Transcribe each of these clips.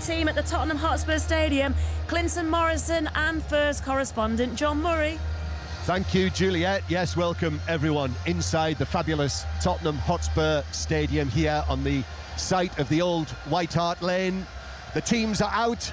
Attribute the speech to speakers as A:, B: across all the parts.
A: Team at the Tottenham Hotspur Stadium, Clinton Morrison and first correspondent John Murray.
B: Thank you, Juliet. Yes, welcome everyone inside the fabulous Tottenham Hotspur Stadium here on the site of the old White Hart Lane. The teams are out.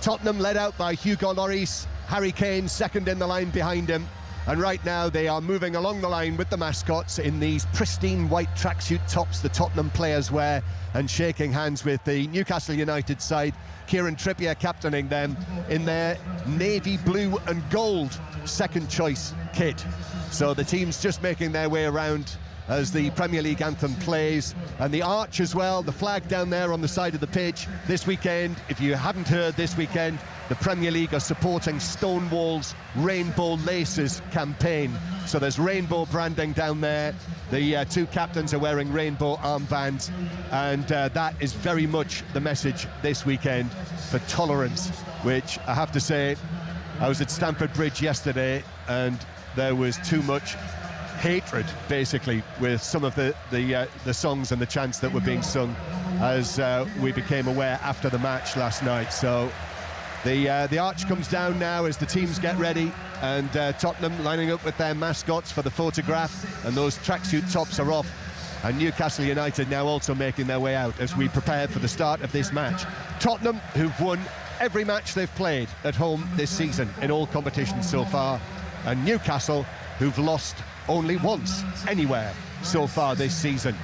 B: Tottenham led out by Hugo Lloris, Harry Kane second in the line behind him. And right now they are moving along the line with the mascots in these pristine white tracksuit tops the Tottenham players wear, and shaking hands with the Newcastle United side. Kieran Trippier captaining them in their navy blue and gold second choice kit. So the team's just making their way around as the Premier League anthem plays, and the arch as well, the flag down there on the side of the pitch. This weekend, if you haven't heard, this weekend the Premier League are supporting Stonewall's Rainbow Laces campaign. So there's rainbow branding down there. The two captains are wearing rainbow armbands, and that is very much the message this weekend for tolerance, which I have to say, I was at Stamford Bridge yesterday and there was too much hatred, basically, with some of the songs and the chants that were being sung as we became aware after the match last night. So the arch comes down now as the teams get ready, and Tottenham lining up with their mascots for the photograph, and those tracksuit tops are off, and Newcastle United now also making their way out as we prepare for the start of this match. Tottenham, who've won every match they've played at home this season in all competitions so far, and Newcastle, who've lost only once anywhere so far this season.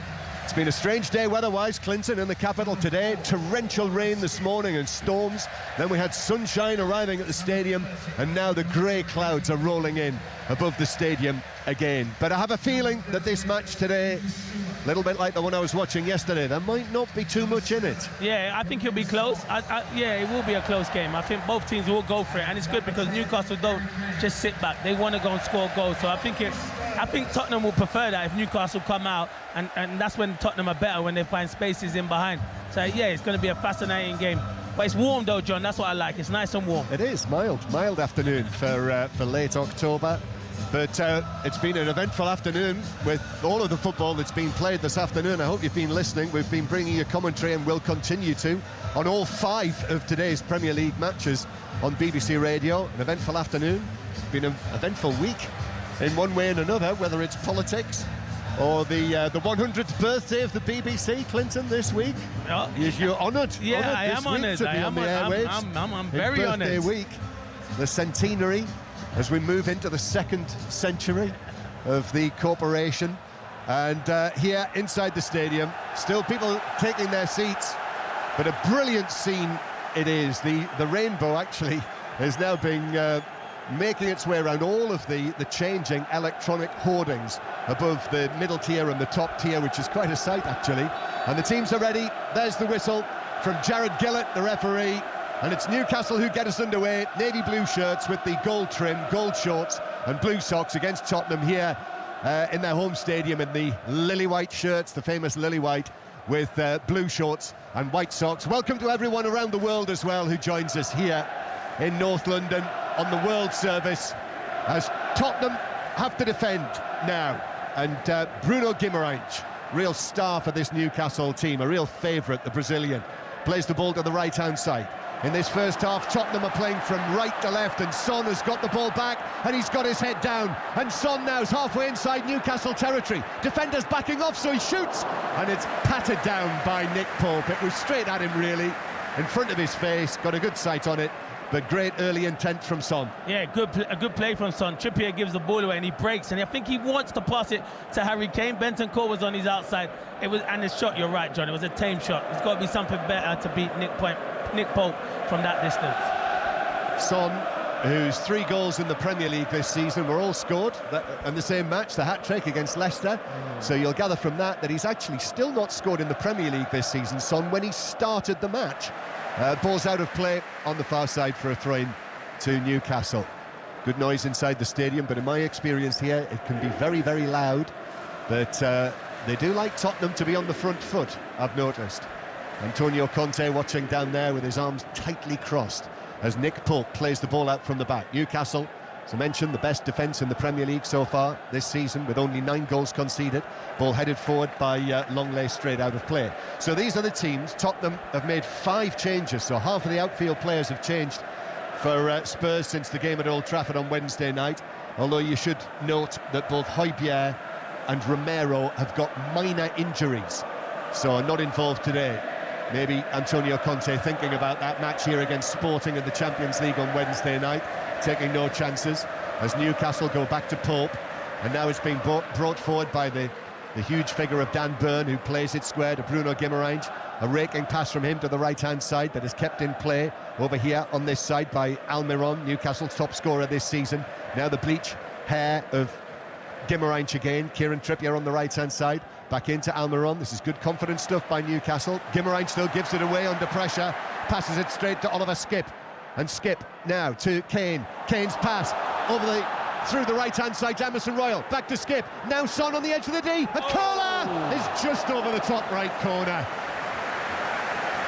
B: It's been a strange day weather-wise, Clinton, in the capital today. Torrential rain this morning and storms. Then we had sunshine arriving at the stadium, and now the grey clouds are rolling in above the stadium again. But I have a feeling that this match today, a little bit like the one I was watching yesterday, there might not be too much in it.
C: Yeah, I think it'll be close. Yeah, it will be a close game. I think both teams will go for it, and it's good because Newcastle don't just sit back. They want to go and score goals. So I think Tottenham will prefer that if Newcastle come out, and that's when Tottenham are better, when they find spaces in behind. So yeah, it's going to be a fascinating game. But it's warm though, John. That's what I like. It's nice and warm.
B: It is mild afternoon for late October. But it's been an eventful afternoon with all of the football that's been played this afternoon. I hope you've been listening. We've been bringing you commentary and will continue to on all 5 of today's Premier League matches on BBC Radio. An eventful afternoon. It's been an eventful week in one way and another, whether it's politics or the 100th birthday of the BBC, Clinton, this week.
C: Oh,
B: You're honoured.
C: Yeah, I am honoured. I'm very honoured.
B: Birthday week, the centenary, as we move into the 2nd century of the corporation. And here inside the stadium, still people taking their seats, but a brilliant scene it is. The rainbow actually is now being making its way around all of the changing electronic hoardings above the middle tier and the top tier, which is quite a sight actually. And the teams are ready. There's the whistle from Jared Gillett, the referee, and it's Newcastle who get us underway. Navy blue shirts with the gold trim, gold shorts and blue socks against Tottenham here in their home stadium in the lily white shirts, the famous lily white, with blue shorts and white socks. Welcome to everyone around the world as well who joins us here in North London on the World Service, as Tottenham have to defend now. And Bruno Guimaraes, real star for this Newcastle team, a real favourite, the Brazilian, plays the ball to the right-hand side. In this first half, Tottenham are playing from right to left, and Son has got the ball back, and he's got his head down, and Son now is halfway inside Newcastle territory. Defenders backing off, so he shoots, and it's patted down by Nick Pope. It was straight at him, really, in front of his face, got a good sight on it. But great early intent from Son. Yeah,
C: a good play from Son. Trippier gives the ball away and he breaks, and I think he wants to pass it to Harry Kane. Bentancur was on his outside. And the shot, you're right, John, it was a tame shot. It's got to be something better to beat Nick Pope from that distance.
B: Son, whose 3 goals in the Premier League this season were all scored in the same match, the hat-trick against Leicester. So you'll gather from that he's actually still not scored in the Premier League this season, Son, when he started the match. Ball's out of play on the far side for a throw-in to Newcastle. Good noise inside the stadium, but in my experience here, it can be very, very loud. But they do like Tottenham to be on the front foot, I've noticed. Antonio Conte watching down there with his arms tightly crossed as Nick Pope plays the ball out from the back. Newcastle As I mentioned, the best defence in the Premier League so far this season, with only 9 goals conceded. Ball headed forward by Longley straight out of play. So these are the teams. Tottenham have made 5 changes, so half of the outfield players have changed for Spurs since the game at Old Trafford on Wednesday night. Although you should note that both Højbjerg and Romero have got minor injuries, so are not involved today. Maybe Antonio Conte thinking about that match here against Sporting in the Champions League on Wednesday night, taking no chances as Newcastle go back to Pope. And now it's been brought forward by the huge figure of Dan Burn, who plays it square to Bruno Guimaraes. A raking pass from him to the right-hand side that is kept in play over here on this side by Almiron, Newcastle's top scorer this season. Now the bleach hair of Guimaraes again. Kieran Trippier on the right-hand side. Back into Almiron. This is good confidence stuff by Newcastle. Guimaraes still gives it away under pressure. Passes it straight to Oliver Skip. And Skip now to Kane. Kane's pass through the right-hand side to Emerson Royal. Back to Skip. Now Son on the edge of the D. And Kola is just over the top right corner.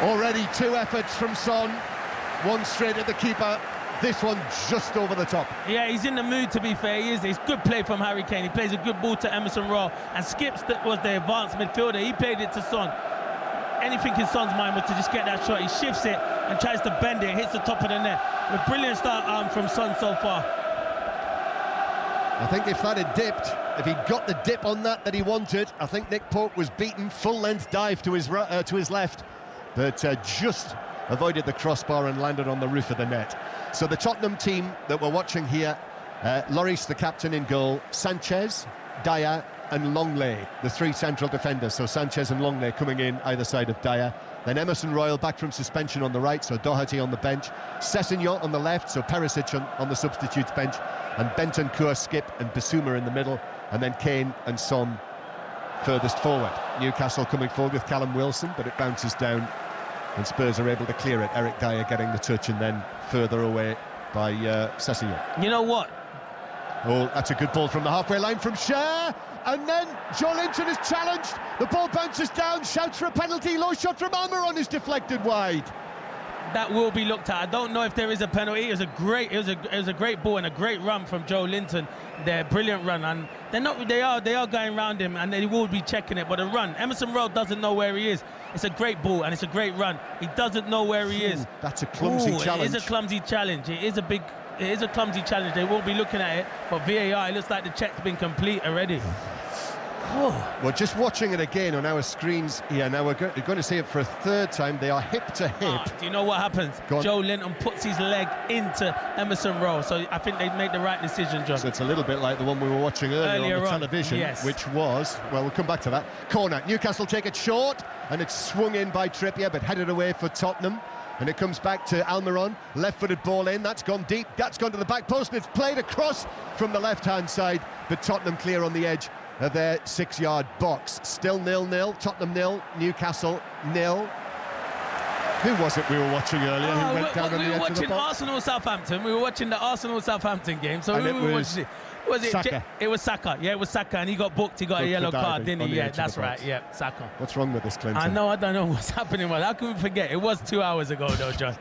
B: Already 2 efforts from Son. 1 straight at the keeper. This one just over the top.
C: Yeah, he's in the mood, to be fair. He is. It's good play from Harry Kane. He plays a good ball to Emerson Royal. And Skips was the advanced midfielder. He played it to Son. Anything in Son's mind was to just get that shot. He shifts it and tries to bend it, hits the top of the net. A brilliant start from Son so far.
B: I think if that had dipped, if he got the dip on that he wanted, I think Nick Pope was beaten. Full-length dive to his left, but just avoided the crossbar and landed on the roof of the net. So the Tottenham team that we're watching here, Lloris, the captain, in goal, Sanchez, Dyer and Longley, the 3 central defenders. So Sanchez and Longley coming in either side of Dyer. Then Emerson Royal back from suspension on the right, so Doherty on the bench. Sessegnon on the left, so Perisic on the substitutes bench. And Bentancur, Skip and Bissouma in the middle. And then Kane and Son furthest forward. Newcastle coming forward with Callum Wilson, but it bounces down and Spurs are able to clear it. Eric Dyer getting the touch and then further away by Sessegnon.
C: You know what?
B: Oh, that's a good ball from the halfway line from Schär. And then Joelinton is challenged. The ball bounces down, shouts for a penalty. Low shot from Almiron is deflected wide.
C: That will be looked at. I don't know if there is a penalty. It was a great ball and a great run from Joelinton. Their brilliant run, and they are going around him, and they will be checking it. But the run, Emerson Royal doesn't know where he is. It's a great ball and it's a great run. He doesn't know where he is.
B: That's a clumsy challenge.
C: It is a clumsy challenge. It is a clumsy challenge. They will be looking at it, but VAR, it looks like the check's been complete already.
B: We're just watching it again on our screens here. Now we're going to see it for a 3rd time. They are hip to hip.
C: Do you know what happens? Joelinton puts his leg into Emerson Royal, so I think they made the right decision, John.
B: So it's a little bit like the one we were watching earlier on the television,
C: yes.
B: Which was, well, we'll come back to that. Corner. Newcastle take it short, and it's swung in by Trippier, but headed away for Tottenham. And it comes back to Almiron, left-footed ball in, that's gone deep, that's gone to the back post, and it's played across from the left-hand side, but Tottenham clear on the edge of their 6-yard box. Still 0-0, Tottenham 0, Newcastle 0. Who was it we were watching earlier who went down on the edge of the box?
C: We were watching Arsenal-Southampton. We were watching the Arsenal-Southampton game. So
B: and
C: who were watching? Was it
B: Saka?
C: It was Saka. Yeah, it was Saka, and he got booked. He got a yellow card, didn't he? Yeah, that's right. Yeah, Saka.
B: What's wrong with this, Clinton?
C: I don't know what's happening. How can we forget? It was 2 hours ago, though, John.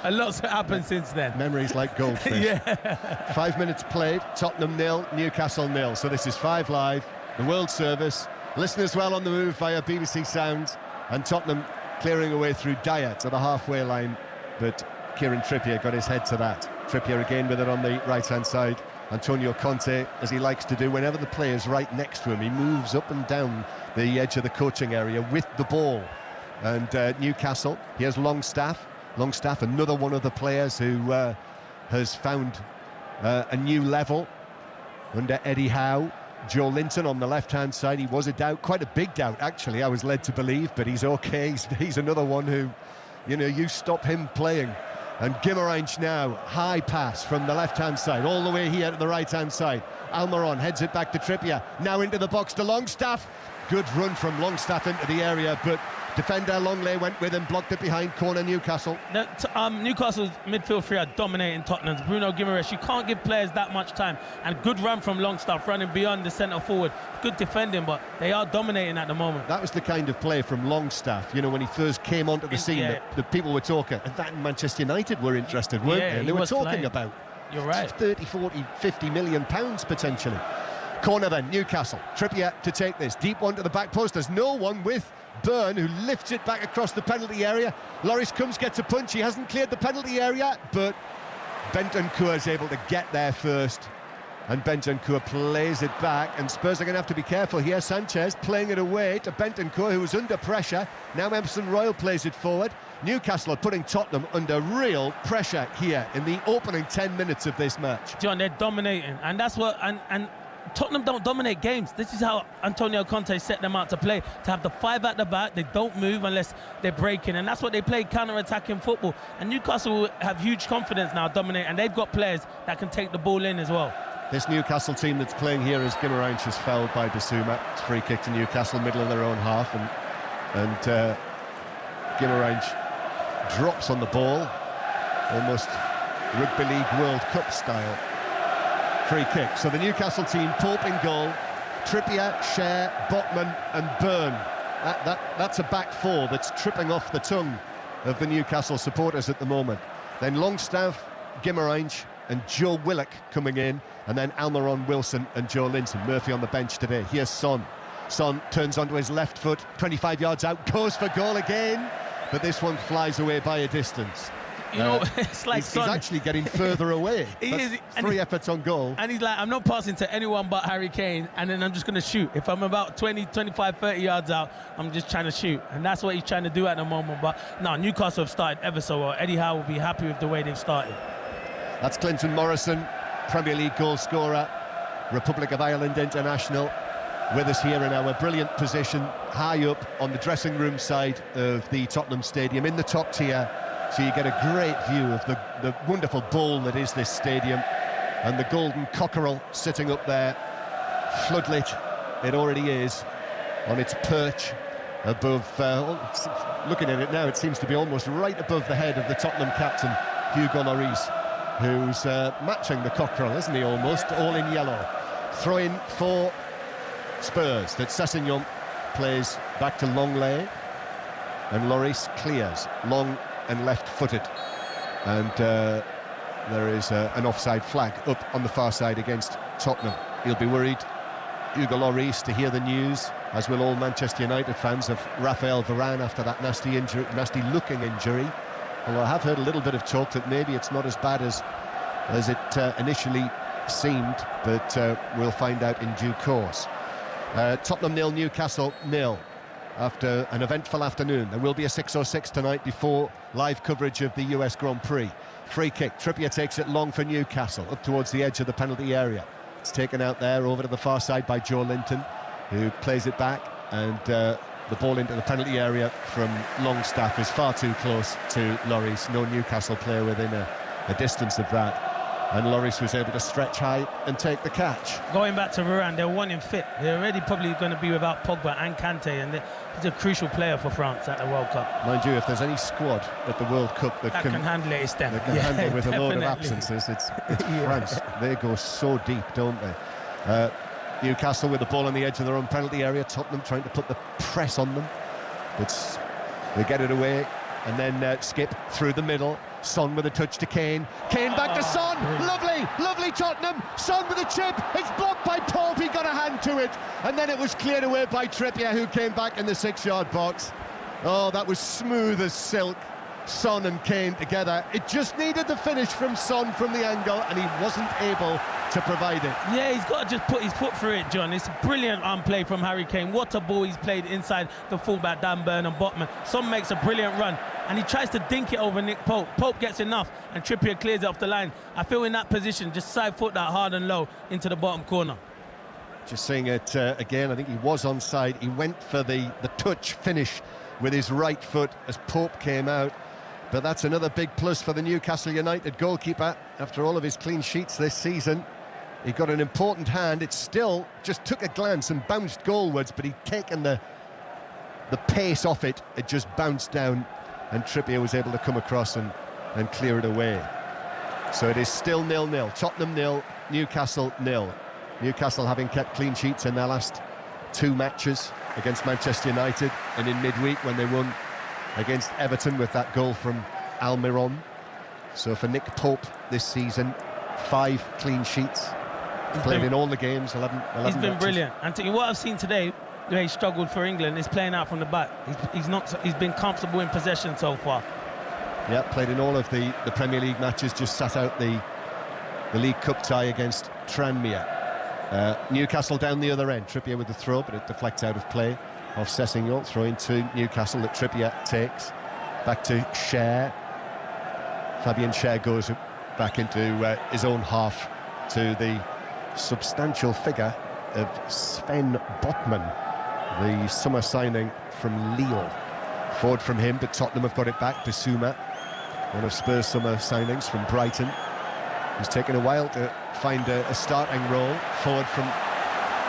C: A lot's happened since then.
B: Memories like goldfish.
C: Yeah.
B: 5 minutes played. Tottenham 0, Newcastle 0. So this is 5 Live, the World Service. Listen as well on the move via BBC Sounds, and Tottenham clearing away through Dyer to the halfway line, but Kieran Trippier got his head to that. Trippier again with it on the right-hand side. Antonio Conte, as he likes to do, whenever the player's right next to him, he moves up and down the edge of the coaching area with the ball. And Newcastle, here's Longstaff. Longstaff, another one of the players who has found a new level under Eddie Howe. Joelinton on the left-hand side, he was a doubt, quite a big doubt actually, I was led to believe, but he's okay. He's another one who, you stop him playing. And Guimaraes now, high pass from the left-hand side, all the way here to the right-hand side. Almiron heads it back to Trippier, now into the box to Longstaff. Good run from Longstaff into the area, but defender Longley went with him, blocked it behind, corner Newcastle.
C: Newcastle's midfield 3 are dominating Tottenham's. Bruno Guimaraes, you can't give players that much time. And good run from Longstaff, running beyond the centre forward. Good defending, but they are dominating at the moment.
B: That was the kind of play from Longstaff, when he first came onto the scene, that the people were talking. And that Manchester United were interested, weren't they? And they were talking about
C: You're right.
B: 30, 40, 50 million pounds potentially. Corner then, Newcastle. Trippier to take this. Deep one to the back post. There's no one with Byrne, who lifts it back across the penalty area. Lloris comes, gets a punch. He hasn't cleared the penalty area, but Bentancur is able to get there first. And Bentancur plays it back, and Spurs are going to have to be careful here. Sanchez playing it away to Bentancur, who was under pressure. Now Emerson Royal plays it forward. Newcastle are putting Tottenham under real pressure here in the opening 10 minutes of this match.
C: John, they're dominating, and that's what... And Tottenham don't dominate games. This is how Antonio Conte set them out to play, to have the five at the back. They don't move unless they're breaking, and that's what they play, counter-attacking football. And Newcastle have huge confidence now, dominate, and they've got players that can take the ball in as well.
B: This Newcastle team that's playing here is Guimarães is fouled by Bissouma. It's free kick to Newcastle, middle of their own half, and Guimarães drops on the ball, almost Rugby League World Cup style. Free kick. So the Newcastle team, Pope in goal, Trippier, Schär, Botman and Byrne. That's a back four that's tripping off the tongue of the Newcastle supporters at the moment. Then Longstaff, Guimarães and Joe Willock coming in, and then Almiron, Wilson and Joe Linton. Murphy on the bench today. Here's Son. Son turns onto his left foot, 25 yards out, goes for goal again, but this one flies away by a distance.
C: You know, it's like
B: he's actually getting further away.
C: He
B: three efforts on goal.
C: And he's like, I'm not passing to anyone but Harry Kane, and then I'm just going to shoot. If I'm about 20, 25, 30 yards out, I'm just trying to shoot. And that's what he's trying to do at the moment. But no, Newcastle have started ever so well. Eddie Howe will be happy with the way they've started.
B: That's Clinton Morrison, Premier League goal scorer, Republic of Ireland international, with us here in our brilliant position, high up on the dressing room side of the Tottenham Stadium, in the top tier. So you get a great view of the wonderful bowl that is this stadium, and the golden cockerel sitting up there, floodlit, it already is, on its perch above, looking at it now, it seems to be almost right above the head of the Tottenham captain, Hugo Lloris, who's matching the cockerel, isn't he, almost, all in yellow. Throw-in for Spurs, that Sessegnon plays back to Longley, and Lloris clears, long and left-footed, and there is an offside flag up on the far side against Tottenham. He'll be worried, Hugo Lloris, to hear the news, as will all Manchester United fans, of Raphael Varane after that nasty-looking injury. Although I have heard a little bit of talk that maybe it's not as bad as it initially seemed, but we'll find out in due course. Tottenham 0, Newcastle 0. After an eventful afternoon, there will be a 6:06 tonight before live coverage of the US Grand Prix. Free kick, Trippier takes it long for Newcastle, up towards the edge of the penalty area. It's taken out there, over to the far side by Joe Linton, who plays it back, and the ball into the penalty area from Longstaff is far too close to Lloris. No Newcastle player within a distance of that. And Lloris was able to stretch high and take the catch.
C: Going back to Varane, they're one in fit. They're already probably going to be without Pogba and Kante, and he's a crucial player for France at the World Cup.
B: Mind you, if there's any squad at the World Cup that can
C: handle it, it's them.
B: That can handle it with a load of absences, it's France. They go so deep, don't they? Newcastle with the ball on the edge of their own penalty area. Tottenham trying to put the press on them. But they get it away, and then skip through the middle. Son with a touch to Kane. Kane back to Son. Lovely Tottenham. Son with a chip. It's blocked by Pope. He got a hand to it. And then it was cleared away by Trippier, who came back in the 6-yard box. Oh, that was smooth as silk. Son and Kane together. It just needed the finish from Son from the angle, and he wasn't able to provide it.
C: Yeah, he's got to just put his foot through it, John. It's a brilliant play from Harry Kane. What a ball he's played inside the fullback, Dan Burn and Botman. Son makes a brilliant run, and he tries to dink it over Nick Pope. Pope gets enough, and Trippier clears it off the line. I feel in that position, just side foot that hard and low into the bottom corner.
B: Just seeing it again, I think he was onside. He went for the touch finish with his right foot as Pope came out. But that's another big plus for the Newcastle United goalkeeper. After all of his clean sheets this season, he got an important hand. It still just took a glance and bounced goalwards, but he'd taken the pace off it. It just bounced down, and Trippier was able to come across and clear it away. So it is still 0-0. Tottenham 0, Newcastle 0. Newcastle having kept clean sheets in their last 2 matches against Manchester United, and in midweek when they won against Everton with that goal from Almiron. So for Nick Pope this season, 5 clean sheets. Played in all the games, 11
C: He's been
B: matches.
C: brilliant. And to what I've seen today, the way he struggled for England, is playing out from the back. He's been comfortable in possession so far.
B: Yeah, played in all of the Premier League matches, just sat out the League Cup tie against Tranmere. Newcastle down the other end. Trippier with the throw, but it deflects out of play off Sessegnon. Throw into Newcastle that Trippier takes. Back to Schär. Fabian Schär goes back into his own half to the substantial figure of Sven Botman, the summer signing from Lille. Forward from him, but Tottenham have got it back. Bissouma, one of Spurs' summer signings from Brighton. He's taken a while to find a starting role. Forward from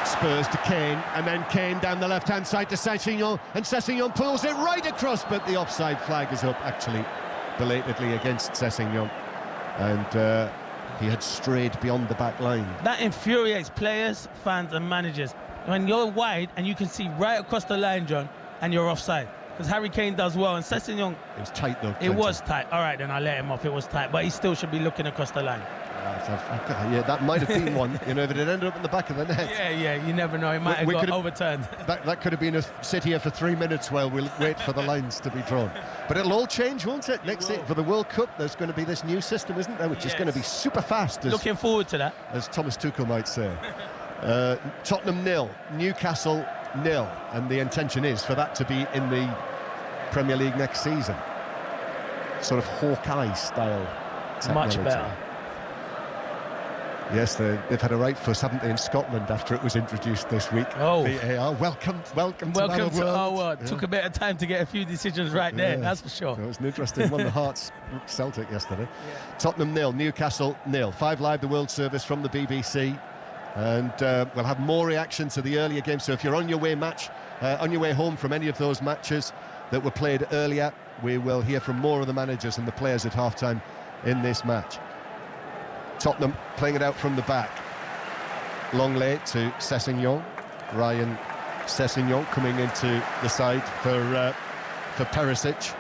B: Spurs to Kane, and then Kane down the left-hand side to Sessegnon, and Sessegnon pulls it right across, but the offside flag is up, actually, belatedly against Sessegnon. And he had strayed beyond the back line.
C: That infuriates players, fans and managers. When you're wide and you can see right across the line, John, and you're offside. Because Harry Kane does well, and Sessegnon...
B: It was tight, though,
C: Clinton. It was tight. All right, then I let him off. It was tight. But he still should be looking across the line.
B: Yeah, that might have been one, if it had ended up in the back of the net.
C: Yeah, you never know. It might have got overturned.
B: That could have been a sit here for 3 minutes while we'll wait for the lines to be drawn. But it'll all change, won't it? Next year, for the World Cup, there's going to be this new system, isn't there? Which is going to be super fast.
C: Looking forward to that.
B: As Thomas Tuchel might say. Tottenham 0, Newcastle 0. And the intention is for that to be in the Premier League next season. Sort of Hawkeye style technology.
C: Much better.
B: Yes, they've had a right fuss, haven't they, in Scotland after it was introduced this week.
C: Oh,
B: VAR, welcome to our world.
C: Yeah. Took a bit of time to get a few decisions right there, that's for sure.
B: It was an interesting one, the Hearts Celtic yesterday. Yeah. Tottenham 0, Newcastle 0. 5 Live, the World Service from the BBC. And we'll have more reaction to the earlier games. So if you're on your way home from any of those matches that were played earlier, we will hear from more of the managers and the players at half-time in this match. Tottenham playing it out from the back. Longley to Sessegnon. Ryan Sessegnon coming into the side for Perisic.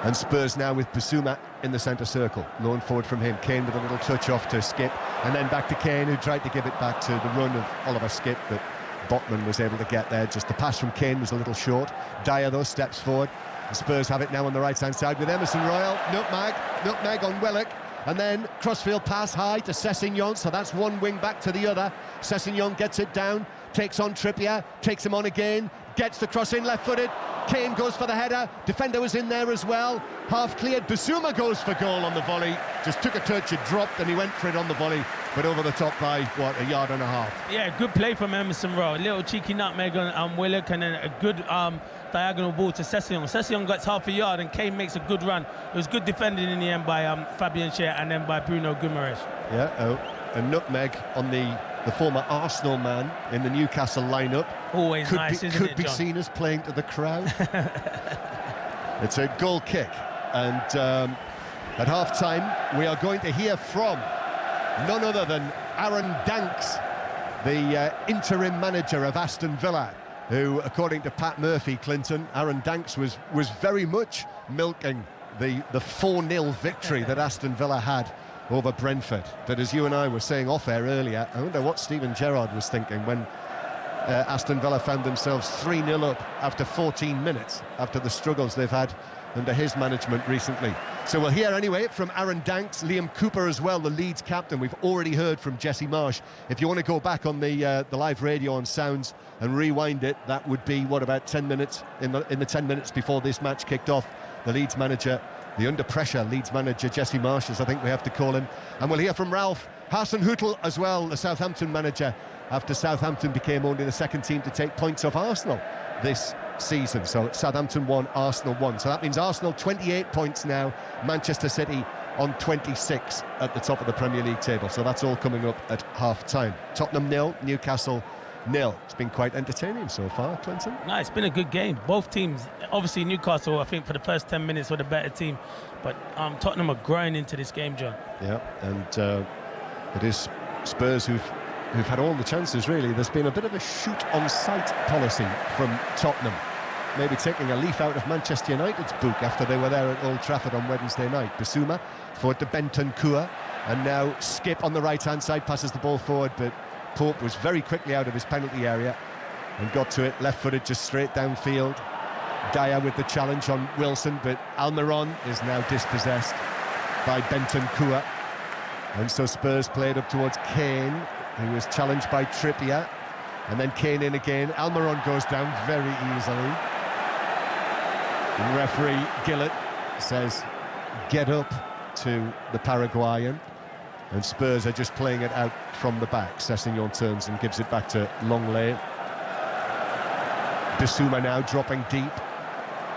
B: And Spurs now with Bissouma in the centre circle. Loan forward from him. Kane with a little touch off to Skip. And then back to Kane, who tried to give it back to the run of Oliver Skip, but Botman was able to get there. Just the pass from Kane was a little short. Dyer, though, steps forward. The Spurs have it now on the right-hand side with Emerson Royal. Nutmeg on Willock. And then crossfield pass high to Sessegnon, so that's one wing back to the other. Sessegnon gets it down, takes on Trippier, takes him on again, gets the cross in left-footed. Kane goes for the header, defender was in there as well. Half cleared, Bissouma goes for goal on the volley. Just took a touch, it dropped, and he went for it on the volley, but over the top by, what, a yard and a half.
C: Yeah, good play from Emerson Royal. A little cheeky nutmeg on Willock, and then a good diagonal ball to Sessegnon. Sessegnon gets half a yard, and Kane makes a good run. It was good defending in the end by Fabian Schär and then by Bruno Guimaraes.
B: Yeah, a nutmeg on the former Arsenal man in the Newcastle lineup.
C: Always nice, isn't it,
B: Could be seen as playing to the crowd. It's a goal kick, and at half-time we are going to hear from none other than Aaron Danks, the interim manager of Aston Villa, who, according to Pat Murphy, Clinton, Aaron Danks was very much milking the 4-0 victory that Aston Villa had over Brentford. But as you and I were saying off-air earlier, I wonder what Steven Gerrard was thinking when Aston Villa found themselves 3-0 up after 14 minutes, after the struggles they've had under his management recently. So we'll hear anyway from Aaron Danks, Liam Cooper as well, the Leeds captain. We've already heard from Jesse Marsh. If you want to go back on the live radio on Sounds and rewind it, that would be, what, about 10 minutes, in the 10 minutes before this match kicked off. The Leeds manager, the under-pressure Leeds manager, Jesse Marsh, as I think we have to call him. And we'll hear from Ralph Hasenhüttl as well, the Southampton manager, after Southampton became only the second team to take points off Arsenal this season. So Southampton 1, Arsenal 1. So that means Arsenal 28 points now, Manchester City on 26 at the top of the Premier League table. So that's all coming up at half-time. Tottenham 0, Newcastle 0. It's been quite entertaining so far, Clinton.
C: No, it's been a good game. Both teams, obviously Newcastle, I think for the first 10 minutes were the better team, but Tottenham are growing into this game, John.
B: Yeah, and it is Spurs who've had all the chances, really. There's been a bit of a shoot-on-sight policy from Tottenham. maybe taking a leaf out of Manchester United's book after they were there at Old Trafford on Wednesday night. Bissouma forward to Bentancur, and now Skip on the right-hand side passes the ball forward, but Pope was very quickly out of his penalty area and got to it, left-footed, just straight downfield. Dyer with the challenge on Wilson, but Almiron is now dispossessed by Bentancur. And so Spurs played up towards Kane, who was challenged by Trippier. And then Kane in again. Almiron goes down very easily. And referee Gillett says, get up to the Paraguayan. And Spurs are just playing it out from the back. Sessegnon turns and gives it back to Longley. Bissouma now dropping deep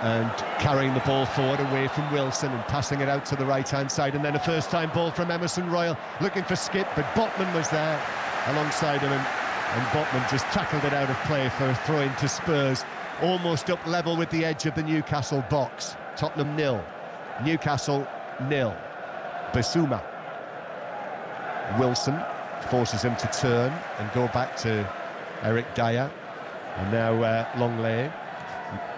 B: and carrying the ball forward away from Wilson and passing it out to the right-hand side. And then a first-time ball from Emerson Royal, looking for Skip, but Botman was there alongside him, and Botman just tackled it out of play for a throw-in to Spurs, almost up level with the edge of the Newcastle box. Tottenham 0, Newcastle 0. Bissouma. Wilson forces him to turn and go back to Eric Dyer. And now Longley,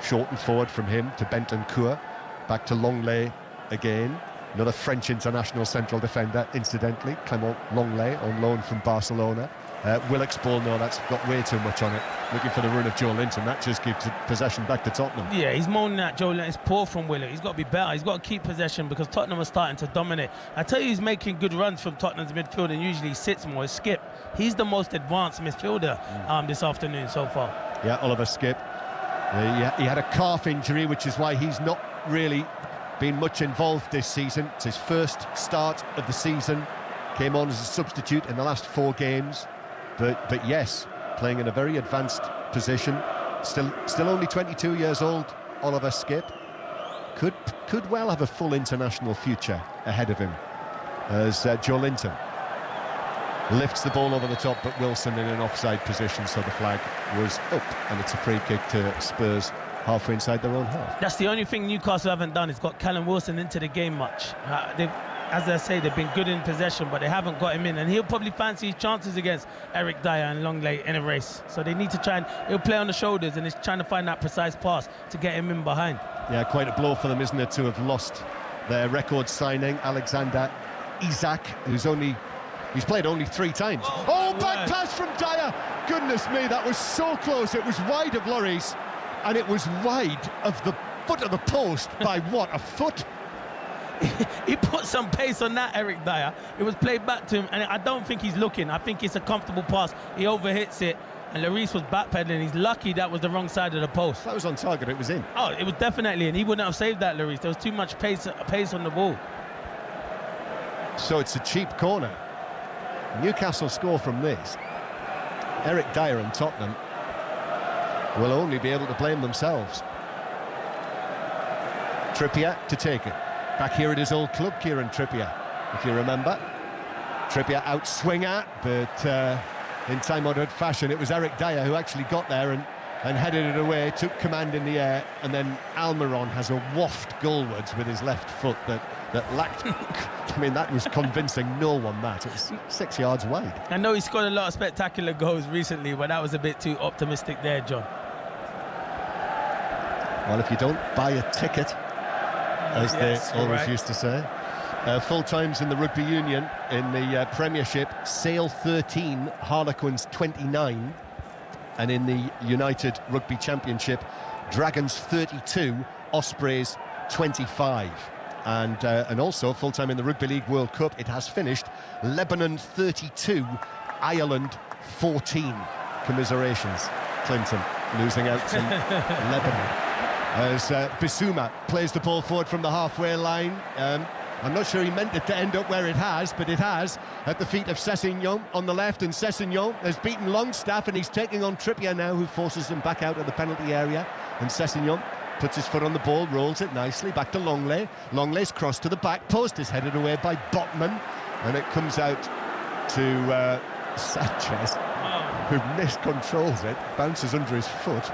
B: short and forward from him to Bentancur, back to Longley again. Another French international central defender, incidentally, Clement Longley, on loan from Barcelona. Willock's ball, no, that's got way too much on it. Looking for the run of Joe Linton, that just gives possession back to Tottenham.
C: Yeah, he's moaning at Joe Linton. It's poor from Willock. He's got to be better. He's got to keep possession because Tottenham are starting to dominate. I tell you, he's making good runs from Tottenham's midfield and usually sits more. Skip, he's the most advanced midfielder this afternoon so far. Yeah,
B: Oliver Skip. He had a calf injury, which is why he's not really been much involved this season. It's his first start of the season. Came on as a substitute in the last 4 games. But yes, playing in a very advanced position. Still only 22 years old, Oliver Skip. Could well have a full international future ahead of him, as Joe Linton lifts the ball over the top, but Wilson in an offside position, so the flag was up, and it's a free kick to Spurs halfway inside their own half.
C: That's the only thing Newcastle haven't done, is got Callum Wilson into the game much. As I say, they've been good in possession, but they haven't got him in, and he'll probably fancy his chances against Eric Dyer and Longley in a race. So they need to try and he'll play on the shoulders, and he's trying to find that precise pass to get him in behind.
B: Yeah, quite a blow for them, isn't it, to have lost their record signing, Alexander Isak, he's played only 3 times. Oh, back pass from Dyer! Goodness me, that was so close. It was wide of Lloris, and it was wide of the foot of the post by what, a foot?
C: He put some pace on that, Eric Dyer. It was played back to him, and I don't think he's looking. I think it's a comfortable pass. He overhits it, and Lloris was backpedaling. He's lucky that was the wrong side of the post.
B: That was on target, it was in.
C: Oh, it was definitely in. He wouldn't have saved that, Lloris. There was too much pace on the ball.
B: So it's a cheap corner. Newcastle score from this. Eric Dyer and Tottenham will only be able to blame themselves. Trippier to take it. Back here at his old club, Kieran Trippier, if you remember. Trippier out swinger, but in time-honoured fashion, it was Eric Dyer who actually got there and headed it away, took command in the air, and then Almiron has a waft goalwards with his left foot that lacked... I mean, that was convincing no one, that. It was 6 yards wide.
C: I know he scored a lot of spectacular goals recently, but that was a bit too optimistic there, John.
B: Well, if you don't buy a ticket, as they always used to say. Full times in the Rugby Union in the Premiership, Sale 13, Harlequins 29, and in the United Rugby Championship, Dragons 32, Ospreys 25. And also full time in the Rugby League World Cup, it has finished Lebanon 32, Ireland 14. Commiserations, Clinton, losing out to Lebanon. As Bissouma plays the ball forward from the halfway line. I'm not sure he meant it to end up where it has, but it has, at the feet of Sessegnon on the left, and Sessegnon has beaten Longstaff, and he's taking on Trippier now, who forces him back out of the penalty area, and Sessegnon puts his foot on the ball, rolls it nicely, back to Longley. Longley's cross to the back post is headed away by Botman, and it comes out to Sanchez, who miscontrols it, bounces under his foot,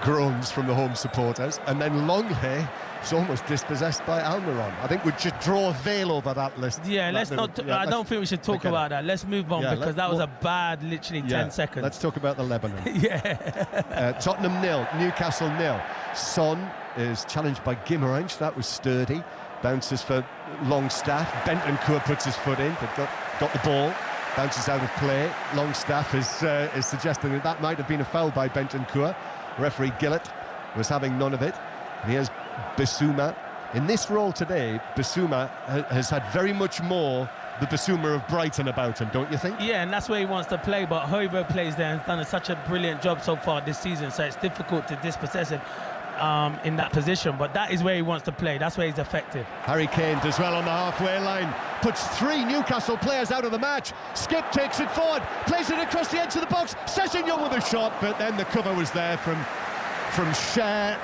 B: groans from the home supporters. And then Longley is almost dispossessed by Almiron. I think we'd just draw a veil over that list.
C: Yeah, let's not. I don't think we should talk about that. Let's move on, because that was a bad, literally 10 seconds.
B: Let's talk about the Lebanon. Tottenham 0, Newcastle 0. Son is challenged by Guimaraes. That was sturdy. Bounces for Longstaff. Bentancur puts his foot in, but got the ball. Bounces out of play. Longstaff is suggesting that might have been a foul by Bentancur. Referee Gillett was having none of it. And here's Bissouma. In this role today, Bissouma has had very much more the Bissouma of Brighton about him, don't you think?
C: Yeah, and that's where he wants to play, but Højbjerg plays there and has done such a brilliant job so far this season, so it's difficult to dispossess him in that position, but that is where he wants to play. That's where he's effective.
B: Harry Kane does well on the halfway line, puts 3 Newcastle players out of the match. Skip takes it forward, plays it across the edge of the box. Sessegnon with a shot, but then the cover was there from Cher,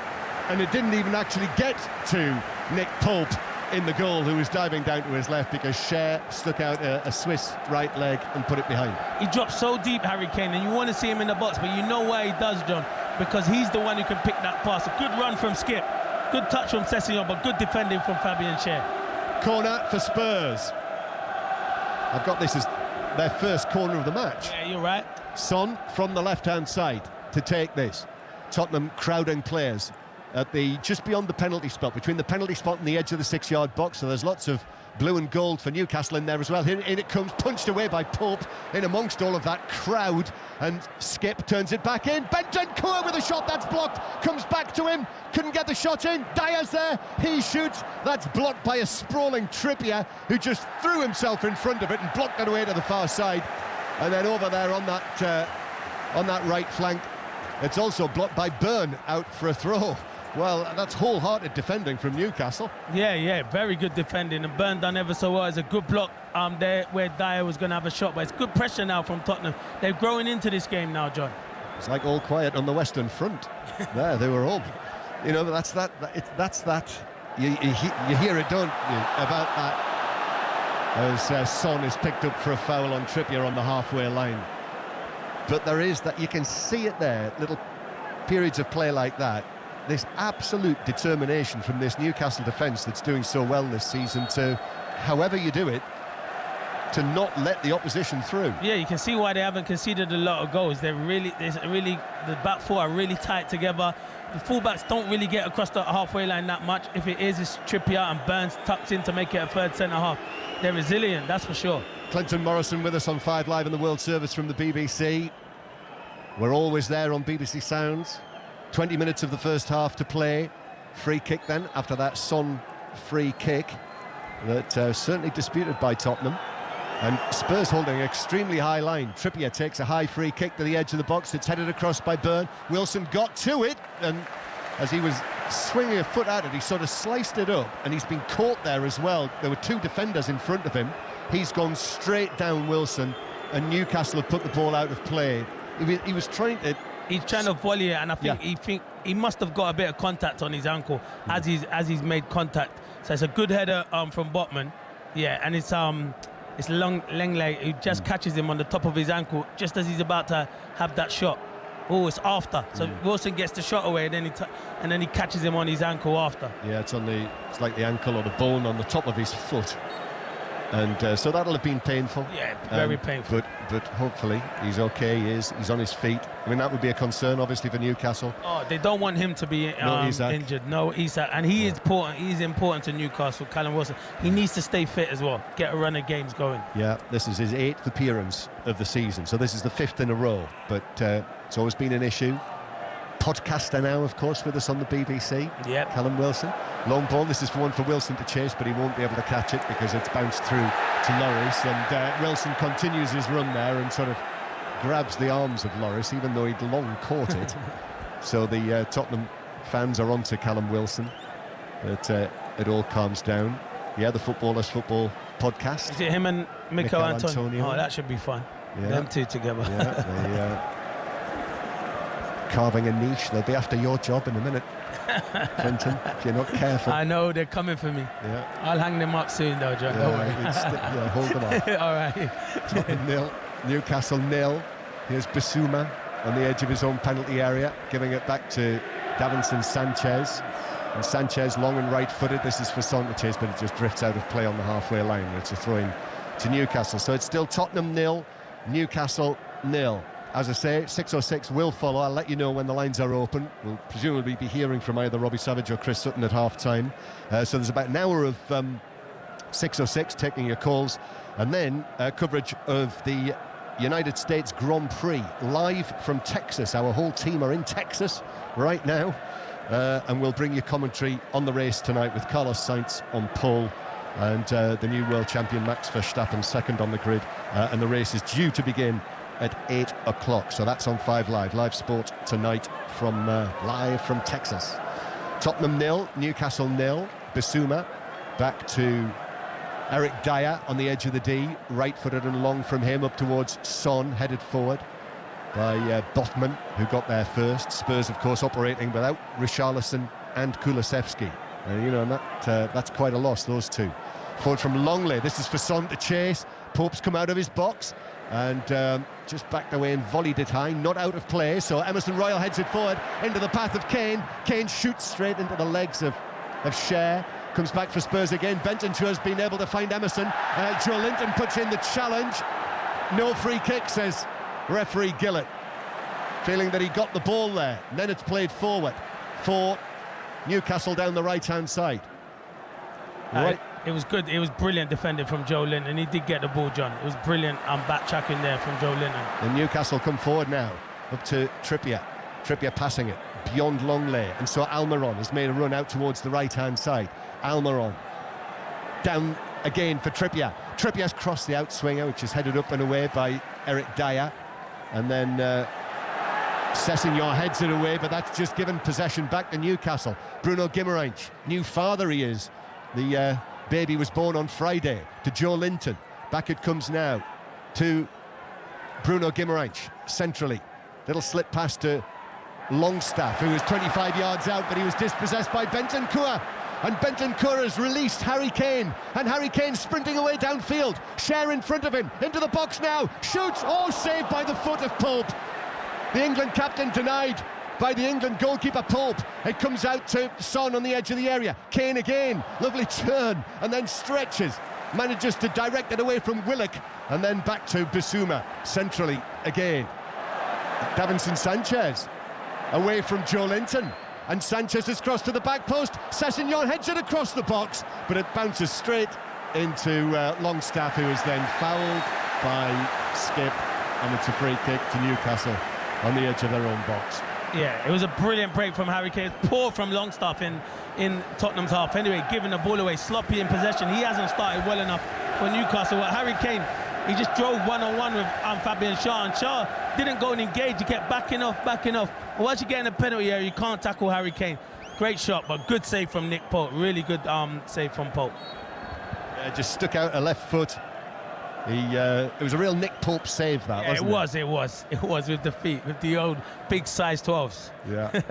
B: and it didn't even actually get to Nick Pope in the goal, who was diving down to his left, because Cher stuck out a Swiss right leg and put it behind.
C: He dropped so deep, Harry Kane, and you want to see him in the box, but you know why he does, John, because he's the one who can pick that pass. A good run from Skip, good touch from Sessegnon, but good defending from Fabian Cher.
B: Corner for Spurs. I've got this as their first corner of the match.
C: Yeah, you're right.
B: Son from the left-hand side to take this. Tottenham crowding players at just beyond the penalty spot, between the penalty spot and the edge of the 6-yard box, so there's lots of blue and gold for Newcastle in there as well. Here it comes, punched away by Pope in amongst all of that crowd, and Skip turns it back in. Bentancur with a shot that's blocked, comes back to him, couldn't get the shot in. Dyer's there, he shoots, that's blocked by a sprawling Trippier, who just threw himself in front of it and blocked it away to the far side. And then over there on that right flank, it's also blocked by Byrne out for a throw. Well, that's wholehearted defending from Newcastle.
C: Yeah, very good defending, and Byrne done ever so well. It's a good block there where Dyer was going to have a shot, but it's good pressure now from Tottenham. They're growing into this game now, John.
B: It's like all quiet on the Western Front. There, they were all, that's that. You hear it, don't you, about that, as Son is picked up for a foul on Trippier on the halfway line. But there is that, you can see it there, little periods of play like that. This absolute determination from this Newcastle defence that's doing so well this season to, however you do it, to not let the opposition through.
C: Yeah, you can see why they haven't conceded a lot of goals. The back four are really tight together. The fullbacks don't really get across the halfway line that much. If it is, it's Trippier and Burns tucked in to make it a third centre-half. They're resilient, that's for sure.
B: Clinton Morrison with us on 5 Live in the World Service from the BBC. We're always there on BBC Sounds. 20 minutes of the first half to play. Free kick then, after that Son free kick that certainly disputed by Tottenham. And Spurs holding an extremely high line. Trippier takes a high free kick to the edge of the box. It's headed across by Byrne. Wilson got to it, and as he was swinging a foot at it, he sort of sliced it up, and he's been caught there as well. There were 2 defenders in front of him. He's gone straight down Wilson, and Newcastle have put the ball out of play. He was trying to...
C: He's trying to volley it, and I think he must have got a bit of contact on his ankle as he's made contact. So it's a good header from Botman. Yeah, and it's Langley who just catches him on the top of his ankle just as he's about to have that shot. Oh, it's after. So Wilson gets the shot away, and then he catches him on his ankle after. Yeah, it's
B: like the ankle or the bone on the top of his foot. And so that'll have been painful.
C: Yeah, very painful.
B: But hopefully he's okay. He's on his feet. I mean, that would be a concern, obviously, for Newcastle.
C: Oh, they don't want him to be injured. No, Isak. And he is important. He's important to Newcastle, Callum Wilson. He needs to stay fit as well. Get a run of games going.
B: Yeah, this is his 8th appearance of the season. So this is the 5th in a row. But it's always been an issue. Podcaster now, of course, with us on the BBC.
C: Yep.
B: Callum Wilson. Long ball. This is one for Wilson to chase, but he won't be able to catch it because it's bounced through to Lloris. And Wilson continues his run there and sort of grabs the arms of Lloris, even though he'd long caught it. So the Tottenham fans are onto Callum Wilson. But it all calms down. Yeah, the Footballers Football podcast.
C: Is it him and Mikel Antonio? Oh, that should be fun. Yeah. Them two together.
B: Yeah, carving a niche. They'll be after your job in a minute, Clinton, if you're not careful.
C: I know, they're coming for me.
B: Yeah.
C: I'll hang them up soon though, John. Don't worry.
B: Hold them up.
C: All right.
B: Tottenham 0, Newcastle 0. Here's Bissouma. on the edge of his own penalty area, giving it back to Davinson Sanchez. And Sanchez, long and right-footed. This is for Son to chase, but it just drifts out of play on the halfway line. It's a throw-in to Newcastle. So it's still Tottenham 0, Newcastle 0. As I say, 6:06 will follow. I'll let you know when the lines are open. We'll presumably be hearing from either Robbie Savage or Chris Sutton at half-time. So there's about an hour of 6:06 taking your calls, and then coverage of the United States Grand Prix live from Texas. Our whole team are in Texas right now, and we'll bring you commentary on the race tonight with Carlos Sainz on pole and the new world champion Max Verstappen second on the grid, and the race is due to begin at 8 o'clock. So that's on 5 Live sport tonight from live from Texas. Tottenham 0, Newcastle 0. Bissouma back to Eric Dyer on the edge of the D, right-footed and long from him up towards Son, headed forward by Botman, who got there first. Spurs, of course, operating without Richarlison and Kulusevski. You know, and that's quite a loss, those two. Forward from Longley, this is for Son to chase. Pope's come out of his box and just backed away and volleyed it high, not out of play. So Emerson Royal heads it forward into the path of Kane. Kane shoots straight into the legs of Cher. Comes back for Spurs again. Bentancur has been able to find Emerson. Joe Linton puts in the challenge. No free kick, says referee Gillett, feeling that he got the ball there. And then it's played forward for Newcastle down the right-hand side. Right.
C: It was good. It was brilliant defending from Joe Linton. He did get the ball, John. It was brilliant back-tracking there from Joe Linton.
B: And Newcastle come forward now, up to Trippier. Trippier passing it beyond Longley. And so Almiron has made a run out towards the right-hand side. Almiron down again for Trippier. Trippier's crossed the outswinger, which is headed up and away by Eric Dyer. And then Sessegnon heads it away, but that's just given possession back to Newcastle. Bruno Guimaraes, new father he is. The baby was born on Friday, to Joe Linton. Back it comes now to Bruno Guimaraes, centrally. Little slip pass to Longstaff, who was 25 yards out, but he was dispossessed by Bentancur. And Bentancur has released Harry Kane, and Harry Kane sprinting away downfield. Cher in front of him, into the box now, shoots, oh, saved by the foot of Pope. The England captain denied by the England goalkeeper Pope. It comes out to Son on the edge of the area. Kane again, lovely turn, and then stretches, manages to direct it away from Willock, and then back to Bissouma, centrally again. Davinson Sanchez, away from Joe Linton. And Sanchez has crossed to the back post. Sessegnon heads it across the box, but it bounces straight into Longstaff, who is then fouled by Skip, and it's a free kick to Newcastle on the edge of their own box.
C: Yeah, it was a brilliant break from Harry Kane. Poor from Longstaff in Tottenham's half. Anyway, giving the ball away, sloppy in possession. He hasn't started well enough for Newcastle. Well, Harry Kane, he just drove one-on-one with Fabian Schär, and Schär didn't go and engage. He kept backing off. Once you get in the penalty area, you can't tackle Harry Kane. Great shot, but good save from Nick Pope. Really good save from Pope.
B: Yeah, just stuck out a left foot. It was a real Nick Pope save, that,
C: yeah,
B: wasn't it?
C: It was with the feet, with the old big size 12s.
B: Yeah.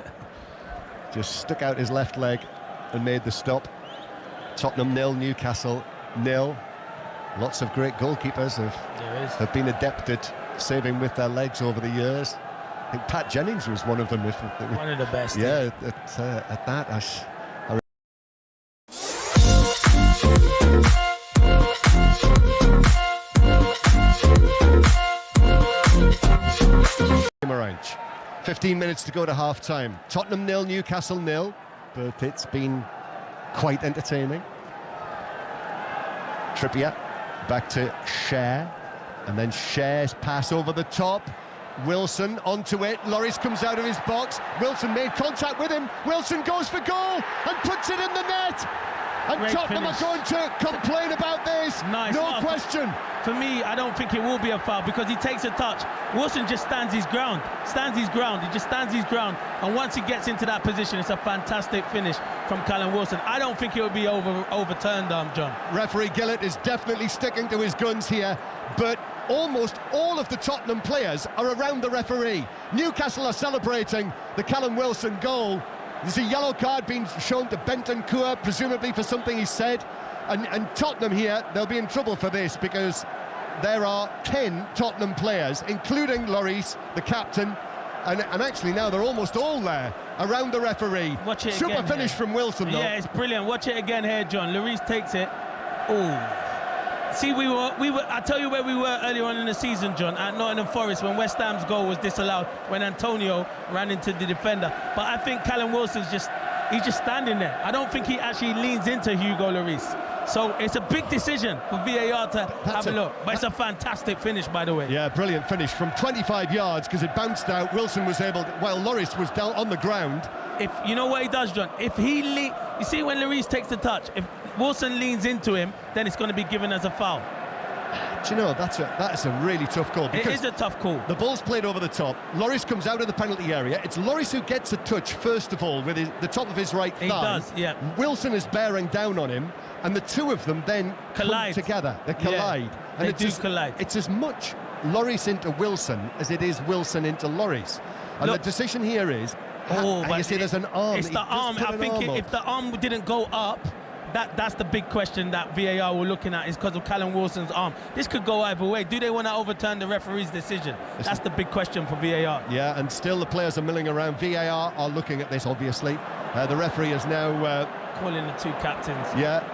B: Just stuck out his left leg and made the stop. Tottenham 0, Newcastle 0. Lots of great goalkeepers have been adept at saving with their legs over the years. I think Pat Jennings was one of them.
C: One of the best.
B: Yeah, at that, I Guimaraes. 15 minutes to go to half-time. Tottenham 0, Newcastle 0, but it's been quite entertaining. Trippier back to Cher, and then Cher's pass over the top. Wilson onto it. Lloris comes out of his box. Wilson made contact with him. Wilson goes for goal and puts it in the net. And
C: Great
B: Tottenham
C: finish.
B: are going to complain about this.
C: Nice.
B: No question.
C: For me, I don't think it will be a foul because he takes a touch. Wilson just stands his ground. He just stands his ground. And once he gets into that position, it's a fantastic finish from Callum Wilson. I don't think it will be overturned, John.
B: Referee Gillett is definitely sticking to his guns here, but almost all of the Tottenham players are around the referee. Newcastle are celebrating the Callum Wilson goal. There's a yellow card being shown to Bentancur, presumably for something he said. And Tottenham here, they'll be in trouble for this because there are 10 Tottenham players, including Lloris, the captain, And actually now they're almost all there around the referee.
C: Watch it
B: Super
C: again
B: finish
C: here.
B: from Wilson, though.
C: Yeah, it's brilliant. Watch it again here, John. Lloris takes it. Oh. See, we were. I tell you where we were earlier on in the season, John, at Nottingham Forest when West Ham's goal was disallowed when Antonio ran into the defender. But I think Callum Wilson's just standing there. I don't think he actually leans into Hugo Lloris. So it's a big decision for VAR to have a look. But it's a fantastic finish, by the way.
B: Yeah, brilliant finish from 25 yards because it bounced out. Wilson was able to, while Lloris was down on the ground.
C: If you know what he does, John, if he you see when Lloris takes the touch, if Wilson leans into him, then it's going to be given as a foul.
B: Do you know, that's a really tough call.
C: It is a tough call.
B: The ball's played over the top. Lloris comes out of the penalty area. It's Lloris who gets a touch first of all with the top of his right thigh.
C: He does, yeah.
B: Wilson is bearing down on him, and the two of them then
C: collide
B: come together. They collide.
C: Yeah,
B: and
C: they collide.
B: It's as much Lloris into Wilson as it is Wilson into Lloris. And
C: Look,
B: the decision here is,
C: but
B: you see there's an arm.
C: It's the arm. I think if the arm didn't go up, that's the big question that VAR were looking at, is because of Callum Wilson's arm. This could go either way. Do they want to overturn the referee's decision? That's the big question for VAR.
B: Yeah, and still the players are milling around. VAR are looking at this, obviously. The referee is now
C: calling the two captains.
B: Yeah,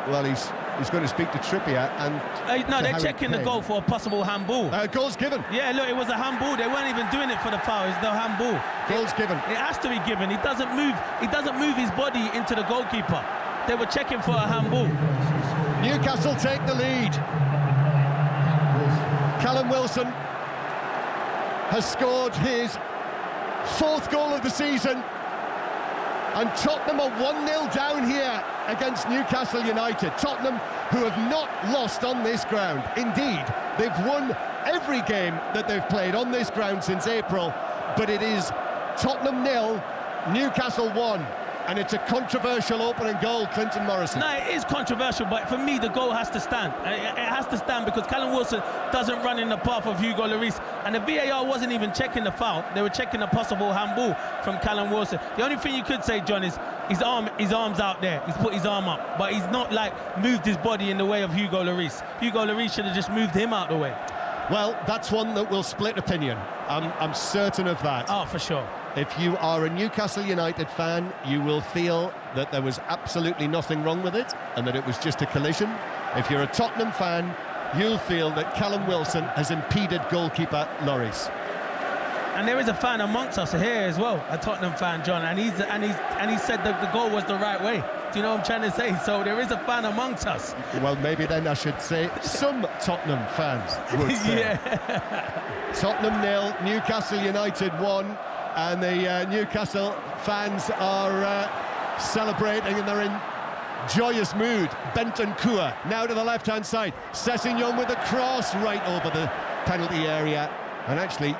B: well, he's going to speak to Trippier and
C: no, they're checking the goal for a possible handball.
B: Goal's given.
C: Yeah, look, it was a handball. They weren't even doing it for the foul. It's the handball.
B: Goal's given.
C: It has to be given. He doesn't move his body into the goalkeeper. They were checking for a handball.
B: Newcastle take the lead. Callum Wilson has scored his fourth goal of the season, and Tottenham are 1-0 down here against Newcastle United. Tottenham, who have not lost on this ground. Indeed, they've won every game that they've played on this ground since April, but it is Tottenham 0, Newcastle 1. And it's a controversial opening goal, Clinton Morrison.
C: No, it is controversial, but for me, the goal has to stand. It has to stand because Callum Wilson doesn't run in the path of Hugo Lloris. And the VAR wasn't even checking the foul. They were checking a possible handball from Callum Wilson. The only thing you could say, John, is his arm's out there. He's put his arm up, but he's not, moved his body in the way of Hugo Lloris. Hugo Lloris should have just moved him out the way.
B: Well, that's one that will split opinion. I'm certain of that.
C: Oh, for sure.
B: If you are a Newcastle United fan, you will feel that there was absolutely nothing wrong with it and that it was just a collision. If you're a Tottenham fan, you'll feel that Callum Wilson has impeded goalkeeper Lloris.
C: And there is a fan amongst us here as well, a Tottenham fan, John, and he said that the goal was the right way. Do you know what I'm trying to say? So there is a fan amongst us.
B: Well, maybe then I should say some Tottenham fans would say.
C: Yeah.
B: Tottenham 0, Newcastle United 1. And the Newcastle fans are celebrating, and they're in joyous mood. Bentancur now to the left-hand side. Sessegnon with a cross right over the penalty area. And actually,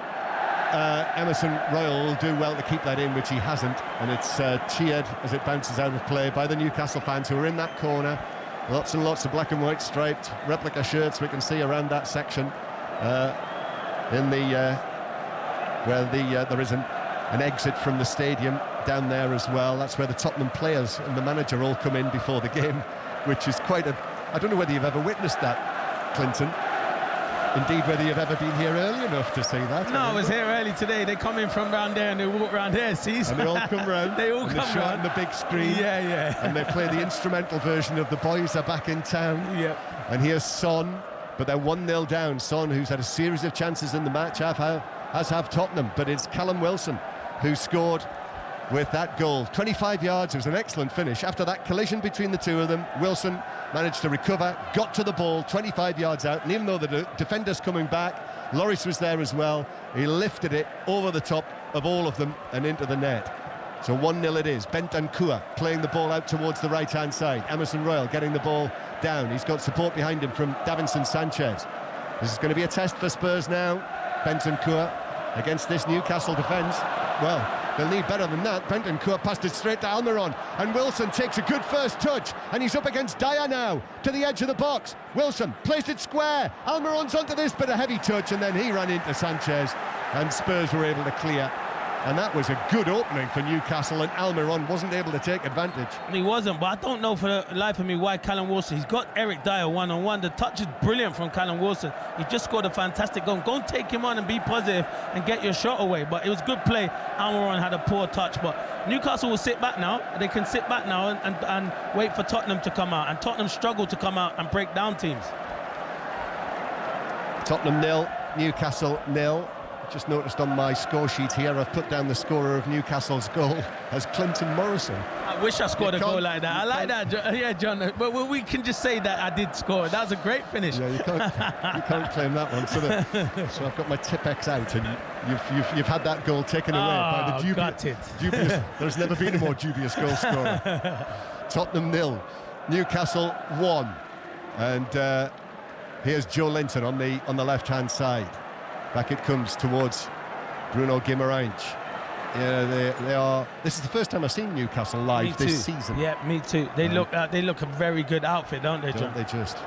B: Emerson Royal will do well to keep that in, which he hasn't. And it's cheered as it bounces out of play by the Newcastle fans who are in that corner. Lots and lots of black and white striped replica shirts we can see around that section. In the where there is an exit from the stadium down there as well. That's where the Tottenham players and the manager all come in before the game, which is quite I don't know whether you've ever witnessed that, Clinton. Indeed, whether you've ever been here early enough to see that.
C: No, I was here early today. They come in from round there and they walk round here, see?
B: And they all come round.
C: They all come round.
B: They show it on the big screen.
C: Yeah.
B: And they play the instrumental version of The Boys Are Back in Town.
C: Yeah.
B: And here's Son, but they're 1-0 down. Son, who's had a series of chances in the match, has have Tottenham, but it's Callum Wilson who scored with that goal. 25 yards, it was an excellent finish. After that collision between the two of them, Wilson managed to recover, got to the ball 25 yards out, and even though the defender's coming back, Lloris was there as well, he lifted it over the top of all of them and into the net. So 1-0 it is. Bentancur playing the ball out towards the right-hand side. Emerson Royal getting the ball down. He's got support behind him from Davinson Sanchez. This is going to be a test for Spurs now. Bentancur against this Newcastle defence. Well, they'll need better than that. Bentancur passed it straight to Almiron, and Wilson takes a good first touch, and he's up against Dyer now, to the edge of the box. Wilson placed it square. Almiron's onto this, but a heavy touch, and then he ran into Sanchez, and Spurs were able to clear. And that was a good opening for Newcastle, and Almiron wasn't able to take advantage.
C: He wasn't, but I don't know for the life of me why Callum Wilson. He's got Eric Dyer one-on-one. The touch is brilliant from Callum Wilson. He just scored a fantastic goal. Go and take him on and be positive and get your shot away. But it was good play. Almiron had a poor touch, but Newcastle will sit back now. They can sit back now and wait for Tottenham to come out. And Tottenham struggle to come out and break down teams.
B: Tottenham 0, Newcastle 0. Just noticed on my score sheet here, I've put down the scorer of Newcastle's goal as Clinton Morrison.
C: I wish I scored a goal like that. I like that, yeah, John. But we can just say that I did score. That was a great finish.
B: Yeah, you can't claim that one. So I've got my Tipex out, and you've had that goal taken away by the dubious. There's never been a more dubious goal scorer. Tottenham 0, Newcastle 1, and here's Joe Linton on the left-hand side. Back it comes towards Bruno Guimaraes. Yeah, they are. This is the first time I've seen Newcastle live this season.
C: Yeah, me too. They look a very good outfit, don't they, John?
B: Don't they just?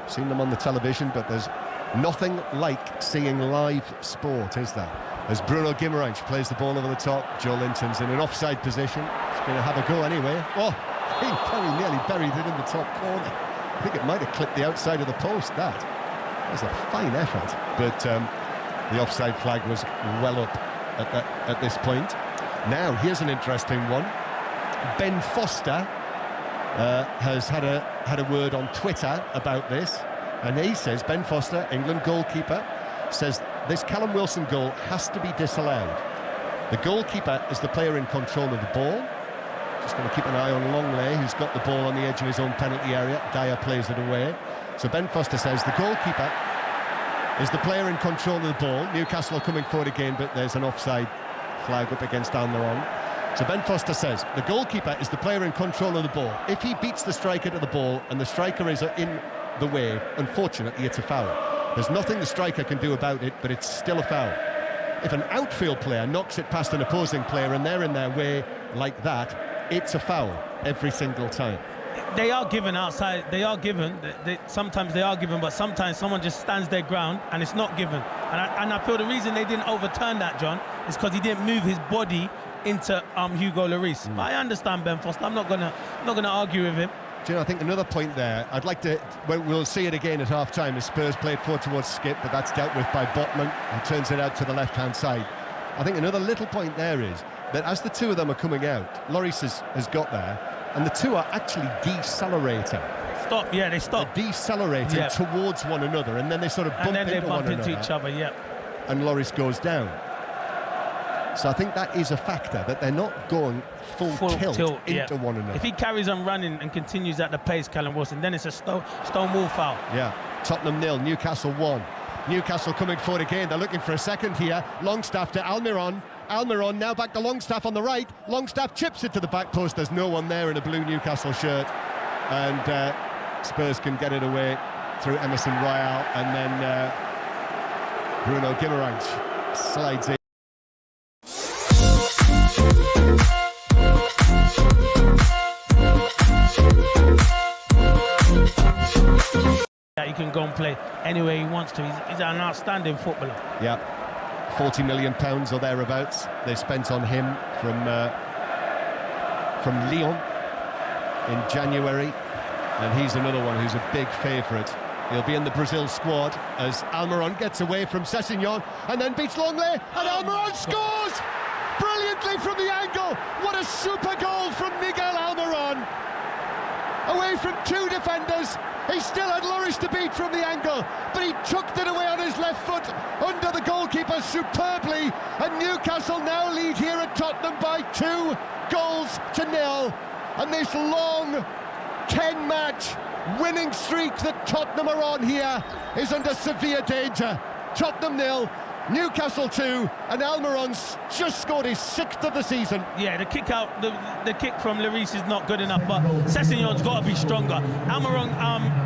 B: Seen them on the television, but there's nothing like seeing live sport, is there? As Bruno Guimaraes plays the ball over the top, Joe Linton's in an offside position. He's going to have a go anyway. Oh, he very nearly buried it in the top corner. I think it might have clipped the outside of the post. That was a fine effort, but. The offside flag was well up at this point. Now, here's an interesting one. Ben Foster has had a word on Twitter about this, and he says, Ben Foster, England goalkeeper, says this Callum Wilson goal has to be disallowed. The goalkeeper is the player in control of the ball. Just going to keep an eye on Longley, who's got the ball on the edge of his own penalty area. Dyer plays it away. So Ben Foster says the goalkeeper is the player in control of the ball. Newcastle are coming forward again, but there's an offside flag up against Almiron. So Ben Foster says the goalkeeper is the player in control of the ball. If he beats the striker to the ball and the striker is in the way, unfortunately it's a foul. There's nothing the striker can do about it, but it's still a foul. If an outfield player knocks it past an opposing player and they're in their way like that, it's a foul every single time.
C: They are given outside. They are given. Sometimes they are given, but sometimes someone just stands their ground and it's not given. And I feel the reason they didn't overturn that, John, is because he didn't move his body into Hugo Lloris. But I understand Ben Foster. I'm not gonna argue with him.
B: Do you know, I think another point there, I'd like to, we'll see it again at half-time as Spurs played forward towards Skip, but that's dealt with by Botman, who turns it out to the left-hand side. I think another little point there is that as the two of them are coming out, Lloris has got there, and the two are actually decelerating.
C: Stop, yeah, they stop.
B: They're decelerating towards one another, and then they sort of bump
C: into each other, yeah.
B: And Lloris goes down. So I think that is a factor, that they're not going full tilt into one another.
C: If he carries on running and continues at the pace, Callum Wilson, then it's a stone wall foul.
B: Yeah, Tottenham 0, Newcastle 1. Newcastle coming forward again, they're looking for a second here. Longstaff to Almiron. Almiron now back to Longstaff on the right. Longstaff chips it to the back post. There's no one there in a blue Newcastle shirt. And Spurs can get it away through Emerson Royale. And then Bruno Guimaraes slides in.
C: He can go and play anywhere he wants to. He's an outstanding footballer.
B: Yeah, £40 million or thereabouts they spent on him from Lyon in January, and he's another one who's a big favourite. He'll be in the Brazil squad as Almiron gets away from Sessegnon and then beats Longley, and Almiron scores brilliantly from the angle. What a super goal from Miguel Almiron, away from two defenders. He still had Lloris to beat from the angle, but he chucked it away on his left foot under the goalkeeper superbly, and Newcastle now lead here at Tottenham by 2-0. And this long 10-match winning streak that Tottenham are on here is under severe danger. Tottenham 0, Newcastle 2, and Almiron's just scored his 6th of the season.
C: Yeah, the kick out, the kick from Lloris is not good enough, but Sessegnon's got to be stronger. Almiron,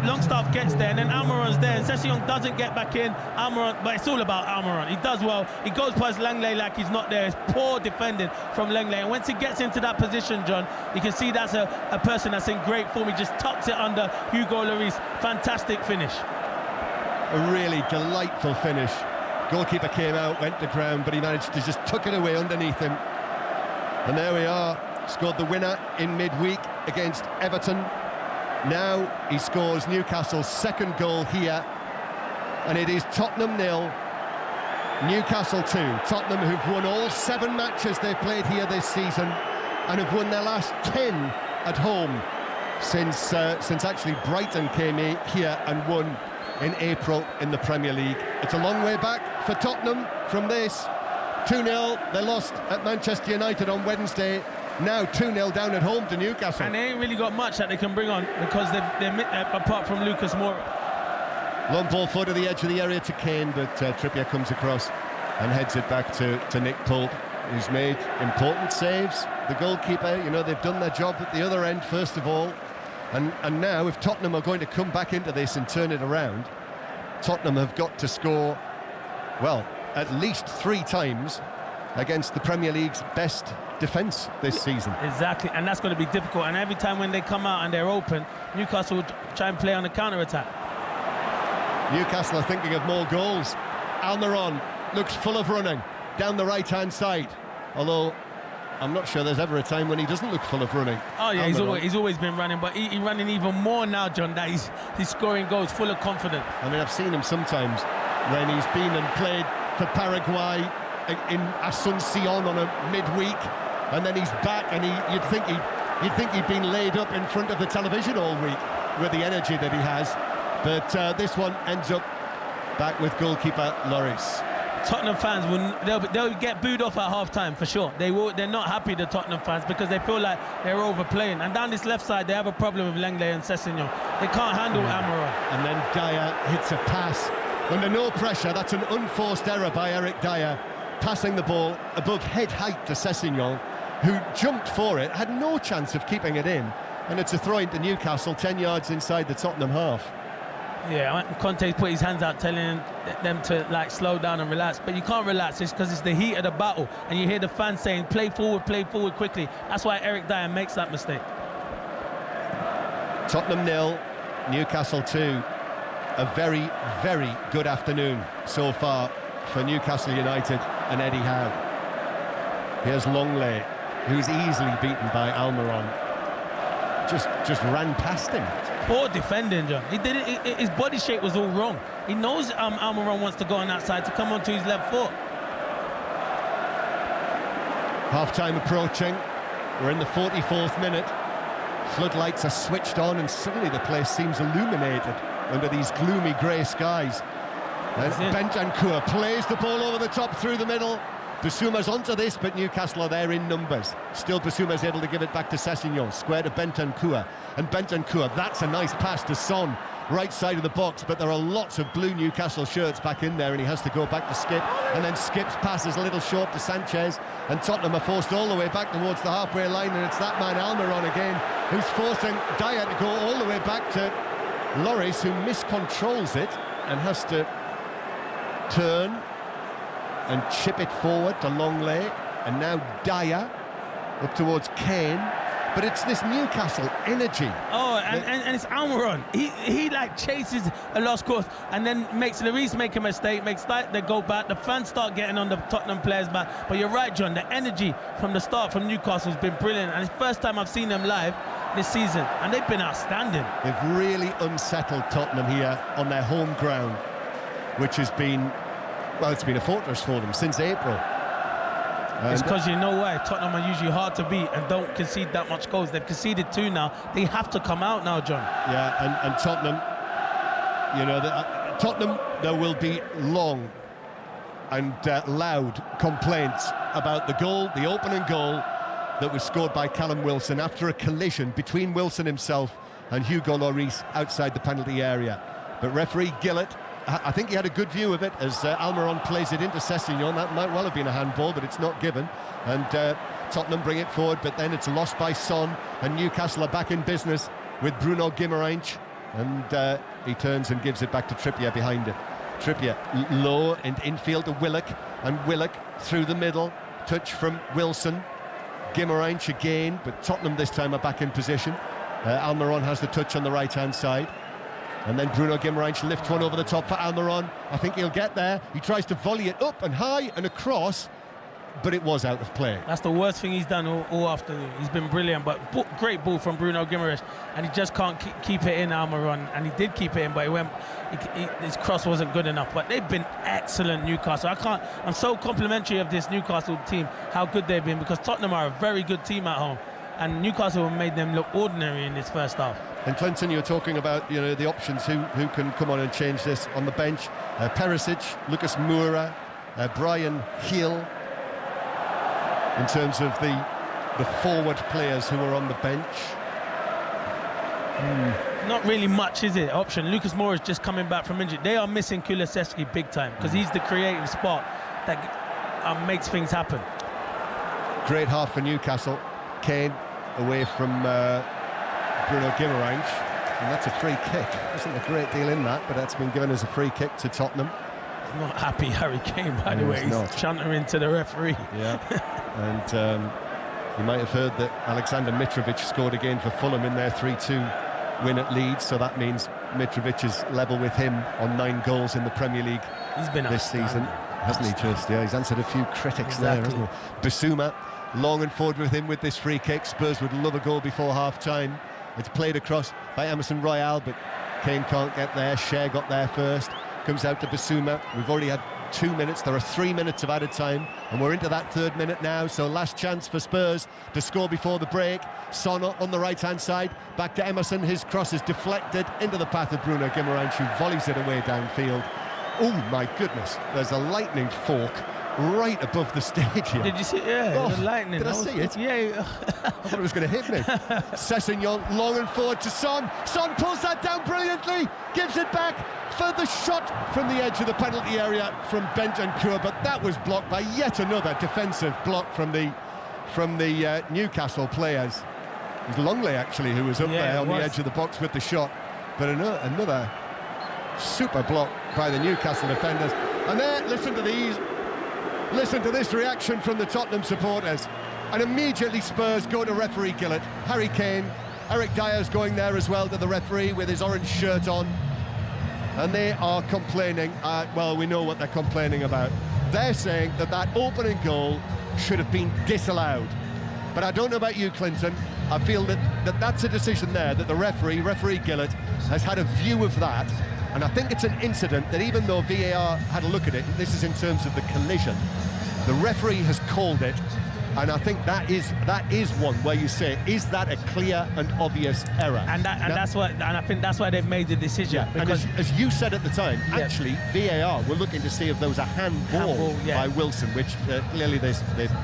C: Longstaff gets there, and then Almiron's there, and Sessegnon doesn't get back in. Almiron, but it's all about Almiron. He does well. He goes past Langley like he's not there. It's poor defending from Langley, and once he gets into that position, John, you can see that's a person that's in great form. He just tucks it under Hugo Lloris. Fantastic finish.
B: A really delightful finish Goalkeeper came out, went to ground, but he managed to just tuck it away underneath him. And there we are, scored the winner in midweek against Everton. Now he scores Newcastle's second goal here, and it is Tottenham 0, Newcastle 2. Tottenham, who've won all 7 matches they've played here this season, and have won their last 10 at home since actually Brighton came here and won in April in the Premier League. It's a long way back for Tottenham from this. 2-0, they lost at Manchester United on Wednesday. Now 2-0 down at home to Newcastle.
C: And they ain't really got much that they can bring on, because they're apart from Lucas Moura.
B: Long ball forward to the edge of the area to Kane, but Trippier comes across and heads it back to Nick Pope, who's made important saves. The goalkeeper, you know, they've done their job at the other end first of all. And now, if Tottenham are going to come back into this and turn it around, Tottenham have got to score, well, at least 3 times against the Premier League's best defence this season.
C: Exactly, and that's going to be difficult. And every time when they come out and they're open, Newcastle will try and play on the counter-attack.
B: Newcastle are thinking of more goals. Almiron looks full of running down the right-hand side, although I'm not sure there's ever a time when he doesn't look full of running.
C: Oh yeah, he's always been running, but he's running even more now, John, that he's scoring goals full of confidence.
B: I mean, I've seen him sometimes when he's been and played for Paraguay in Asuncion on a midweek, and then he's back, and you'd think he'd been laid up in front of the television all week with the energy that he has. But this one ends up back with goalkeeper Lloris.
C: Tottenham fans they'll get booed off at half-time for sure. They're not happy, the Tottenham fans, because they feel like they're overplaying. And down this left side, they have a problem with Lenglet and Sessegnon. They can't handle Almiron.
B: And then Dyer hits a pass under no pressure. That's an unforced error by Eric Dyer, passing the ball above head height to Sessegnon, who jumped for it, had no chance of keeping it in, and it's a throw into Newcastle 10 yards inside the Tottenham half.
C: Yeah, Conte's put his hands out telling them to like slow down and relax, but you can't relax. It's because it's the heat of the battle, and you hear the fans saying play forward quickly. That's why Eric Dyer makes that mistake. Tottenham
B: 0, Newcastle 2. A very, very good afternoon so far for Newcastle United and Eddie Howe. Here's Longley, who's easily beaten by Almiron. Just ran past him.
C: Poor defending, John. He did it. His body shape was all wrong. He knows Almiron wants to go on that side to come onto his left foot.
B: Half-time approaching. We're in the 44th minute. Floodlights are switched on, and suddenly the place seems illuminated under these gloomy grey skies. Bentancur plays the ball over the top through the middle. Basuma's onto this, but Newcastle are there in numbers. Still Basuma's able to give it back to Sessegnon, square to Bentancur. And Bentancur, that's a nice pass to Son, right side of the box, but there are lots of blue Newcastle shirts back in there, and he has to go back to Skip, and then Skip's pass is a little short to Sanchez, and Tottenham are forced all the way back towards the halfway line, and it's that man Almiron again who's forcing Dyer to go all the way back to Lloris, who miscontrols it and has to turn and chip it forward to Longley, and now Dyer up towards Kane. But it's this Newcastle energy.
C: Oh, and it's Almiron. He like chases a lost course, and then makes Lloris make a mistake, makes they go back. The fans start getting on the Tottenham players back. But you're right, John. The energy from the start from Newcastle has been brilliant, and it's the first time I've seen them live this season, and they've been outstanding.
B: They've really unsettled Tottenham here on their home ground, which has been, well, it's been a fortress for them since April.
C: It's because you know why Tottenham are usually hard to beat and don't concede that much goals. They've conceded 2 now. They have to come out now, John.
B: Yeah, and Tottenham, you know, Tottenham, there will be long and loud complaints about the goal, the opening goal that was scored by Callum Wilson after a collision between Wilson himself and Hugo Lloris outside the penalty area. But referee Gillett, I think he had a good view of it as Almiron plays it into Sessegnon. That might well have been a handball, but it's not given. And Tottenham bring it forward, but then it's lost by Son, and Newcastle are back in business with Bruno Guimaraes, and he turns and gives it back to Trippier behind it. Trippier low and infield to Willock, and Willock through the middle. Touch from Wilson. Guimaraes again, but Tottenham this time are back in position. Almiron has the touch on the right-hand side. And then Bruno Guimaraes lifts one over the top for Almiron. I think he'll get there. He tries to volley it up and high and across, but it was out of play.
C: That's the worst thing he's done all afternoon. He's been brilliant, but great ball from Bruno Guimaraes, and he just can't keep it in, Almiron. And he did keep it in, but his cross wasn't good enough. But they've been excellent, Newcastle. I'm so complimentary of this Newcastle team, how good they've been, because Tottenham are a very good team at home, and Newcastle have made them look ordinary in this first half.
B: And Clinton, you're talking about the options who can come on and change this on the bench. Perisic, Lucas Moura, Brian Hill. In terms of the forward players who are on the bench.
C: Not really much, is it? Option. Lucas Moura is just coming back from injury. They are missing Kulusevski big time, because he's the creative spark that makes things happen.
B: Great half for Newcastle. Kane away from Bruno Guimaraes, and that's a free kick. Isn't a great deal in that, but that's been given as a free kick to Tottenham.
C: He's not happy, Harry Kane, by the way. He's chuntering to the referee.
B: Yeah, and you might have heard that Alexander Mitrovic scored again for Fulham in their 3-2 win at Leeds, so that means Mitrovic is level with him on 9 goals in the Premier League this season, hasn't he? Yeah, he's answered a few critics there, hasn't he? Bissouma long and forward with him with this free kick. Spurs would love a goal before half-time. It's played across by Emerson Royale, but Kane can't get there. Cher got there first. Comes out to Bissouma. We've already had 2 minutes. There are 3 minutes of added time, and we're into that 3rd minute now, so last chance for Spurs to score before the break. Son on the right-hand side, back to Emerson. His cross is deflected into the path of Bruno Guimaraes, who volleys it away downfield. Oh my goodness, there's a lightning fork right above the stadium.
C: Did you see? Yeah, the lightning.
B: Did I see it?
C: Yeah.
B: I thought it was going to hit me. Sessegnon long and forward to Son. Son pulls that down brilliantly, gives it back for the shot from the edge of the penalty area from Bentancur, but that was blocked by yet another defensive block from the Newcastle players. It was Longley actually who was up there on the edge of the box with the shot, but another super block by the Newcastle defenders. And there, listen to this reaction from the Tottenham supporters. And immediately Spurs go to referee Gillett. Harry Kane, Eric Dyer's going there as well to the referee with his orange shirt on. And they are complaining, well, we know what they're complaining about. They're saying that opening goal should have been disallowed. But I don't know about you, Clinton. I feel that's a decision there, that the referee Gillett, has had a view of that. And I think it's an incident that even though VAR had a look at it, and this is in terms of the collision, the referee has called it, and I think that is one where you say, is that a clear and obvious error? And
C: I think that's why they've made the decision.
B: Yeah, because as you said at the time, actually VAR were looking to see if there was a handball by Wilson, which clearly they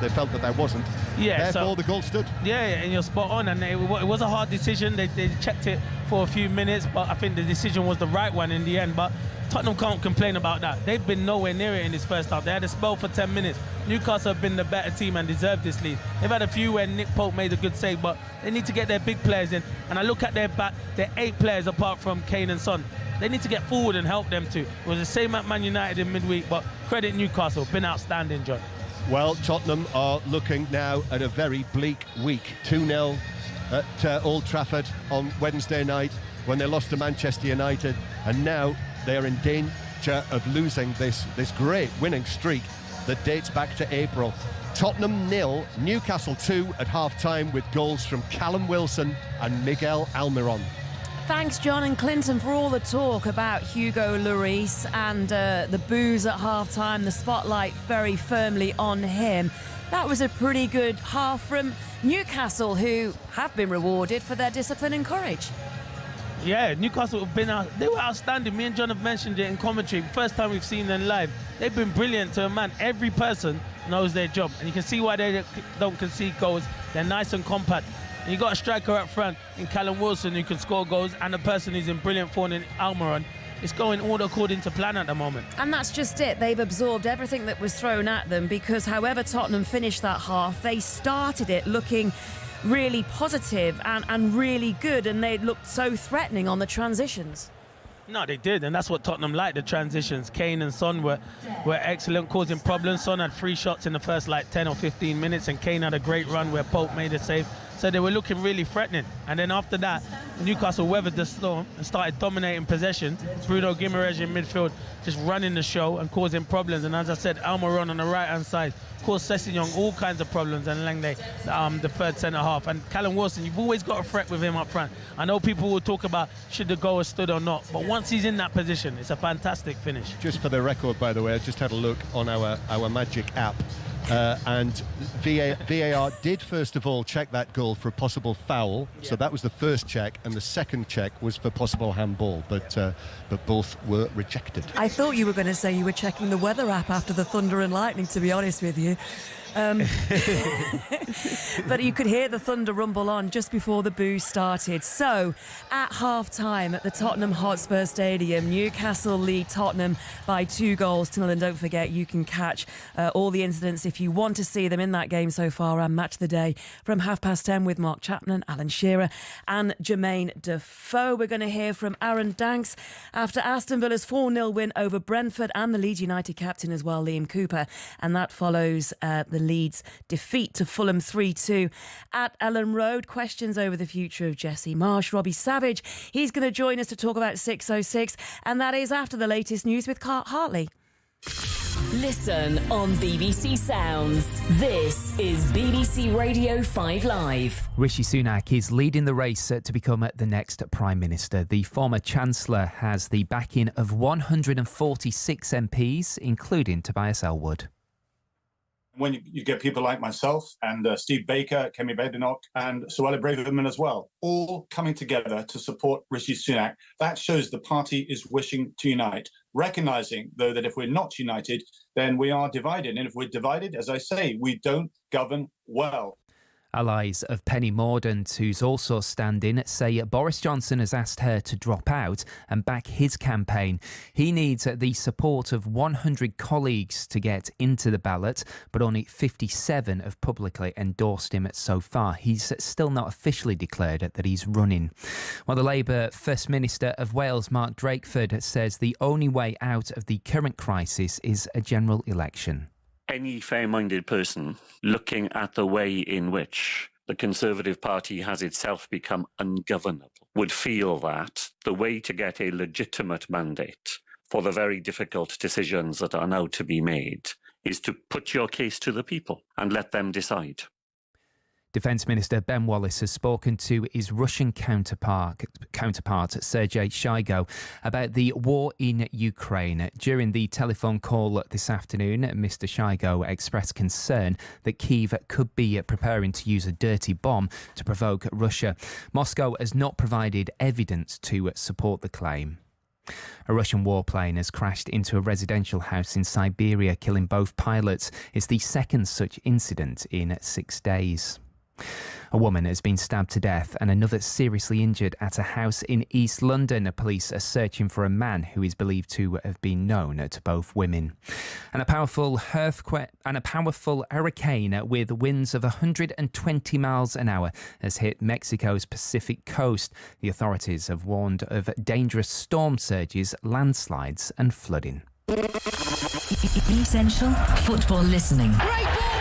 B: felt that there wasn't. Yeah, therefore the goal stood.
C: Yeah, and you're spot on, and it was a hard decision. They checked it for a few minutes, but I think the decision was the right one in the end. But Tottenham can't complain about that. They've been nowhere near it in this first half. They had a spell for 10 minutes. Newcastle have been the better team and deserved this lead. They've had a few where Nick Pope made a good save, but they need to get their big players in. And I look at their back, they're 8 players apart from Kane and Son. They need to get forward and help them too. It was the same at Man United in midweek, but credit Newcastle, been outstanding, John.
B: Well, Tottenham are looking now at a very bleak week. 2-0 at Old Trafford on Wednesday night when they lost to Manchester United, and now they are in danger of losing this great winning streak that dates back to April. Tottenham 0, Newcastle 2 at half-time with goals from Callum Wilson and Miguel Almiron.
A: Thanks, John and Clinton, for all the talk about Hugo Lloris and the boos at half-time, the spotlight very firmly on him. That was a pretty good half from Newcastle, who have been rewarded for their discipline and courage.
C: Yeah, Newcastle have been they were outstanding. Me and John have mentioned it in commentary. First time we've seen them live. They've been brilliant to a man. Every person knows their job, and you can see why they don't concede goals. They're nice and compact. And you got a striker up front in Callum Wilson who can score goals, and a person who's in brilliant form in Almiron. It's going all according to plan at the moment. And
A: that's just it. They've absorbed everything that was thrown at them, because however Tottenham finished that half, they started it looking really positive and really good, and they looked so threatening on the transitions.
C: No, they did, and that's what Tottenham liked, the transitions. Kane and Son were excellent, causing problems. Son had 3 shots in the first 10 or 15 minutes, and Kane had a great run where Pope made a save. So they were looking really threatening. And then after that, Newcastle weathered the storm and started dominating possession. Bruno Guimaraes in midfield just running the show and causing problems. And as I said, Almiron on the right-hand side caused Sessegnon all kinds of problems, and Langley, the third centre-half. And Callum Wilson, you've always got a threat with him up front. I know people will talk about should the goal have stood or not, but once he's in that position, it's a fantastic finish.
B: Just for the record, by the way, I just had a look on our Magic app. And VAR did first of all check that goal for a possible foul, so that was the first check, and the second check was for possible handball, but both were rejected.
A: I thought you were going to say you were checking the weather app after the thunder and lightning, to be honest with you. But you could hear the thunder rumble on just before the boo started. So, at half-time at the Tottenham Hotspur Stadium, Newcastle lead Tottenham by 2-0. And don't forget, you can catch all the incidents if you want to see them in that game so far and Match the Day from 10:30 with Mark Chapman, Alan Shearer and Jermaine Defoe. We're going to hear from Aaron Danks after Aston Villa's 4-0 win over Brentford, and the Leeds United captain as well, Liam Cooper. And that follows the Leeds defeat to Fulham 3-2 at Ellen Road. Questions over the future of Jesse Marsch. Robbie Savage, he's going to join us to talk about 606, and that is after the latest news with Cart Hartley.
D: Listen on BBC Sounds. This is BBC Radio 5 Live.
E: Rishi Sunak is leading the race to become the next Prime Minister. The former Chancellor has the backing of 146 MPs, including Tobias Ellwood.
F: When you get people like myself and Steve Baker, Kemi Badenoch and Suella Braverman as well, all coming together to support Rishi Sunak, that shows the party is wishing to unite, recognising, though, that if we're not united, then we are divided. And if we're divided, as I say, we don't govern well.
E: Allies of Penny Mordaunt, who's also standing, say Boris Johnson has asked her to drop out and back his campaign. He needs the support of 100 colleagues to get into the ballot, but only 57 have publicly endorsed him so far. He's still not officially declared that he's running. While the Labour First Minister of Wales, Mark Drakeford, says the only way out of the current crisis is a general election.
G: Any fair-minded person looking at the way in which the Conservative Party has itself become ungovernable would feel that the way to get a legitimate mandate for the very difficult decisions that are now to be made is to put your case to the people and let them decide.
E: Defence Minister Ben Wallace has spoken to his Russian counterpart Sergei Shoigu about the war in Ukraine. During the telephone call this afternoon, Mr. Shoigu expressed concern that Kyiv could be preparing to use a dirty bomb to provoke Russia. Moscow has not provided evidence to support the claim. A Russian warplane has crashed into a residential house in Siberia, killing both pilots. It's the second such incident in 6 days. A woman has been stabbed to death and another seriously injured at a house in East London. Police are searching for a man who is believed to have been known to both women. And a powerful hurricane with winds of 120 miles an hour has hit Mexico's Pacific coast. The authorities have warned of dangerous storm surges, landslides and flooding.
D: Essential football listening.
H: Great ball!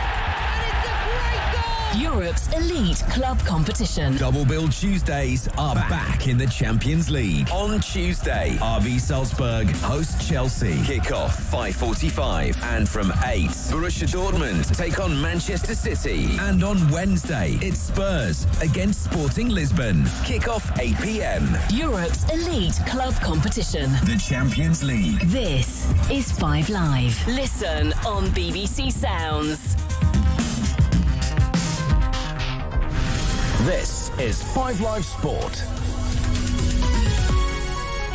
D: Europe's elite club competition.
I: Double Bill Tuesdays are back in the Champions League. On Tuesday, RB Salzburg host Chelsea. Kick-off 5:45. And from 8, Borussia Dortmund take on Manchester City. And on Wednesday, it's Spurs against Sporting Lisbon. Kick-off 8 p.m.
D: Europe's elite club competition.
I: The Champions League.
D: This is 5 Live. Listen on BBC Sounds.
I: This is 5 Live Sport.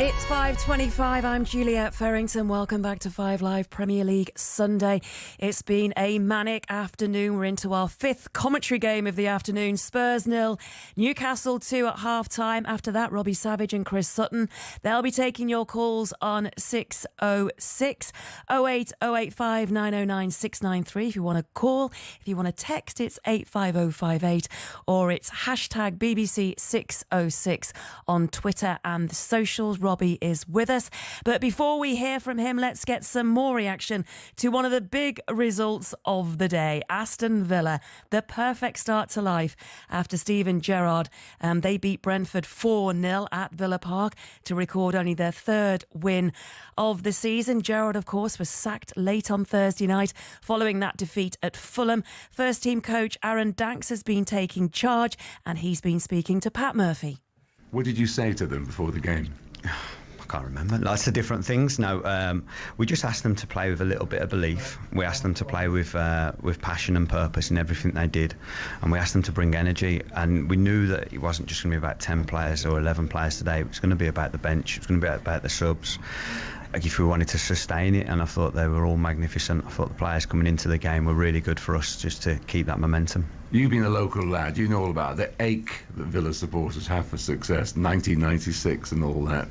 A: It's 5:25. I'm Juliette Ferrington. Welcome back to 5 Live Premier League Sunday. It's been a manic afternoon. We're into our fifth commentary game of the afternoon. Spurs 0, Newcastle 2 at half-time. After that, Robbie Savage and Chris Sutton. They'll be taking your calls on 606 08085 909 693 if you want to call. If you want to text, it's 85058 or it's hashtag BBC606 on Twitter and the socials. Robbie is with us. But before we hear from him, let's get some more reaction to one of the big results of the day. Aston Villa, the perfect start to life after Steven Gerrard. They beat Brentford 4-0 at Villa Park to record only their third win of the season. Gerrard, of course, was sacked late on Thursday night following that defeat at Fulham. First team coach Aaron Danks has been taking charge and he's been speaking to Pat Murphy.
H: What did you say to them before the game?
J: I can't remember. Lots of different things. No, we just asked them to play with a little bit of belief. We asked them to play with passion and purpose in everything they did, and we asked them to bring energy. And we knew that it wasn't just going to be about 10 players or 11 players today. It was going to be about the bench. It was going to be about the subs. If we wanted to sustain it, and I thought they were all magnificent. I thought the players coming into the game were really good for us just to keep that momentum.
H: You've been a local lad, you know all about the ache that Villa supporters have for success, 1996 and all that.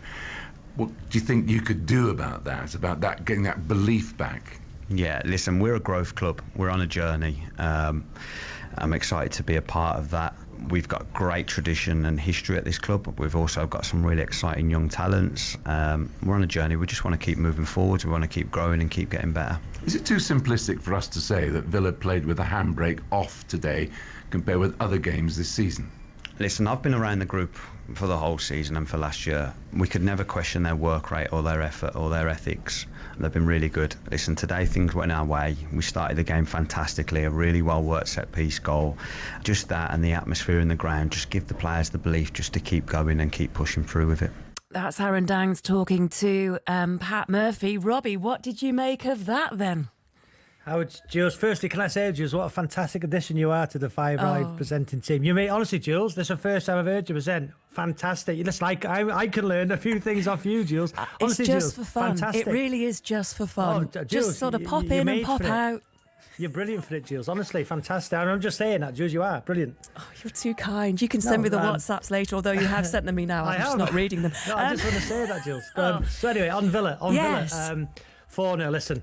H: What do you think you could do about that, getting that belief back?
J: Yeah, listen, we're a growth club. We're on a journey. I'm excited to be a part of that. We've got great tradition and history at this club, but we've also got some really exciting young talents. We're on a journey. We just want to keep moving forward. We want to keep growing and keep getting better.
H: Is it too simplistic for us to say that Villa played with a handbrake off today compared with other games this season?
J: Listen, I've been around the group for the whole season and for last year. We could never question their work rate or their effort or their ethics. They've been really good. Listen, today things went our way. We started the game fantastically, a really well worked set piece goal. Just that and the atmosphere in the ground just give the players the belief just to keep going and keep pushing through with it.
A: That's Aaron Dangs talking to Pat Murphy. Robbie, what did you make of that then?
K: Howard, Jules, firstly, can I say, Jules, what a fantastic addition you are to the Five Live presenting team. You may, honestly, Jules, this is the first time I've heard you present. Fantastic. Listen, I can learn a few things off you, Jules. Honestly,
A: it's just
K: Jules,
A: for fun.
K: fantastic.
A: It really is just for fun.
K: Jules,
A: just sort of pop in and pop out.
K: You're brilliant for it, Jules. Honestly, fantastic. And I'm just saying that, Jules, you are brilliant.
A: Oh, you're too kind. You can send me the WhatsApps later, although you have sent them me now. I'm just not reading them.
K: No, I just want to say that, Jules. So anyway, on Villa, 4-0, listen.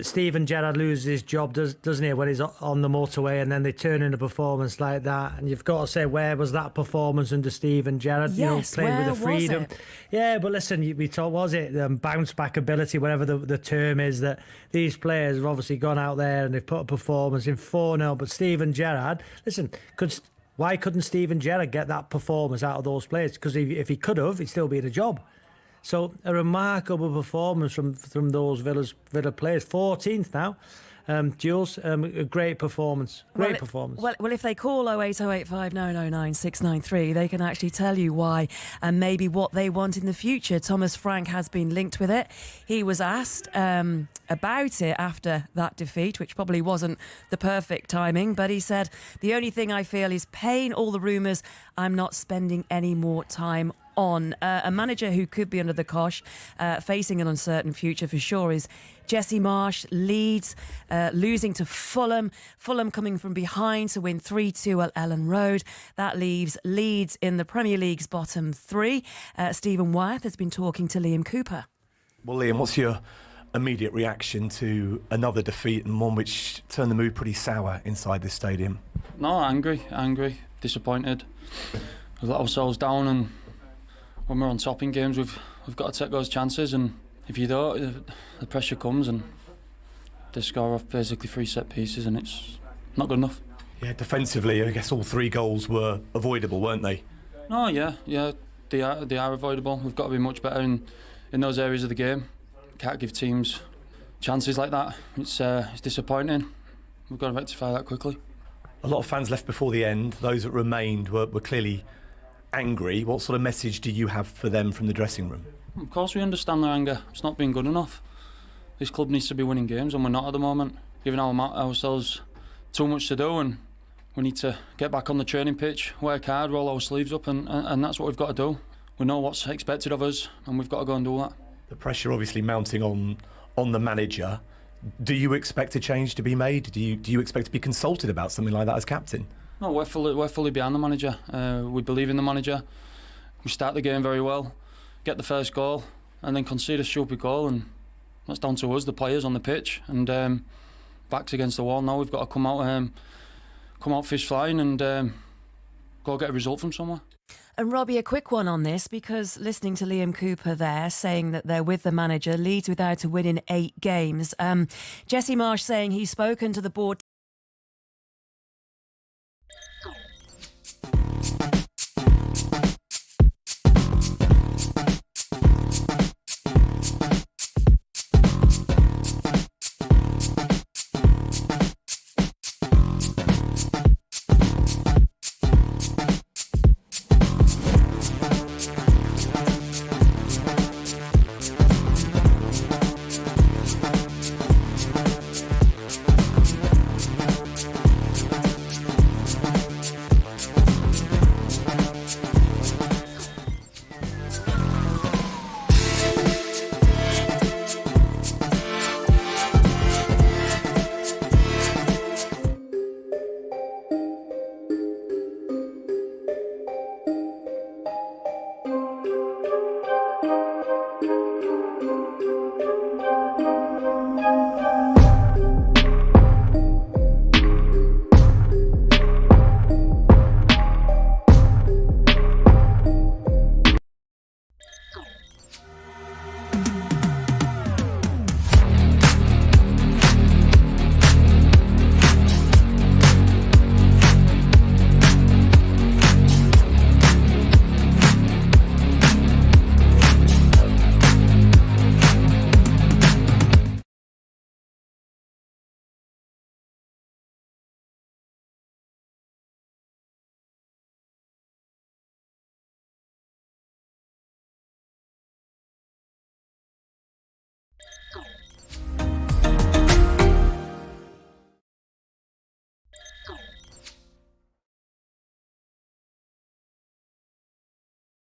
K: Steven Gerrard loses his job, doesn't he, when he's on the motorway, and then they turn in a performance like that. And you've got to say, where was that performance under Steven Gerrard?
A: Yes,
K: playing with the freedom.
A: Was it?
K: Yeah, but listen, we talked, was it bounce back ability, whatever the term is, that these players have obviously gone out there and they've put a performance in 4-0. But Steven Gerrard, listen, why couldn't Steven Gerrard get that performance out of those players? Because if he could have, he'd still be in a job. So a remarkable performance from those Villa players. 14th now. Jules, a great performance. Performance.
A: Well, if they call 08085 909 693, they can actually tell you why and maybe what they want in the future. Thomas Frank has been linked with it. He was asked about it after that defeat, which probably wasn't the perfect timing, but he said, the only thing I feel is pain, all the rumours, I'm not spending any more time on. A manager who could be under the cosh, facing an uncertain future for sure, is Jesse Marsh. Leeds losing to Fulham. Fulham coming from behind to win 3-2 at Ellen Road. That leaves Leeds in the Premier League's bottom three. Stephen Wyeth has been talking to Liam Cooper.
L: Well, Liam, what's your immediate reaction to another defeat and one which turned the mood pretty sour inside this stadium?
M: No, angry, disappointed. We've let ourselves down, and when we're on top in games, we've got to take those chances, and if you don't, the pressure comes and they score off basically 3 set pieces, and it's not good enough.
L: Yeah, defensively, I guess all 3 goals were avoidable, weren't they?
M: No, yeah, they are avoidable. We've got to be much better in those areas of the game. Can't give teams chances like that. It's disappointing. We've got to rectify that quickly.
L: A lot of fans left before the end. Those that remained were clearly angry. What sort of message do you have for them from the dressing room?
M: Of course we understand their anger. It's not been good enough. This club needs to be winning games, and we're not at the moment. Giving ourselves too much to do, and we need to get back on the training pitch, work hard, roll our sleeves up, and that's what we've got to do. We know what's expected of us, and we've got to go and do that.
L: The pressure obviously mounting on the manager. Do you expect a change to be made? Do you expect to be consulted about something like that as captain?
M: No, we're fully behind the manager. We believe in the manager. We start the game very well, get the first goal, and then concede a stupid goal, and that's down to us, the players on the pitch. And backs against the wall now. We've got to come out fish flying and go get a result from somewhere.
A: And Robbie, a quick one on this, because listening to Liam Cooper there saying that they're with the manager, Leeds without a win in 8 games. Jesse Marsh saying he's spoken to the board.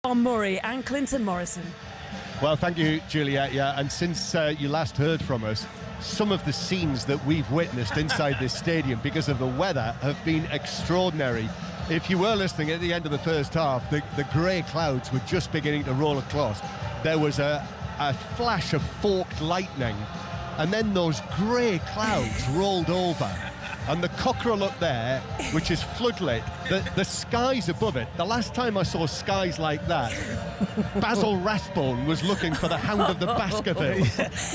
A: John Murray and Clinton Morrison.
B: Well, thank you, Juliet. Yeah, and since you last heard from us, some of the scenes that we've witnessed inside this stadium because of the weather have been extraordinary. If you were listening at the end of the first half, the grey clouds were just beginning to roll across. There was a flash of forked lightning, and then those grey clouds rolled over. And the cockerel up there, which is floodlit, the skies above it, the last time I saw skies like that, Basil Rathbone was looking for the Hound of the Baskerville.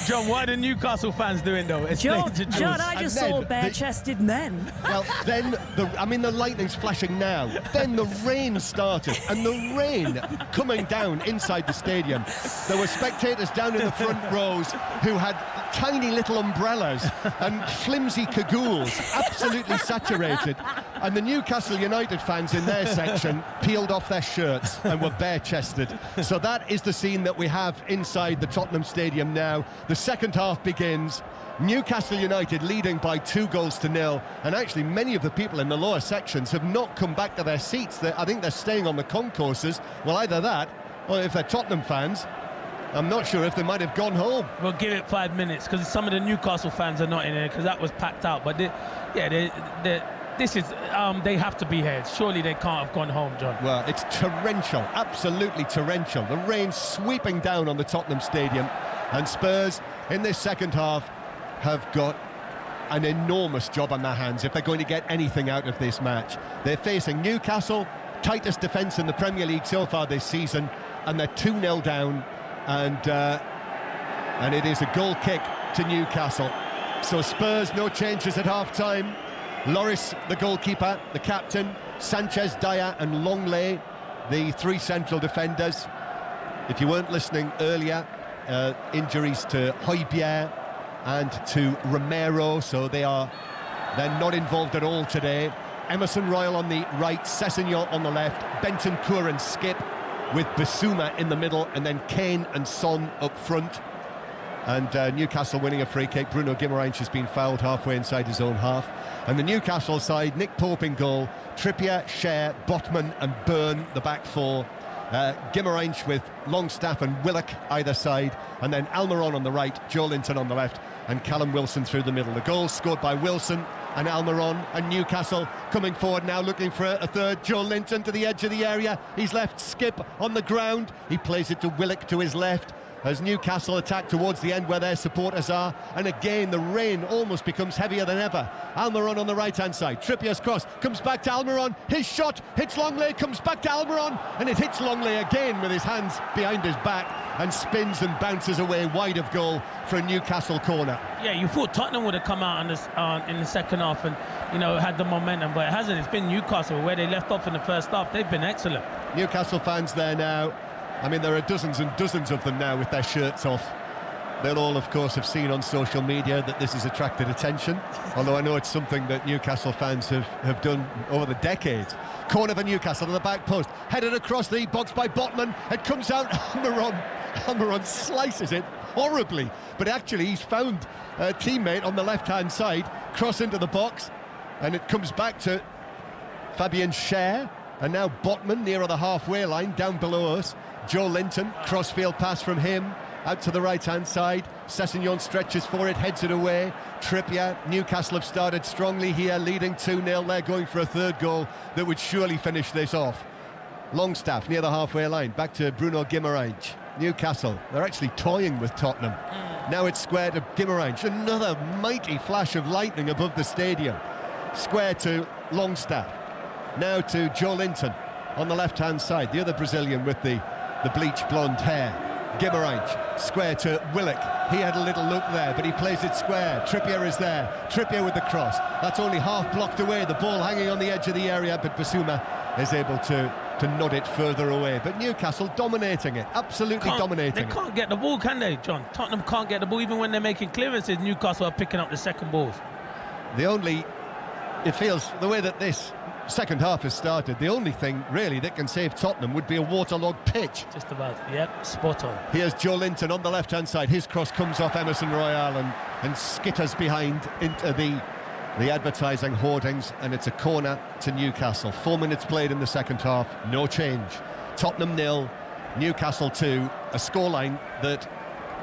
C: John, what are the Newcastle fans doing, though?
A: John, I just saw bare-chested men.
B: Well, then, the lightning's flashing now. Then the rain started, and the rain coming down inside the stadium. There were spectators down in the front rows who had tiny little umbrellas and flimsy cagoules, absolutely saturated, and the Newcastle United fans in their section peeled off their shirts and were bare-chested. So that is the scene that we have inside the Tottenham Stadium now. The second half begins. Newcastle United leading by 2-0, and actually many of the people in the lower sections have not come back to their seats. I think they're staying on the concourses. Well, either that, or if they're Tottenham fans, I'm not sure if they might have gone home.
C: We'll give it 5 minutes, because some of the Newcastle fans are not in there, because that was packed out. But they have to be here. Surely they can't have gone home, John.
B: Well, it's torrential, absolutely torrential. The rain sweeping down on the Tottenham Stadium, and Spurs in this second half have got an enormous job on their hands if they're going to get anything out of this match. They're facing Newcastle, tightest defence in the Premier League so far this season, and they're 2-0 down. And it is a goal kick to Newcastle. So Spurs, no changes at half-time. Lloris, the goalkeeper, the captain, Sanchez, Dyer and Longley, the 3 central defenders. If you weren't listening earlier, injuries to Højbjerg and to Romero, so they're not involved at all today. Emerson Royal on the right, Sessegnon on the left, Bentancur and Skip, with Bissouma in the middle, and then Kane and Son up front. And Newcastle winning a free kick. Bruno Guimaraes has been fouled halfway inside his own half. And the Newcastle side, Nick Pope in goal, Trippier, Schär, Botman and Byrne, the back four. Guimaraes with Longstaff and Willock either side, and then Almiron on the right, Joe Linton on the left, and Callum Wilson through the middle. The goals scored by Wilson and Almiron, and Newcastle coming forward now looking for a third. Joe Linton to the edge of the area. He's left Skip on the ground. He plays it to Willock to his left. as Newcastle attack towards the end where their supporters are, and again the rain almost becomes heavier than ever. Almiron on the right-hand side, Trippier's cross comes back to Almiron, his shot hits Longley, comes back to Almiron, and it hits Longley again with his hands behind his back and spins and bounces away wide of goal for a Newcastle corner.
C: Yeah, you thought Tottenham would have come out on this, in the second half and, you know, had the momentum, but it hasn't. It's been Newcastle where they left off in the first half. They've been excellent.
B: Newcastle fans there now. I mean, there are dozens and dozens of them now with their shirts off. They'll all, of course, have seen on social media that this has attracted attention, although I know it's something that Newcastle fans have done over the decades. Corner for Newcastle on the back post, headed across the box by Botman. It comes out, Almiron slices it horribly, but actually he's found a teammate on the left-hand side, cross into the box, and it comes back to Fabian Schär, and now Botman near the halfway line, down below us. Joe Linton, crossfield pass from him, out to the right-hand side. Sessegnon stretches for it, heads it away. Trippier, Newcastle have started strongly here, leading 2-0. They're going for a third goal that would surely finish this off. Longstaff near the halfway line, back to Bruno Guimaraes. Newcastle, they're actually toying with Tottenham. Now it's square to Guimaraes. Another mighty flash of lightning above the stadium. Square to Longstaff. Now to Joe Linton on the left-hand side, the other Brazilian with the bleached blonde hair. Guimaraes, square to Willock. He had a little look there, but he plays it square. Trippier is there. Trippier with the cross. That's only half blocked away. The ball hanging on the edge of the area, but Basuma is able to nod it further away. But Newcastle dominating it, absolutely dominating it.
C: They can't get the ball, can they, John? Tottenham can't get the ball. Even when they're making clearances, Newcastle are picking up the second balls.
B: It feels, the way that this second half has started, the only thing really that can save Tottenham would be a waterlogged pitch.
C: Just about, yep, spot on.
B: Here's Joe Linton on the left-hand side. His cross comes off Emerson Royal and skitters behind into the advertising hoardings, and it's a corner to Newcastle. 4 minutes played in the second half, no change. Tottenham 0, Newcastle 2, a scoreline that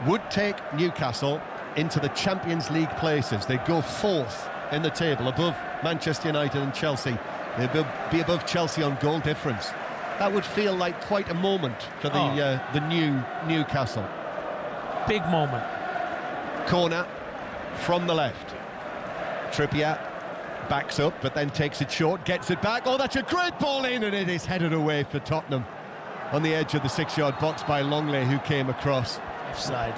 B: would take Newcastle into the Champions League places. They'd go fourth in the table, above Manchester United and Chelsea. They'd be above Chelsea on goal difference. That would feel like quite a moment for the new Newcastle.
C: Big moment.
B: Corner from the left. Trippier backs up, but then takes it short, gets it back. Oh, that's a great ball in, and it is headed away for Tottenham on the edge of the 6-yard box by Longley, who came across.
C: Offside.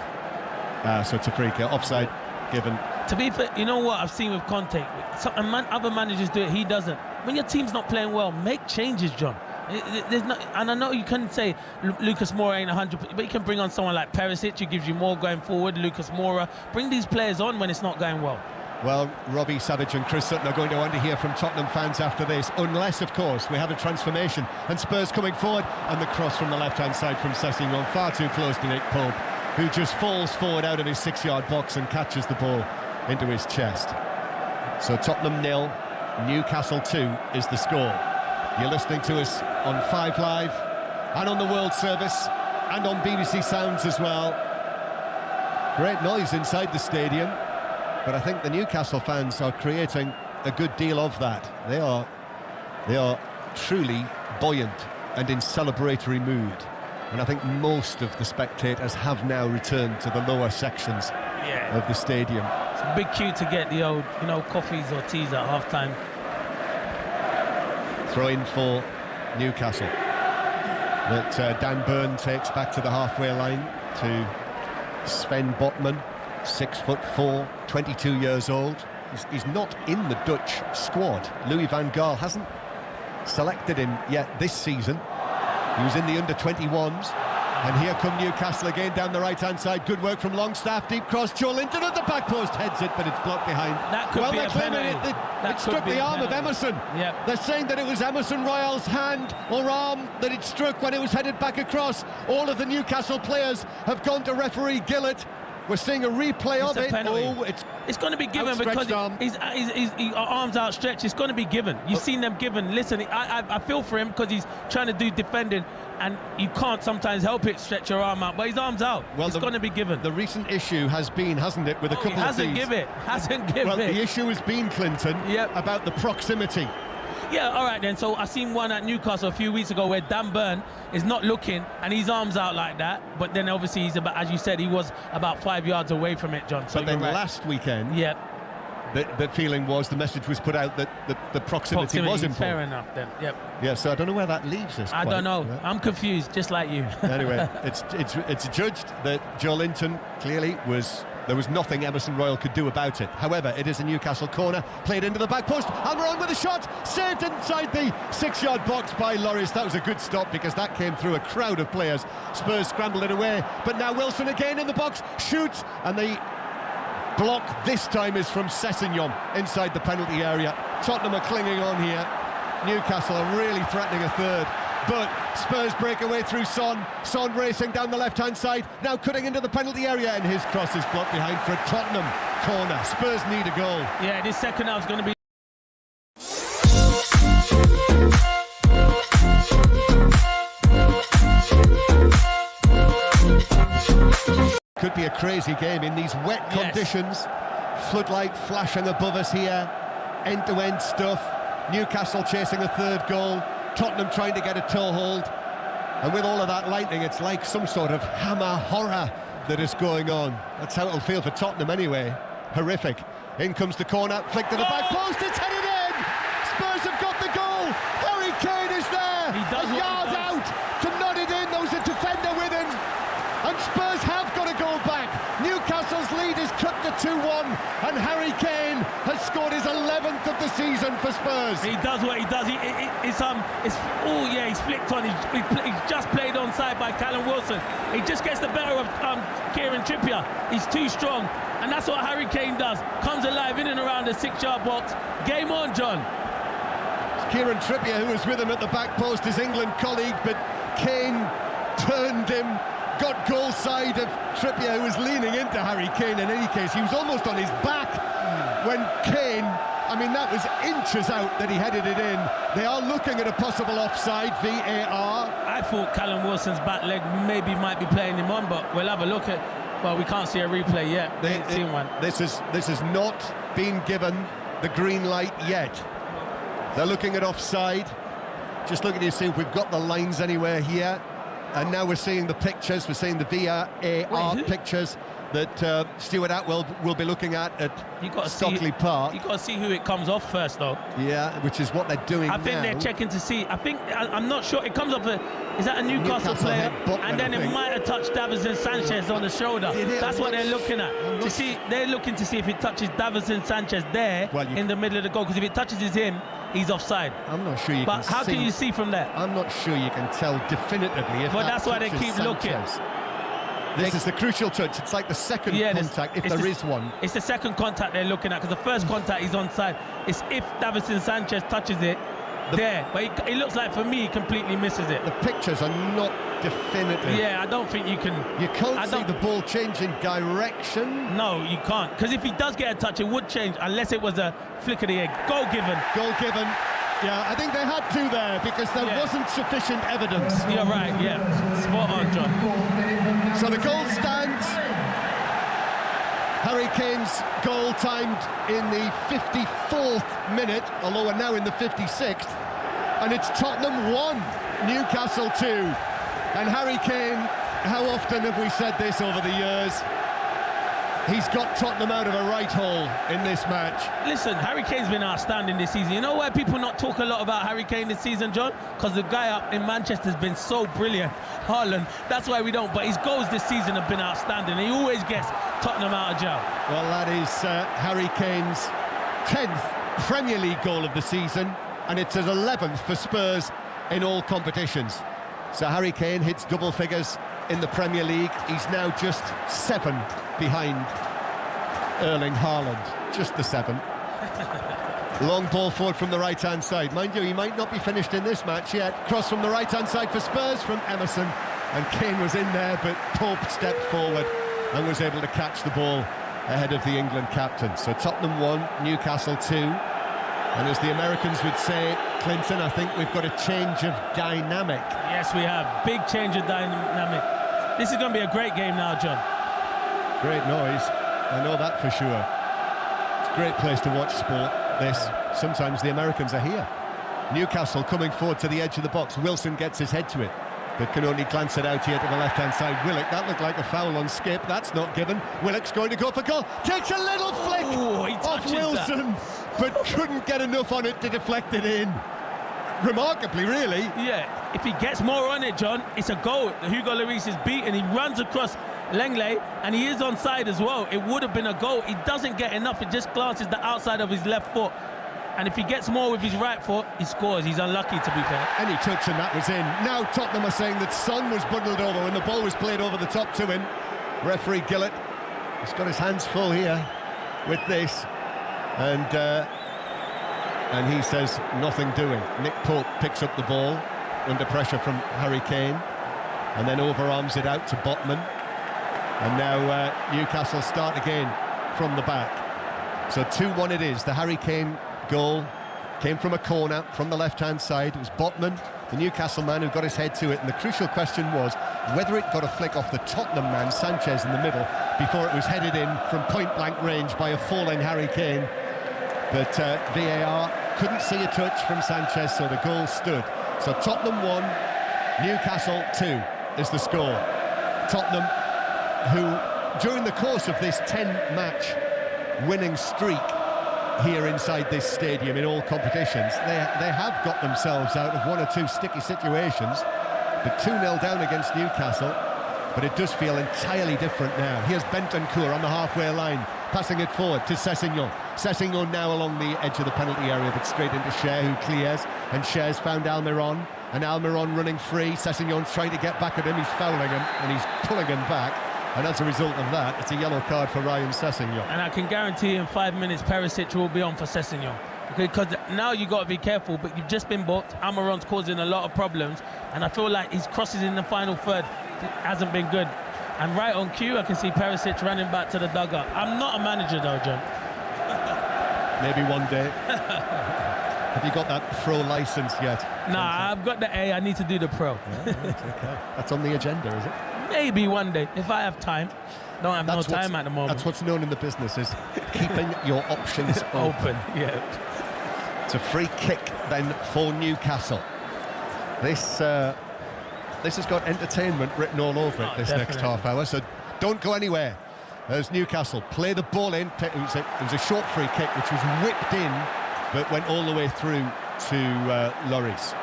B: So it's a free kick. Offside given.
C: To be fair, you know what I've seen with Conte? Other managers do it, he doesn't. When your team's not playing well, make changes, John. There's not, and I know you couldn't say Lucas Moura ain't 100%, but you can bring on someone like Perisic, who gives you more going forward. Lucas Moura, bring these players on when it's not going well.
B: Well, Robbie Savage and Chris Sutton are going to want to hear from Tottenham fans after this, unless, of course, we have a transformation. And Spurs coming forward, and the cross from the left-hand side from Sessegnon, far too close to Nick Pope, who just falls forward out of his 6-yard box and catches the ball into his chest. So Tottenham 0, Newcastle 2 is the score. You're listening to us on 5 Live and on the World Service and on BBC Sounds as well. Great noise inside the stadium, but I think the Newcastle fans are creating a good deal of that. They are truly buoyant and in celebratory mood. And I think most of the spectators have now returned to the lower sections of the stadium.
C: It's a big cue to get the old, coffees or teas at half-time.
B: Throw in for Newcastle. That Dan Burn takes back to the halfway line to Sven Botman, 6'4", 22 years old. He's not in the Dutch squad. Louis van Gaal hasn't selected him yet this season. He was in the under-21s. And here come Newcastle again down the right-hand side. Good work from Longstaff, deep cross. Joe Linton at the back post, heads it, but it's blocked behind.
C: That could be a penalty.
B: It struck the arm of Emerson.
C: Yep.
B: They're saying that it was Emerson Royal's hand or arm that it struck when it was headed back across. All of the Newcastle players have gone to referee Gillett. We're seeing a replay of it.
C: Oh, it's going to be given because his arms outstretched. It's going to be given. You've seen them given. Listen, I feel for him because he's trying to do defending, and you can't sometimes help it, stretch your arm out, but his arm's out. Well, it's going to be given.
B: The recent issue has been, hasn't it, with a couple of these.
C: Hasn't given it.
B: Well, the issue has been, Clinton, about the proximity.
C: Yeah, all right then. So I seen one at Newcastle a few weeks ago where Dan Burn is not looking and his arms out like that. But then obviously he's about, as you said, he was about 5 yards away from it, John. So
B: but then
C: right.
B: last weekend,
C: yeah,
B: the feeling was, the message was put out that the proximity was important.
C: Fair enough then. Yep.
B: Yeah, so I don't know where that leaves us.
C: I don't know.
B: Yeah.
C: I'm confused, just like you.
B: Anyway, it's judged that Joe Linton clearly there was nothing Emerson Royal could do about it. However, it is a Newcastle corner, played into the back post, and we're on with a shot, saved inside the 6-yard box by Lloris. That was a good stop because that came through a crowd of players. Spurs scrambled it away, but now Wilson again in the box, shoots, and the block this time is from Sessegnon inside the penalty area. Tottenham are clinging on here. Newcastle are really threatening a third. But Spurs break away through Son. Son racing down the left-hand side, now cutting into the penalty area, and his cross is blocked behind for a Tottenham corner. Spurs need a goal.
C: Yeah, this second half is going to be...
B: Could be a crazy game in these wet conditions. Floodlight flashing above us here. End-to-end stuff. Newcastle chasing a third goal. Tottenham trying to get a toehold. And with all of that lightning, it's like some sort of hammer horror that is going on. That's how it'll feel for Tottenham anyway. Horrific. In comes the corner, flick to the back post, it's headed in! Spurs have got the goal! Harry Kane is there!
C: He does
B: a yard out to nod it in, there was a defender with him. And Spurs have got to go back. Newcastle's lead is cut to 2-1, and Harry Kane has scored his 11th of the season for Spurs.
C: He does what he does. He's flicked on. He's just played onside by Callum Wilson. He just gets the better of Kieran Trippier. He's too strong, and that's what Harry Kane does. Comes alive in and around the 6-yard box. Game on, John.
B: It's Kieran Trippier who was with him at the back post, his England colleague, but Kane turned him. Got goal side of Trippier, who was leaning into Harry Kane. In any case, he was almost on his back when Kane, I mean, that was inches out that he headed it in. They are looking at a possible offside, VAR.
C: I thought Callum Wilson's back leg maybe might be playing him on, but we'll have a look at. Well, we can't see a replay yet. Seen one.
B: This has not been given the green light yet. They're looking at offside. Just looking to see if we've got the lines anywhere here. And now we're seeing the pictures, we're seeing the VAR pictures that Stuart Atwell will be looking at Stockley Park.
C: You've got to see who it comes off first, though.
B: Yeah, which is what they're doing now.
C: I think they're checking to see. I'm not sure. It comes off is that a Newcastle player? And then it might have touched Davinson Sanchez on the shoulder. That's what they're looking at. To see, they're looking to see if it touches Davinson Sanchez there in the middle of the goal. Because if it touches him, he's offside.
B: I'm not sure you can see.
C: But how can you see from there?
B: I'm not sure you can tell definitively if
C: that's why they keep looking.
B: This is the crucial touch. It's like the second contact, if there is one.
C: It's the second contact they're looking at, because the first contact is onside. It's if Davinson Sanchez touches it there. But it looks like, for me, he completely misses it.
B: The pictures are not definitive.
C: Yeah, I don't think you can...
B: You can't see the ball changing direction.
C: No, you can't. Because if he does get a touch, it would change, unless it was a flick of the egg. Goal given.
B: Goal given. Yeah, I think they had to there, because there wasn't sufficient evidence.
C: You're right, yeah. Spot on, John.
B: So the goal stands. Harry Kane's goal timed in the 54th minute, although we're now in the 56th. And it's Tottenham 1, Newcastle 2. And Harry Kane, how often have we said this over the years? He's got Tottenham out of a right hole in this match.
C: Listen, Harry Kane's been outstanding this season. You know why people not talk a lot about Harry Kane this season, John? Because the guy up in Manchester has been so brilliant, Haaland. That's why we don't. But his goals this season have been outstanding. He always gets Tottenham out of jail.
B: Well, that is Harry Kane's 10th Premier League goal of the season, and it's his 11th for Spurs in all competitions. So Harry Kane hits double figures in the Premier League. He's now just 7 behind Erling Haaland. Just the 7. Long ball forward from the right-hand side. Mind you, he might not be finished in this match yet. Cross from the right-hand side for Spurs from Emerson. And Kane was in there, but Pope stepped forward and was able to catch the ball ahead of the England captain. So Tottenham 1, Newcastle 2. And as the Americans would say, Clinton, I think we've got a change of dynamic.
C: Yes, we have. Big change of dynamic. This is going to be a great game now, John.
B: Great noise. I know that for sure. It's a great place to watch sport, this. Sometimes the Americans are here. Newcastle coming forward to the edge of the box. Wilson gets his head to it, but can only glance it out here to the left-hand side. Willock, that looked like a foul on Skip. That's not given. Willock's going to go for goal. Takes a little flick off Wilson, but couldn't get enough on it to deflect it in. Remarkably, really.
C: Yeah, if he gets more on it, John, it's a goal. Hugo Lloris is beaten. He runs across Langley, and he is onside as well. It would have been a goal. He doesn't get enough. It just glances the outside of his left foot. And if he gets more with his right foot, he scores. He's unlucky, to be fair.
B: Any touch and that was in. Now Tottenham are saying that Son was bundled over when the ball was played over the top to him. Referee Gillett has got his hands full here with this. And he says nothing doing. Nick Pope picks up the ball under pressure from Harry Kane and then overarms it out to Botman. And now Newcastle start again from the back. So 2-1 it is. The Harry Kane goal came from a corner from the left-hand side. It was Botman, the Newcastle man, who got his head to it, and the crucial question was whether it got a flick off the Tottenham man, Sanchez, in the middle, before it was headed in from point-blank range by a falling Harry Kane. But VAR couldn't see a touch from Sanchez, so the goal stood. So Tottenham 1, Newcastle 2 is the score. Tottenham, who during the course of this 10-match winning streak here inside this stadium in all competitions, they have got themselves out of one or two sticky situations, but 2-0 down against Newcastle. But it does feel entirely different now. Here's Bentancur on the halfway line, passing it forward to Sessegnon. Sessegnon now along the edge of the penalty area, but straight into Cher, who clears, and Cher's found Almiron, and Almiron running free. Sessegnon's trying to get back at him, he's fouling him, and he's pulling him back. And as a result of that, it's a yellow card for Ryan Sessegnon.
C: And I can guarantee in 5 minutes, Perisic will be on for Sessegnon. Because now you've got to be careful, but you've just been booked. Almiron's causing a lot of problems, and I feel like his crosses in the final third hasn't been good. And right on cue, I can see Perisic running back to the dugout. I'm not a manager though, John.
B: Maybe one day. Have you got that pro license yet?
C: Nah, I've got the A. I need to do the pro.
B: Yeah, okay. That's on the agenda, is it?
C: Maybe one day, if I have time. Don't have no time at the moment.
B: That's what's known in the business, is keeping your options open.
C: Yeah.
B: It's a free kick then for Newcastle. This has got entertainment written all over it, this
C: definitely.
B: next half hour, so don't go anywhere. As Newcastle play the ball in, it was a short free kick which was whipped in, but went all the way through to Lloris.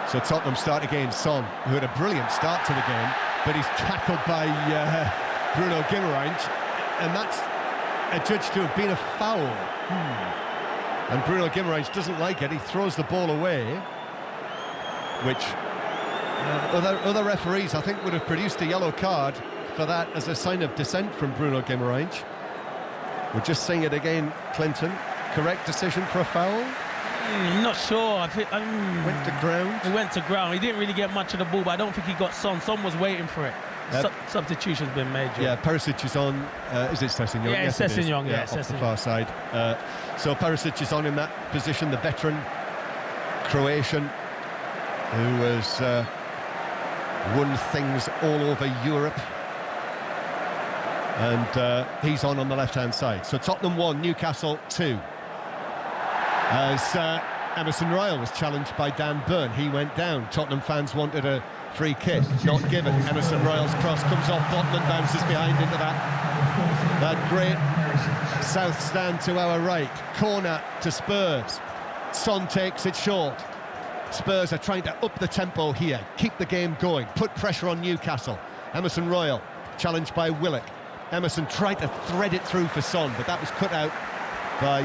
B: So Tottenham start again. Son, who had a brilliant start to the game, but he's tackled by Bruno Guimaraes, and that's adjudged to have been a foul. And Bruno Guimaraes doesn't like it. He throws the ball away, which other referees, I think, would have produced a yellow card for that as a sign of dissent from Bruno Guimaraes. We're just seeing it again, Clinton. Correct decision for a foul?
C: I'm not sure. I think
B: went to ground.
C: He went to ground. He didn't really get much of the ball, but I don't think he got Son. Son was waiting for it. Substitution's been made.
B: Yeah, Perisic is on. Is it Sessegnon?
C: Yeah,
B: yes,
C: Sessegnon.
B: Yeah, off the far side. So Perisic is on in that position, the veteran Croatian who has won things all over Europe. And he's on the left-hand side. So Tottenham 1, Newcastle 2. As Emerson Royal was challenged by Dan Burn, he went down. Tottenham fans wanted a free kick, not given. Emerson Royal's cross comes off, Botman bounces behind into that great south stand to our right. Corner to Spurs. Son takes it short. Spurs are trying to up the tempo here, keep the game going, put pressure on Newcastle. Emerson Royal challenged by Willock. Emerson tried to thread it through for Son, but that was cut out by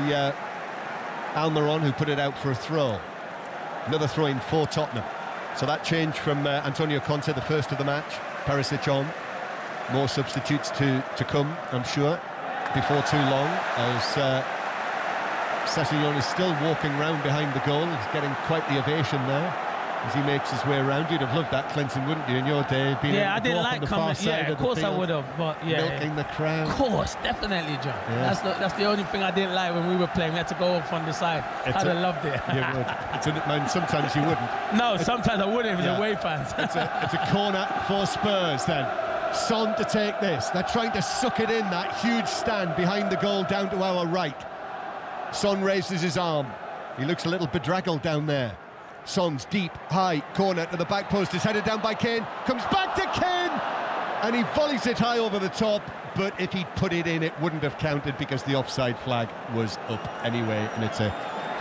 B: Almiron, who put it out for a throw. Another throw-in for Tottenham. So that change from Antonio Conte, the first of the match. Perisic on. More substitutes to come, I'm sure, before too long, as Sessegnon is still walking round behind the goal. He's getting quite the ovation there as he makes his way around. You'd have loved that, Clinton, wouldn't you, in your day?
C: I didn't like coming. Yeah, of course I would have. But yeah,
B: milking the crowd.
C: Of course, definitely, John. Yeah. That's the only thing I didn't like when we were playing. We had to go off on the side. I'd have loved it.
B: You would. Sometimes you wouldn't.
C: No, sometimes I wouldn't if it was away fans.
B: It's a corner for Spurs then. Son to take this. They're trying to suck it in, that huge stand behind the goal down to our right. Son raises his arm. He looks a little bedraggled down there. Son's deep, high, corner to the back post is headed down by Kane, comes back to Kane, and he volleys it high over the top, but if he'd put it in, it wouldn't have counted because the offside flag was up anyway, and it's a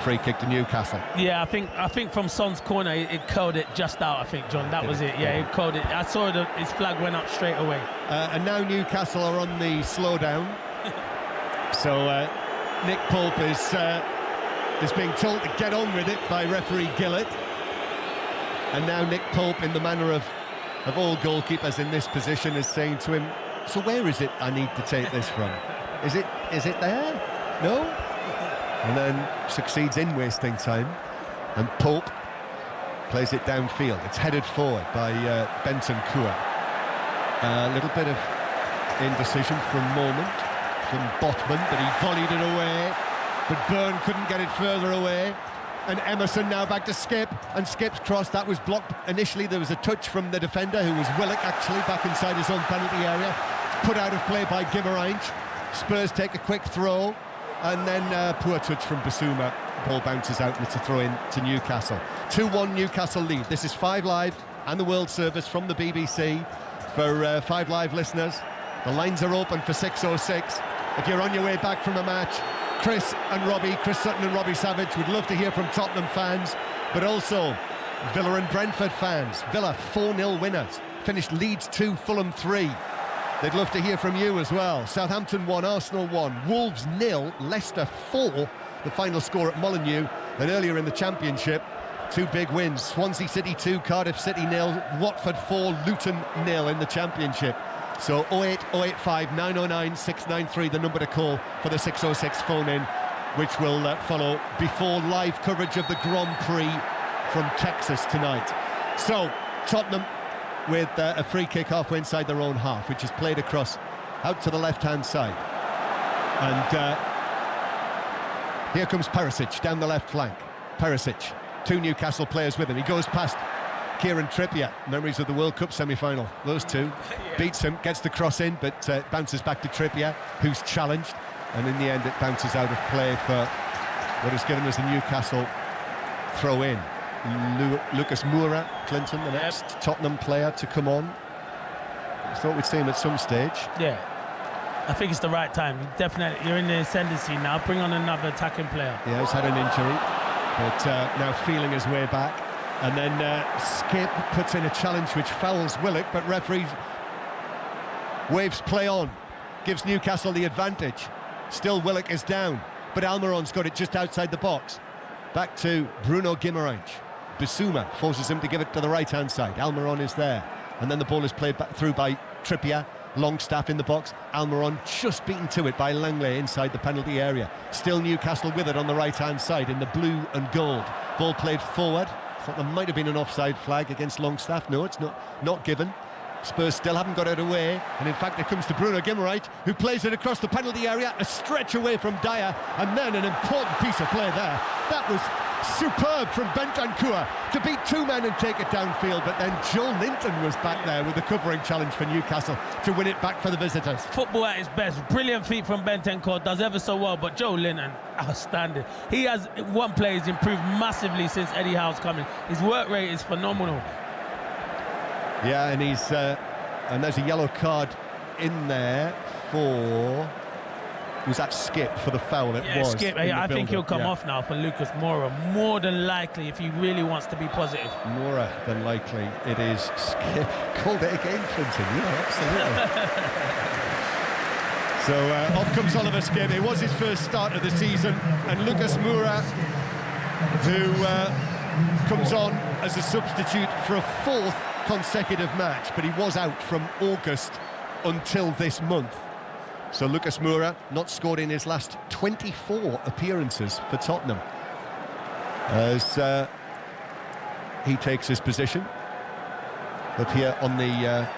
B: free kick to Newcastle.
C: Yeah, I think from Son's corner, it curled it just out, I think, John. That was it. Yeah, it curled it. I saw his flag went up straight away.
B: And now Newcastle are on the slowdown. So Nick Pope is being told to get on with it by referee Gillett. And now Nick Pope, in the manner of all goalkeepers in this position, is saying to him, so where is it I need to take this from? Is it there? No? And then succeeds in wasting time. And Pope plays it downfield. It's headed forward by Bentancur. A little bit of indecision for a moment from Botman, but he volleyed it away. But Byrne couldn't get it further away. And Emerson now back to Skip, and Skip's cross, that was blocked. Initially there was a touch from the defender, who was Willock, actually back inside his own penalty area. It's put out of play by Guimaraes. Spurs take a quick throw, and then poor touch from Basuma. Ball bounces out, and it's a throw in to Newcastle. 2-1 Newcastle lead. This is 5 Live and the World Service from the BBC. For 5 Live listeners, the lines are open for 606. If you're on your way back from a match, Chris Sutton and Robbie Savage would love to hear from Tottenham fans, but also Villa and Brentford fans. Villa 4-0 winners, finished Leeds 2, Fulham 3. They'd love to hear from you as well. Southampton 1, Arsenal 1, Wolves 0, Leicester 4, the final score at Molineux. And earlier in the Championship, 2 big wins, Swansea City 2, Cardiff City 0, Watford 4, Luton 0 in the Championship. So 08 085 909 693, the number to call for the 606 phone-in, which will follow before live coverage of the Grand Prix from Texas tonight. So Tottenham with a free kick halfway inside their own half, which is played across out to the left-hand side. And here comes Perisic down the left flank. Perisic, 2 Newcastle players with him. He goes past Kieran Trippier, memories of the World Cup semi-final. Those two, beats him, gets the cross in, but bounces back to Trippier, who's challenged, and in the end it bounces out of play for what is given as a Newcastle throw-in. Lucas Moura, Clinton, the next Tottenham player to come on. I thought we'd see him at some stage.
C: Yeah, I think it's the right time. Definitely, you're in the ascendancy now. Bring on another attacking player.
B: Yeah, he's had an injury, but now feeling his way back. And then Skip puts in a challenge which fouls Willock, but referee waves play on, gives Newcastle the advantage. Still Willock is down, but Almiron's got it just outside the box. Back to Bruno Guimaraes. Bissouma forces him to give it to the right-hand side. Almiron is there. And then the ball is played back through by Trippier. Longstaff in the box. Almiron just beaten to it by Langley inside the penalty area. Still Newcastle with it on the right-hand side in the blue and gold. Ball played forward. Thought there might have been an offside flag against Longstaff. No, it's not given. Spurs still haven't got it away, and in fact it comes to Bruno Guimaraes, who plays it across the penalty area, a stretch away from Dyer, and then an important piece of play there. That was superb from Bentancur to beat 2 men and take it downfield, but then Joe Linton was back there with the covering challenge for Newcastle to win it back for the visitors.
C: Football at its best. Brilliant feat from Bentancur, does ever so well, but Joe Linton, outstanding. He has one play, he's improved massively since Eddie Howe's coming. His work rate is phenomenal.
B: Yeah, and he's and there's a yellow card in there for... Was that Skip for the foul? It was.
C: Skip. I think he'll come off now for Lucas Moura. More than likely, if he really wants to be positive.
B: More than likely, it is Skip. Called it again, Clinton. Yeah, absolutely. So off comes Oliver Skip. It was his first start of the season, and Lucas Moura, who comes on as a substitute for a 4th consecutive match, but he was out from August until this month. So Lucas Moura not scored in his last 24 appearances for Tottenham, as he takes his position up here on the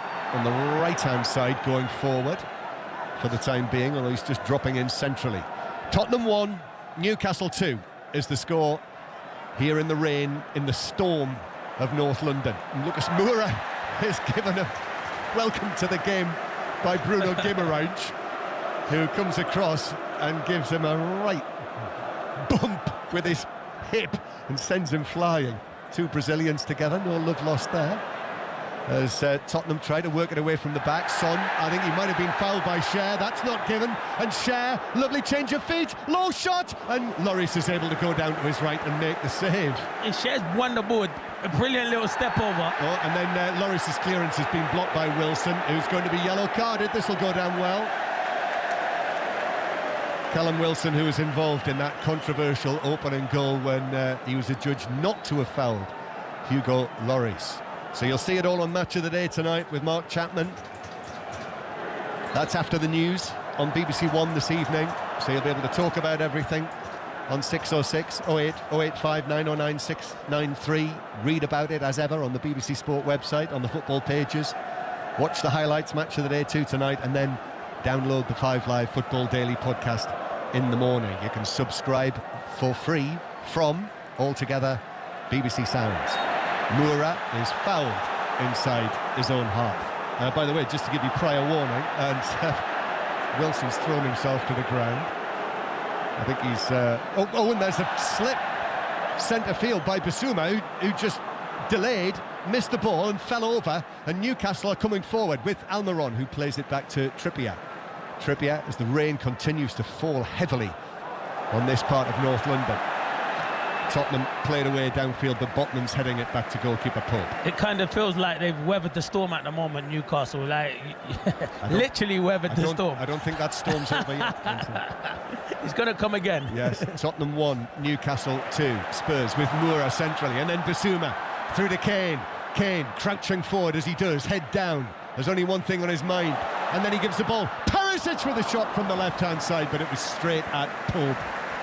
B: right-hand side going forward for the time being, although he's just dropping in centrally. Tottenham 1, Newcastle 2 is the score here in the rain, in the storm of North London. And Lucas Moura is given a welcome to the game by Bruno Guimaraes, who comes across and gives him a right bump with his hip and sends him flying. Two Brazilians together, no love lost there. As Tottenham try to work it away from the back. Son, I think he might have been fouled by Cher. That's not given. And Cher, lovely change of feet, low shot, and Lloris is able to go down to his right and make the save.
C: And Cher's wonderful, a brilliant little step over.
B: Oh, and then Lloris's clearance has been blocked by Wilson, who's going to be yellow carded. This will go down well. Callum Wilson, who was involved in that controversial opening goal when he was adjudged not to have fouled Hugo Lloris. So you'll see it all on Match of the Day tonight with Mark Chapman. That's after the news on BBC One this evening. So you'll be able to talk about everything on 606 08 085 909 693. Read about it as ever on the BBC Sport website, on the football pages. Watch the highlights Match of the Day too tonight, and then download the 5 Live Football Daily podcast in the morning. You can subscribe for free from Altogether BBC Sounds. Moura is fouled inside his own half. By the way, just to give you prior warning, and Wilson's thrown himself to the ground. I think he's... and there's a slip centre field by Bissouma, who just delayed, missed the ball and fell over, and Newcastle are coming forward with Almiron, who plays it back to Trippier. Trippier, as the rain continues to fall heavily on this part of North London. Tottenham played away downfield, but Botman's heading it back to goalkeeper Pope.
C: It kind of feels like they've weathered the storm at the moment, Newcastle. Like, literally weathered the storm.
B: I don't think that storm's over yet.
C: It's going to come again.
B: Yes, Tottenham 1, Newcastle 2. Spurs with Moura centrally, and then Bissouma through to Kane. Kane crouching forward as he does, head down. There's only one thing on his mind, and then he gives the ball. Perisic with a shot from the left-hand side, but it was straight at Pope,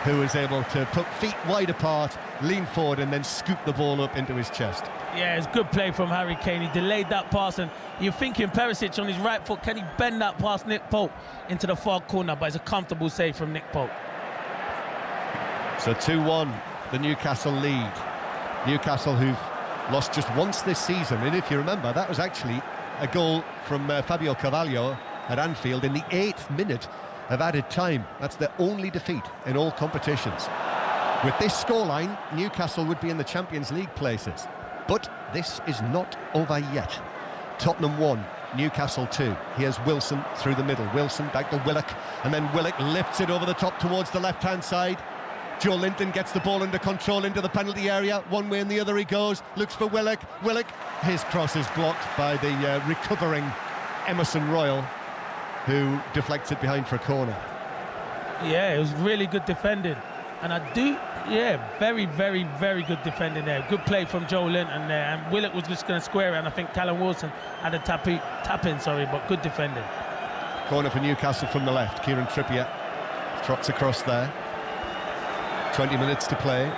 B: who was able to put feet wide apart, lean forward and then scoop the ball up into his chest.
C: Yeah, it's good play from Harry Kane. He delayed that pass, and you're thinking Perisic on his right foot, can he bend that past Nick Pope into the far corner? But it's a comfortable save from Nick Pope.
B: So 2-1, the Newcastle lead. Newcastle, who've lost just once this season, and if you remember, that was actually a goal from Fabio Carvalho at Anfield in the 8th minute of added time. That's their only defeat in all competitions. With this scoreline, Newcastle would be in the Champions League places. But this is not over yet. Tottenham 1, Newcastle 2. Here's Wilson through the middle. Wilson back to Willock, and then Willock lifts it over the top towards the left-hand side. Joe Linton gets the ball under control into the penalty area. One way and the other he goes. Looks for Willock. Willock, his cross is blocked by the recovering Emerson Royal, who deflects it behind for a corner.
C: Yeah, it was really good defending. And very, very, very good defending there. Good play from Joe Linton there. And Willock was just going to square it, and I think Callum Wilson had a tap in, but good defending.
B: Corner for Newcastle from the left. Kieran Trippier trots across there. 20 minutes to play.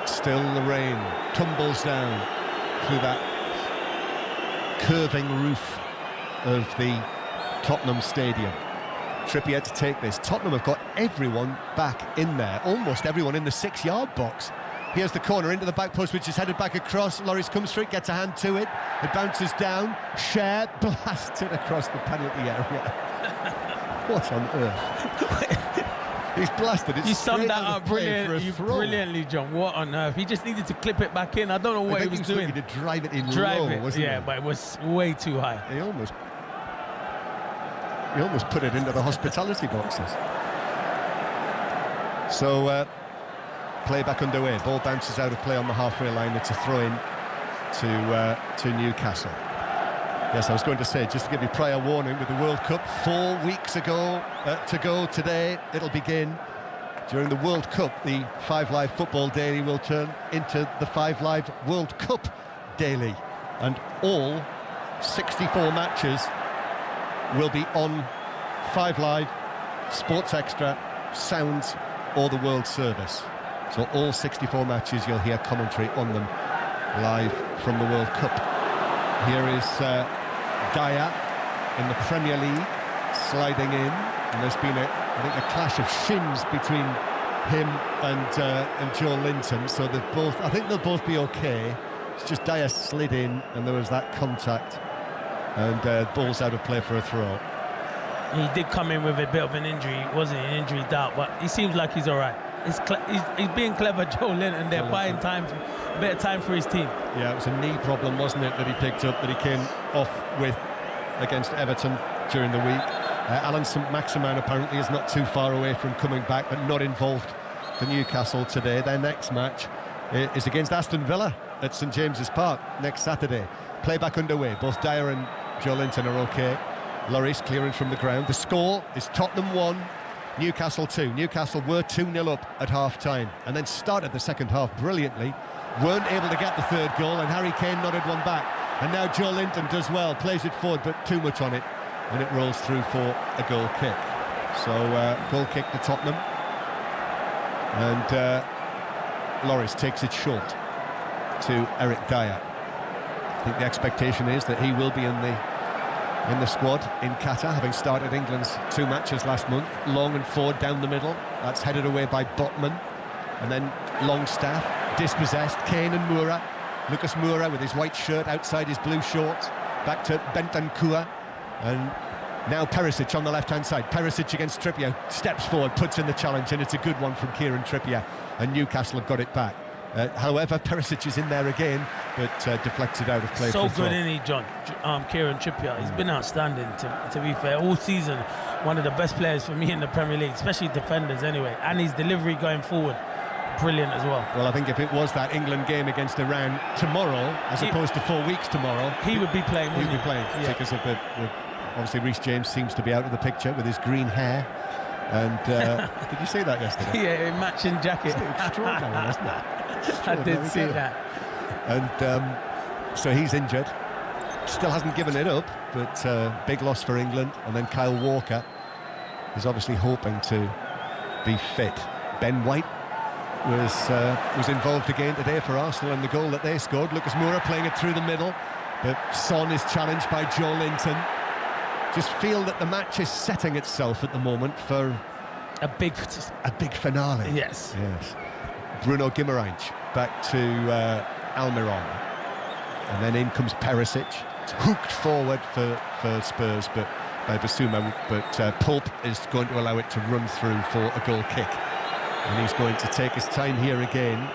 B: Still the rain tumbles down through that curving roof of the Tottenham Stadium. Trippier to take this. Tottenham have got everyone back in there, almost everyone in the 6-yard box. Here's the corner into the back post, which is headed back across. Lloris comes for it, gets a hand to it. It bounces down. Cher blasts it across the penalty area. What on earth? He's blasted it.
C: You summed that up
B: brilliantly,
C: John. What on earth? He just needed to clip it back in. I don't know what he was doing.
B: To drive it in low, wasn't
C: it? Yeah, but it was way too high.
B: He almost put it into the hospitality boxes. So play back underway. Ball bounces out of play on the halfway line. It's a throw-in to Newcastle. Yes, I was going to say, just to give you prior warning, with the World Cup 4 weeks ago to go today, it'll begin. During the World Cup, the 5 Live Football Daily will turn into the 5 Live World Cup Daily, and all 64 matches will be on 5 Live, Sports Extra, Sounds or the World Service. So all 64 matches, you'll hear commentary on them live from the World Cup. Here is Dyer in the Premier League, sliding in, and there's been I think a clash of shins between him and Joe Linton, so I think they'll both be okay. It's just Dyer slid in, and there was that contact, and ball's out of play for a throw.
C: He did come in with a bit of an injury, wasn't he? An injury doubt, but he seems like he's all right. he's being clever, Joe Linton. They're buying time, a bit of time for his team.
B: Yeah, it was a knee problem, wasn't it, that he picked up, that he came off with against Everton during the week. Alan St Maximin apparently is not too far away from coming back, but not involved for Newcastle today. Their next match is against Aston Villa at St James's Park next Saturday. Playback underway. Both Dyer and Joe Linton are okay. Lloris clearing from the ground. The score is Tottenham 1, Newcastle 2. Newcastle were 2-0 up at half-time and then started the second half brilliantly. Weren't able to get the third goal, and Harry Kane nodded one back. And now Joe Linton does well, plays it forward, but too much on it, and it rolls through for a goal kick. So goal kick to Tottenham, and Lloris takes it short to Eric Dyer. I think the expectation is that he will be in the squad in Qatar, having started England's 2 matches last month. Long and forward down the middle, that's headed away by Botman, and then Longstaff dispossessed. Kane and Moura. Lucas Moura with his white shirt outside his blue shorts. Back to Bentancur, and now Perisic on the left-hand side. Perisic against Trippier, steps forward, puts in the challenge, and it's a good one from Kieran Trippier, and Newcastle have got it back. However, Perisic is in there again, but deflects it out of play.
C: So good, isn't he, John? Kieran Trippier, he's been outstanding, to be fair, all season. One of the best players for me in the Premier League, especially defenders anyway, and his delivery going forward, brilliant as well.
B: Well, I think if it was that England game against Iran tomorrow, as opposed to 4 weeks tomorrow,
C: he would be playing,
B: wouldn't he? Yeah. Because of obviously Reece James seems to be out of the picture with his green hair. And did you see that yesterday?
C: Yeah, matching jacket.
B: It's extraordinary, isn't it?
C: I did see that.
B: And so he's injured. Still hasn't given it up, but big loss for England. And then Kyle Walker is obviously hoping to be fit. Ben White was involved again today for Arsenal in the goal that they scored. Lucas Moura playing it through the middle, but Son is challenged by Joe Linton. Just feel that the match is setting itself at the moment for
C: a big
B: finale.
C: Yes.
B: Bruno Guimaraes back to Almiron, and then in comes Perisic. It's hooked forward for Spurs, but by Basuma, but Pope is going to allow it to run through for a goal kick, and he's going to take his time here again.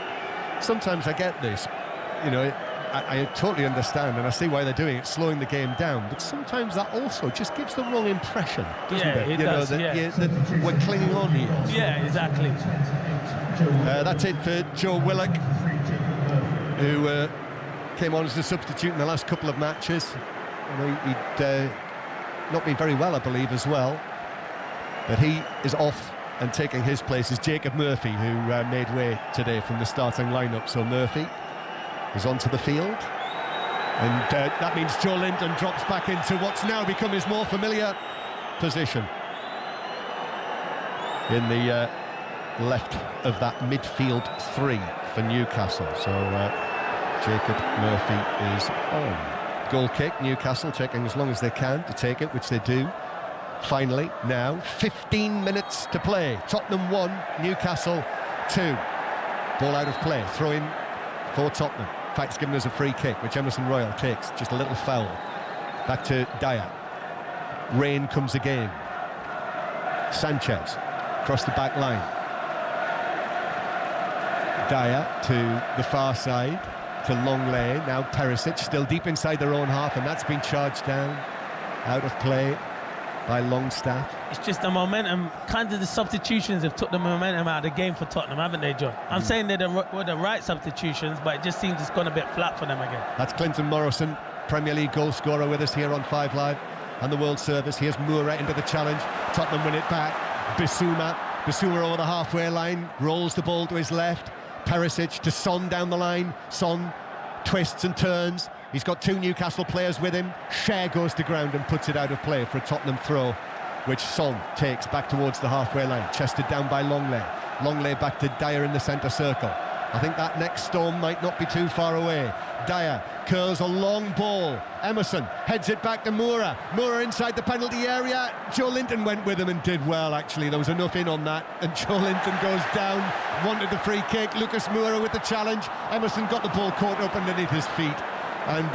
B: Sometimes I get this, I totally understand, and I see why they're doing it, slowing the game down, but sometimes that also just gives the wrong impression, doesn't it?
C: It does,
B: that we're clinging on here.
C: Yeah, exactly.
B: That's it for Joe Willock, who came on as a substitute in the last couple of matches. He'd not been very well, I believe, as well. But he is off, and taking his place is Jacob Murphy, who made way today from the starting lineup. So Murphy is onto the field, and that means Joe Linton drops back into what's now become his more familiar position in the left of that midfield 3 for Newcastle. So Jacob Murphy is on. Goal kick, Newcastle checking as long as they can to take it, which they do. Finally, now 15 minutes to play. Tottenham 1, Newcastle 2. Ball out of play, throw in for Tottenham. In fact, it's given us a free kick, which Emerson Royal takes. Just a little foul. Back to Dyer. Rain comes again. Sanchez across the back line. Dyer to the far side, to Longley. Now Perisic still deep inside their own half, and that's been charged down. Out of play by Longstaff.
C: It's just the momentum, kind of the substitutions have took the momentum out of the game for Tottenham, haven't they, John? I'm saying they're the right substitutions, but it just seems it's gone a bit flat for them again.
B: That's Clinton Morrison, Premier League goal scorer, with us here on 5 Live and the World Service. Here's Moura into the challenge. Tottenham win it back. Bissouma over the halfway line, rolls the ball to his left. Perisic to Son down the line. Son twists and turns. He's got 2 Newcastle players with him. Cher goes to ground and puts it out of play for a Tottenham throw, which Son takes back towards the halfway line. Chested down by Longley. Longley back to Dyer in the centre circle. I think that next storm might not be too far away. Dyer curls a long ball. Emerson heads it back to Moura. Moura inside the penalty area. Joe Linton went with him and did well, actually. There was enough in on that, and Joe Linton goes down, wanted the free kick. Lucas Moura with the challenge. Emerson got the ball caught up underneath his feet, and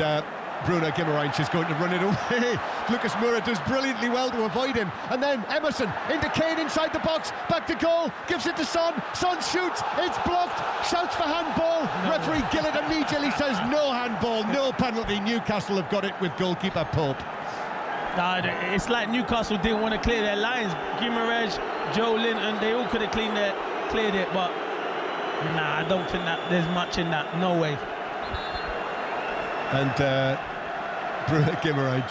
B: Bruno Guimaraes is going to run it away. Lucas Moura does brilliantly well to avoid him, and then Emerson into Kane inside the box, back to goal, gives it to Son. Son shoots, it's blocked, shouts for handball. Referee Gillett immediately says no handball, no penalty. Newcastle have got it with goalkeeper Pope.
C: It's like Newcastle didn't want to clear their lines. Guimaraes, Joe Linton, they all could have cleared it, but I don't think that there's much in that. No way.
B: And Bruno Guimaraes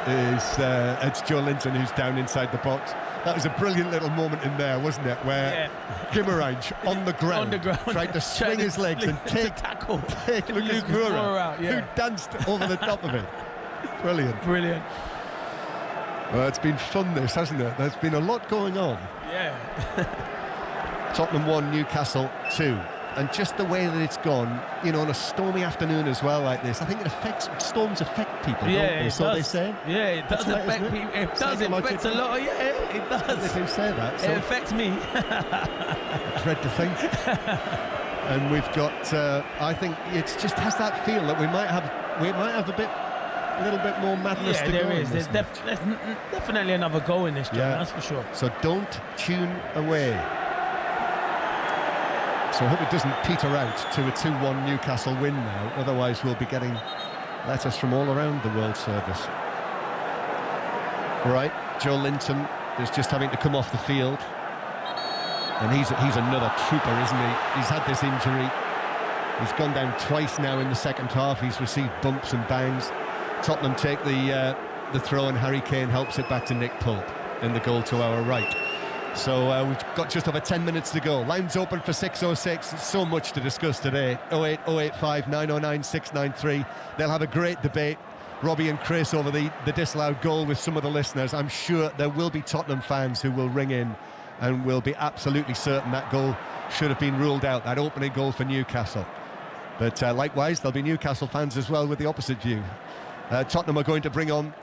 B: is it's Joe Linton who's down inside the box. That was a brilliant little moment in there, wasn't it? Where Guimaraes on the ground tried to swing his legs and take Lucas Moura
C: out,
B: who danced over the top of it. Brilliant. Well, it's been fun, this, hasn't it? There's been a lot going on.
C: Yeah.
B: Tottenham 1, Newcastle 2. And just the way that it's gone, you know, on a stormy afternoon as well like this, I think storms affect people, don't they?
C: So
B: they say.
C: Yeah, it does affect people. It does affect a lot. It does.
B: They do say that. So
C: it affects me.
B: I dread to think. And we've got, I think it just has that feel that we might have a little bit more madness to go.
C: Yeah, there is. There's definitely another goal in this game, that's for sure.
B: So don't tune away. So I hope it doesn't peter out to a 2-1 Newcastle win now. Otherwise, we'll be getting letters from all around the World Service. Right, Joe Linton is just having to come off the field. And he's another trooper, isn't he? He's had this injury. He's gone down twice now in the second half. He's received bumps and bangs. Tottenham take the throw, and Harry Kane helps it back to Nick Pope in the goal to our right. So we've got just over 10 minutes to go. Lines open for 606. So much to discuss today. 08 085 909 693. They'll have a great debate, Robbie and Chris, over the disallowed goal with some of the listeners. I'm sure there will be Tottenham fans who will ring in and will be absolutely certain that goal should have been ruled out, that opening goal for Newcastle. But likewise, there'll be Newcastle fans as well with the opposite view. Tottenham are going to bring on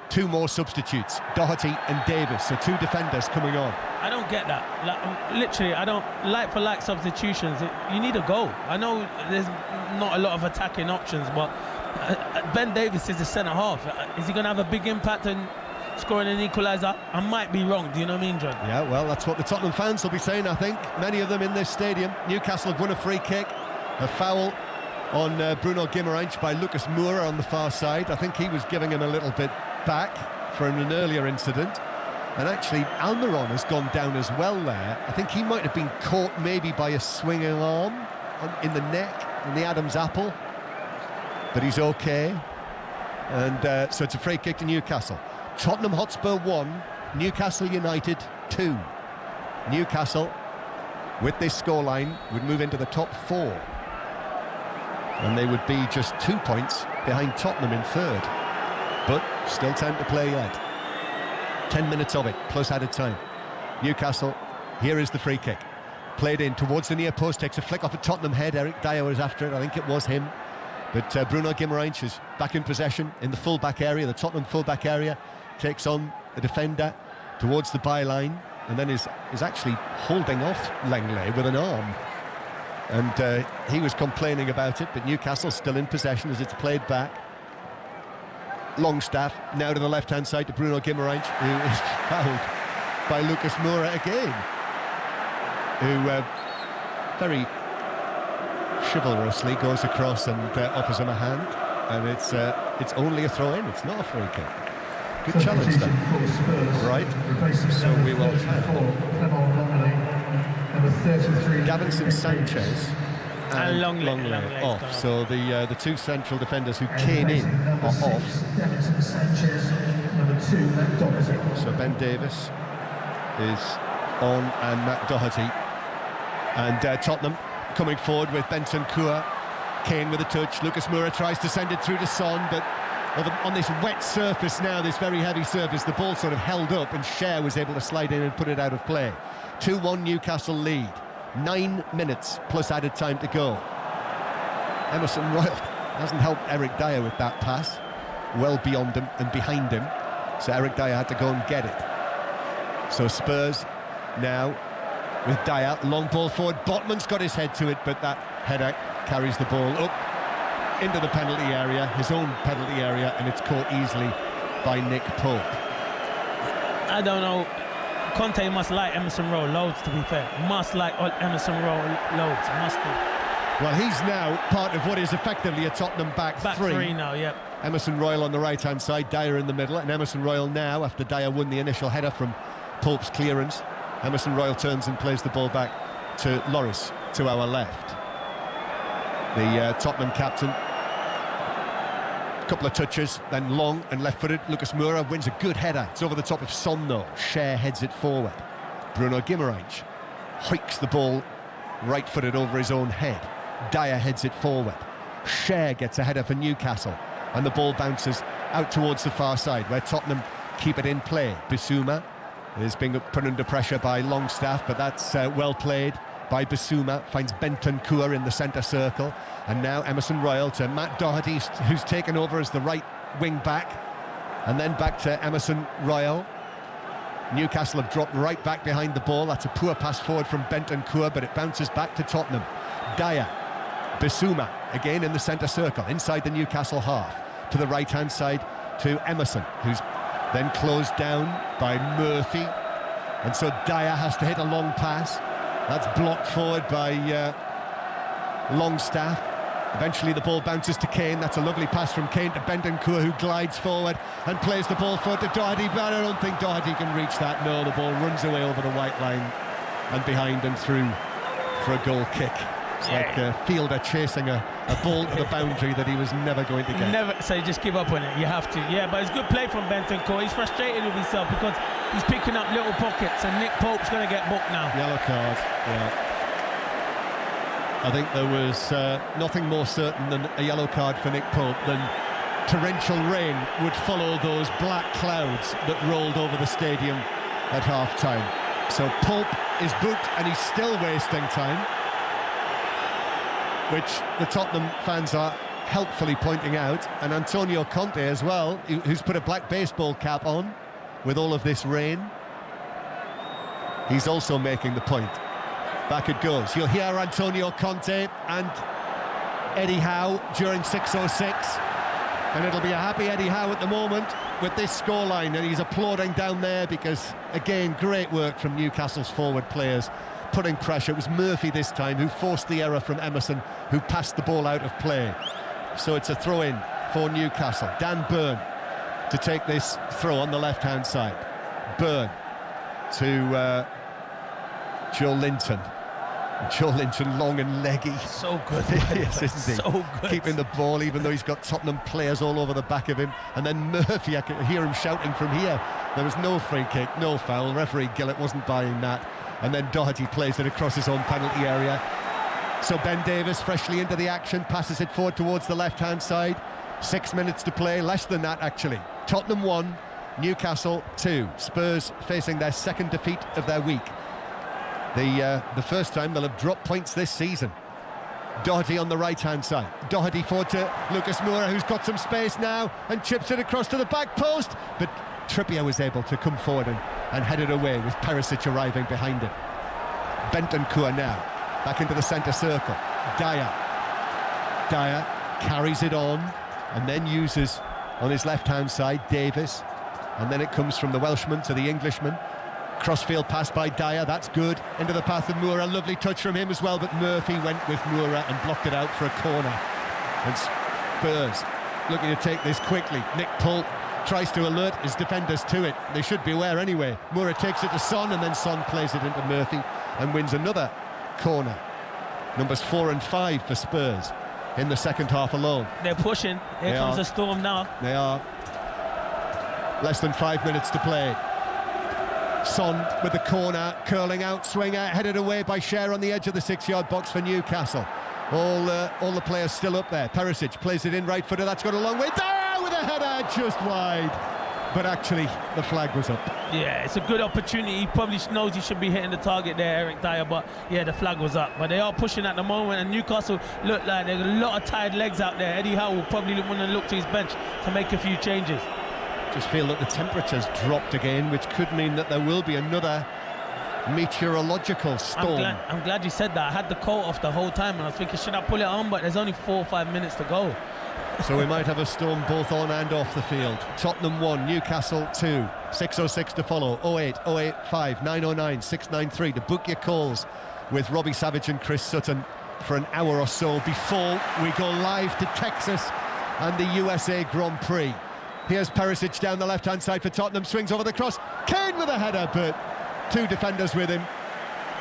B: two more substitutes, Doherty and Davis, so two defenders coming on.
C: I don't get that. Literally, I don't like for like substitutions. You need a goal. I know there's not a lot of attacking options, but Ben Davis is the centre half. Is he going to have a big impact on scoring an equaliser? I might be wrong. Do you know what I mean, John?
B: Yeah, well, that's what the Tottenham fans will be saying, I think. Many of them in this stadium. Newcastle have won a free kick, a foul on Bruno Guimaraes by Lucas Moura on the far side. I think he was giving him a little bit back from an earlier incident. And actually, Almiron has gone down as well there. I think he might have been caught maybe by a swinging arm in the neck, in the Adam's apple. But he's okay. And so it's a free kick to Newcastle. Tottenham Hotspur 1, Newcastle United 2. Newcastle, with this scoreline, would move into the top 4. And they would be just 2 points behind Tottenham in third. But still time to play yet. 10 minutes of it, plus added time. Newcastle, here is the free kick. Played in towards the near post, takes a flick off a Tottenham head. Eric Dyer was after it, I think it was him. But Bruno Guimaraes is back in possession in the full-back area, the Tottenham full-back area. Takes on a defender towards the byline, and then is actually holding off Langley with an arm. And he was complaining about it, but Newcastle still in possession as it's played back. Longstaff now to the left-hand side to Bruno Guimaraes, who is fouled by Lucas Moura again, who very chivalrously goes across and offers him a hand, and it's only a throw-in, it's not a free kick. Good challenge then. Right, so we will Davinson Sanchez and Longley off. So the two central defenders who came in are off. So Ben Davis is on and Matt Doherty. And Tottenham coming forward with Bentancur. Kane with a touch. Lucas Moura tries to send it through to Son, but on this wet surface now, this very heavy surface, the ball sort of held up and Cher was able to slide in and put it out of play. 2-1 Newcastle lead. 9 minutes plus added time to go. Emerson Royal hasn't helped Eric Dyer with that pass. Well beyond him and behind him. So Eric Dyer had to go and get it. So Spurs now with Dyer. Long ball forward. Botman's got his head to it, but that header carries the ball up into the penalty area, his own penalty area, and it's caught easily by Nick Pope.
C: I don't know. Conte must like Emerson Rowe loads, to be fair. Must like Emerson Rowe loads. Must do.
B: Well, he's now part of what is effectively a Tottenham back three
C: now, yep.
B: Emerson Royal on the right-hand side, Dyer in the middle, and Emerson Royal now, after Dyer won the initial header from Pope's clearance, Emerson Royal turns and plays the ball back to Lloris, to our left. The Tottenham captain, a couple of touches, then long and left-footed. Lucas Moura wins a good header. It's over the top of Son, though. Cher heads it forward. Bruno Guimaraes hikes the ball right-footed over his own head. Dyer heads it forward. Cher gets a header for Newcastle, and the ball bounces out towards the far side, where Tottenham keep it in play. Bissouma is being put under pressure by Longstaff, but that's well played by Bissouma. Finds Bentancur in the centre circle, and now Emerson Royal to Matt Doherty, who's taken over as the right wing back, and then back to Emerson Royal. Newcastle have dropped right back behind the ball. That's a poor pass forward from Bentancur, but it bounces back to Tottenham. Dyer, Bissouma again in the centre circle, inside the Newcastle half, to the right-hand side to Emerson, who's then closed down by Murphy, and so Dyer has to hit a long pass. That's blocked forward by Longstaff. Eventually the ball bounces to Kane. That's a lovely pass from Kane to Bentancur, who glides forward and plays the ball forward to Doherty, but I don't think Doherty can reach that. No, the ball runs away over the white line and behind and through for a goal kick. It's like a fielder chasing a ball to the boundary that he was never going to get.
C: Never say just give up on it. You have to. Yeah, but it's good play from Bentancur. He's frustrated with himself because he's picking up little pockets, and Nick Pope's going to get booked now.
B: Yellow card. Yeah. I think there was nothing more certain than a yellow card for Nick Pope than torrential rain would follow those black clouds that rolled over the stadium at half-time. So Pope is booked, and he's still wasting time, which the Tottenham fans are helpfully pointing out, and Antonio Conte as well, who's put a black baseball cap on with all of this rain. He's also making the point. Back it goes. You'll hear Antonio Conte and Eddie Howe during 6:06, and it'll be a happy Eddie Howe at the moment with this scoreline, and he's applauding down there because, again, great work from Newcastle's forward players, putting pressure. It was Murphy this time who forced the error from Emerson, who passed the ball out of play. So it's a throw-in for Newcastle. Dan Burn to take this throw on the left-hand side. Burn to Joe Linton. Joe Linton, long and leggy.
C: So good.
B: Yes, isn't he?
C: So good.
B: Keeping the ball, even though he's got Tottenham players all over the back of him. And then Murphy, I could hear him shouting from here. There was no free kick, no foul. Referee Gillett wasn't buying that. And then Doherty plays it across his own penalty area. So Ben Davies, freshly into the action, passes it forward towards the left-hand side. 6 minutes to play, less than that actually. Tottenham 1, Newcastle 2. Spurs facing their second defeat of their week. The first time they'll have dropped points this season. Doherty on the right-hand side. Doherty forward to Lucas Moura, who's got some space now and chips it across to the back post. But Trippier was able to come forward and head it away with Perisic arriving behind it. Bentancur now, back into the centre circle. Dyer carries it on and then uses on his left-hand side Davies. And then it comes from the Welshman to the Englishman. Crossfield pass by Dyer, that's good. Into the path of Moura, lovely touch from him as well, but Murphy went with Moura and blocked it out for a corner. And Spurs looking to take this quickly. Nick Pope tries to alert his defenders to it. They should be aware anyway. Moura takes it to Son, and then Son plays it into Murphy and wins another corner. Numbers 4 and 5 for Spurs in the second half alone.
C: They're pushing. Here comes the storm now.
B: They are. Less than 5 minutes to play. Son with the corner, curling out, swinger, headed away by Cher on the edge of the 6-yard box for Newcastle. All the players still up there. Perisic plays it in right-footed, that's got a long way. Dyer with a header just wide. But actually, the flag was up.
C: Yeah, it's a good opportunity. He probably knows he should be hitting the target there, Eric Dyer, but yeah, the flag was up. But they are pushing at the moment, and Newcastle look like there's a lot of tired legs out there. Eddie Howe will probably want to look to his bench to make a few changes.
B: Just feel that the temperature's dropped again, which could mean that there will be another meteorological storm.
C: I'm glad you said that. I had the coat off the whole time and I was thinking, should I pull it on? But there's only 4 or 5 minutes to go.
B: So we might have a storm both on and off the field. Tottenham 1, Newcastle 2. 6:06 to follow. 08 085 909 693 to book your calls with Robbie Savage and Chris Sutton for an hour or so before we go live to Texas and the USA Grand Prix. Here's Perisic down the left-hand side for Tottenham, swings over the cross. Kane with a header, but 2 defenders with him,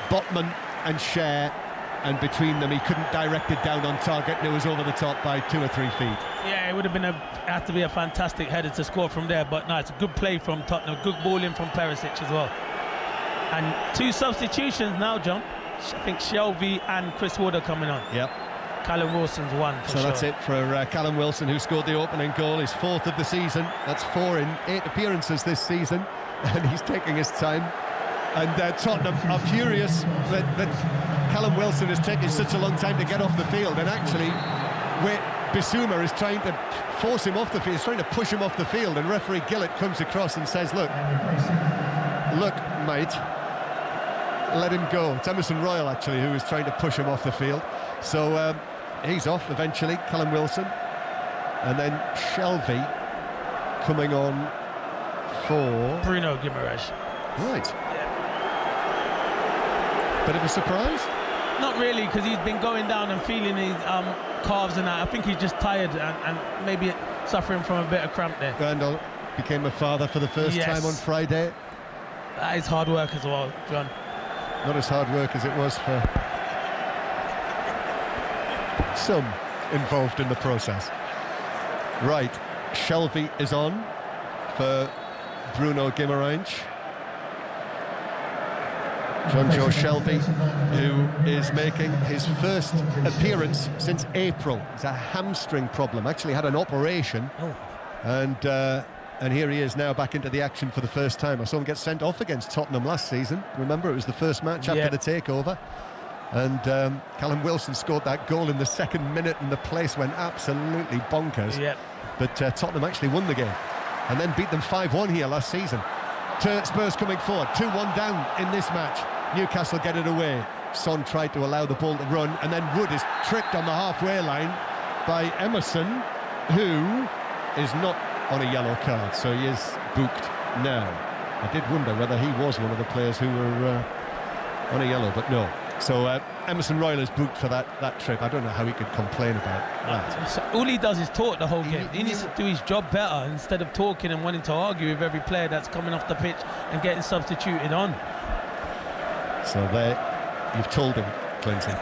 B: Botman and Cher, and between them he couldn't direct it down on target, and it was over the top by 2 or 3 feet.
C: Yeah, it would have been had to be a fantastic header to score from there, but no, it's a good play from Tottenham, good ball in from Perisic as well. And 2 substitutions now, John. I think Shelby and Chris Wood are coming on.
B: Yep.
C: Callum Wilson's one.
B: So that's it for Callum Wilson, who scored the opening goal, his 4th of the season. That's 4 in 8 appearances this season, and he's taking his time. And Tottenham are furious that Callum Wilson is taking such a long time to get off the field, and actually Bissouma is trying to force him off the field, he's trying to push him off the field, and referee Gillett comes across and says, look mate, let him go. It's Emerson Royal actually who is trying to push him off the field. So he's off eventually, Callum Wilson, and then Shelby coming on for
C: Bruno Guimaraes.
B: Right. Bit of a surprise?
C: Not really, because he's been going down and feeling his calves and that. I think he's just tired and maybe suffering from a bit of cramp there.
B: Randall became a father for the first time on Friday.
C: That is hard work as well, John.
B: Not as hard work as it was for some involved in the process. Right, Shelby is on for Bruno Guimaraes. John Joe Shelby, who is making his first appearance since April. It's a hamstring problem, actually had an operation. And here he is now back into the action for the first time. I saw him get sent off against Tottenham last season. Remember, it was the first match after the takeover. And Callum Wilson scored that goal in the 2nd minute and the place went absolutely bonkers. But Tottenham actually won the game and then beat them 5-1 here last season. Spurs coming forward, 2-1 down in this match. Newcastle get it away. Son tried to allow the ball to run, and then Wood is tricked on the halfway line by Emerson, who is not on a yellow card, so he is booked now. I did wonder whether he was one of the players who were on a yellow, but no. So Emerson Royal is booked for that trip. I don't know how he could complain about that.
C: So all he does is talk the whole game. He needs to do his job better instead of talking and wanting to argue with every player that's coming off the pitch and getting substituted on.
B: So you've told him, Clinton.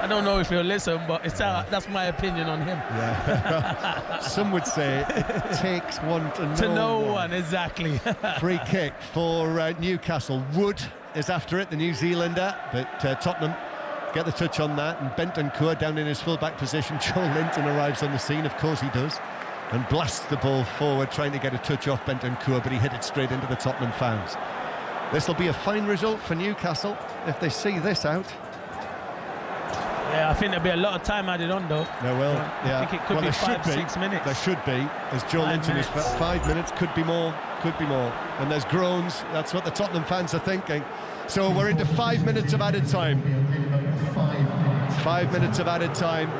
C: I don't know if he'll listen, but that's my opinion on him.
B: Yeah. Some would say it takes one to know
C: one. Exactly.
B: Free kick for Newcastle. Wood is after it, the New Zealander, but Tottenham get the touch on that, and Bentancur down in his full-back position. Joe Linton arrives on the scene, of course he does, and blasts the ball forward, trying to get a touch off Bentancur, but he hit it straight into the Tottenham fans. This will be a fine result for Newcastle if they see this out.
C: Yeah, I think there'll be a lot of time added on, though.
B: No, well,
C: I think it could be 5-6 minutes.
B: There should be, as Joe Linton is 5 minutes, could be more. And there's groans, that's what the Tottenham fans are thinking. So we're into 5 minutes of added time. 5 minutes of added time.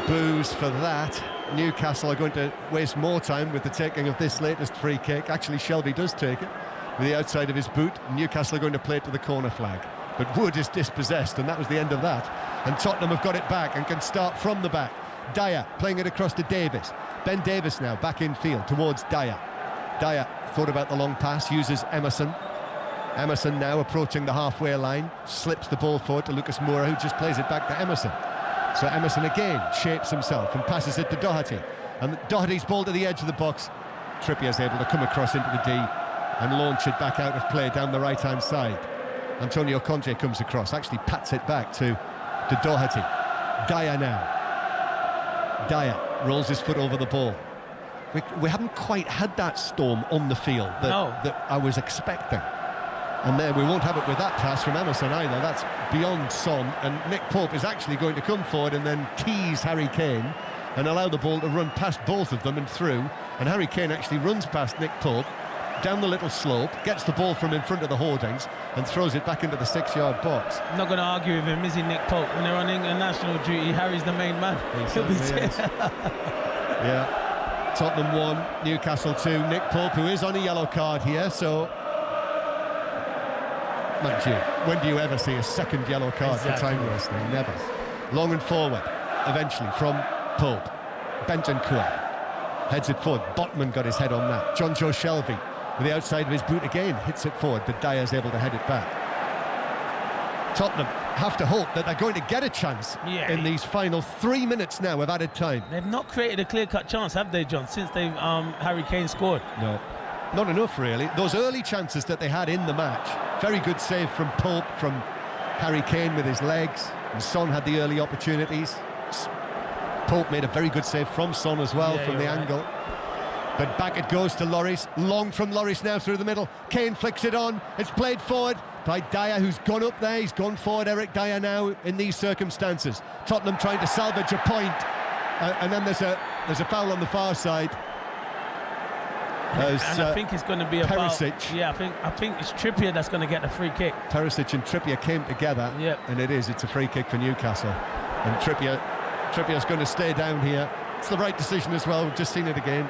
B: Boos for that. Newcastle are going to waste more time with the taking of this latest free kick. Actually, Shelby does take it with the outside of his boot. Newcastle are going to play it to the corner flag. But Wood is dispossessed, and that was the end of that. And Tottenham have got it back and can start from the back. Dyer playing it across to Davis. Ben Davis now back in field towards Dyer. Dyer thought about the long pass, uses Emerson. Emerson now approaching the halfway line, slips the ball forward to Lucas Moura, who just plays it back to Emerson. So Emerson again shapes himself and passes it to Doherty. And Doherty's ball to the edge of the box. Trippier's able to come across into the D and launch it back out of play down the right-hand side. Antonio Conte comes across, actually pats it back to Doherty. Dyer now. Dyer rolls his foot over the ball. We haven't quite had that storm on the field that I was expecting. And there we won't have it with that pass from Emerson either. That's beyond Son, and Nick Pope is actually going to come forward and then tease Harry Kane and allow the ball to run past both of them and through. And Harry Kane actually runs past Nick Pope, down the little slope, gets the ball from in front of the hoardings and throws it back into the 6-yard box.
C: I'm not going to argue with him, is he, Nick Pope? When they're on international duty, Harry's the main man. He'll be
B: Yeah. Tottenham 1, Newcastle 2. Nick Pope, who is on a yellow card here, so... Mind you, when do you ever see a second yellow card for time wasting? Never. Long and forward, eventually, from Pope. Bentancur heads it forward. Botman got his head on that. John Joe Shelby, with the outside of his boot again, hits it forward, but Dyer's able to head it back. Tottenham have to hope that they're going to get a chance in these final 3 minutes now of added time.
C: They've not created a clear-cut chance, have they, John, since they Harry Kane scored?
B: No. Not enough, really. Those early chances that they had in the match, very good save from Pope, from Harry Kane with his legs, and Son had the early opportunities. Pope made a very good save from Son as well, from the angle. But back it goes to Lloris. Long from Lloris now through the middle. Kane flicks it on. It's played forward by Dyer, who's gone up there. He's gone forward, Eric Dyer, now in these circumstances. Tottenham trying to salvage a point. And then there's a foul on the far side.
C: And I think it's going to be a
B: Perisic.
C: foul. Yeah, I think it's Trippier that's going to get the free kick.
B: Perisic and Trippier came together, and it's a free kick for Newcastle. And Trippier's going to stay down here. It's the right decision as well. We've just seen it again.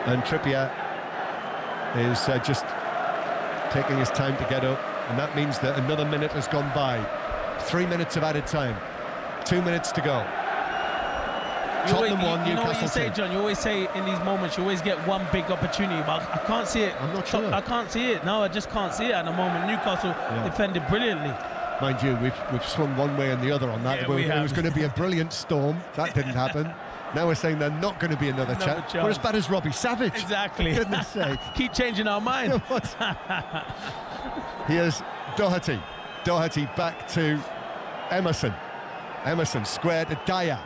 B: And Trippier is just taking his time to get up, and that means that another minute has gone by. 3 minutes of added time. 2 minutes to go. Tottenham 1, Newcastle 2.
C: You know what you say, John? You always say in these moments, you always get one big opportunity, but I can't see it.
B: I'm not sure.
C: I can't see it. No, I just can't see it at the moment. Newcastle defended brilliantly.
B: Mind you, we've swung one way and the other on that. It was going to be a brilliant storm. That didn't happen. Now we're saying they're not going to be another chance. We're as bad as Robbie Savage.
C: Exactly.
B: For goodness sake.
C: Keep changing our mind.
B: Here's Doherty. Doherty back to Emerson. Emerson squared to Dyer.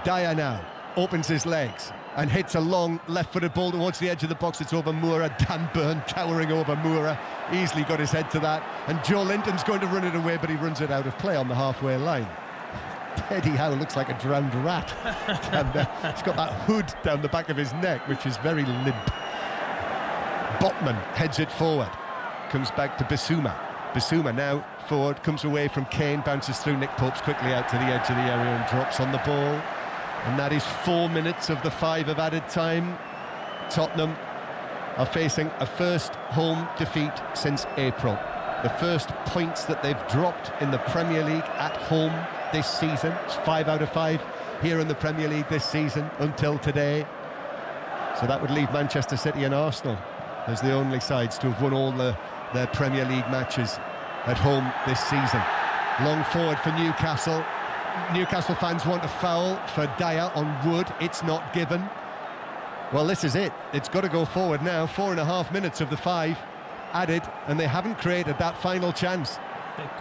B: Dyer now opens his legs and hits a long left-footed ball towards the edge of the box. It's over Moura. Dan Burn towering over Moura. Easily got his head to that. And Joe Linton's going to run it away, but he runs it out of play on the halfway line. Eddie Howe looks like a drowned rat. He's got that hood down the back of his neck, which is very limp. Botman heads it forward. Comes back to Bissouma. Bissouma now forward, comes away from Kane, bounces through Nick Pope's quickly out to the edge of the area and drops on the ball. And that is 4 minutes of the 5 of added time. Tottenham are facing a first home defeat since April. The first points that they've dropped in the Premier League at home this season. It's 5 out of 5 here in the Premier League this season until today. So that would leave Manchester City and Arsenal as the only sides to have won all their Premier League matches at home this season. Long forward for Newcastle. Newcastle fans want a foul for Dyer on Wood. It's not given. Well, this is it. It's got to go forward now. 4.5 minutes of the 5 added, and they haven't created that final chance.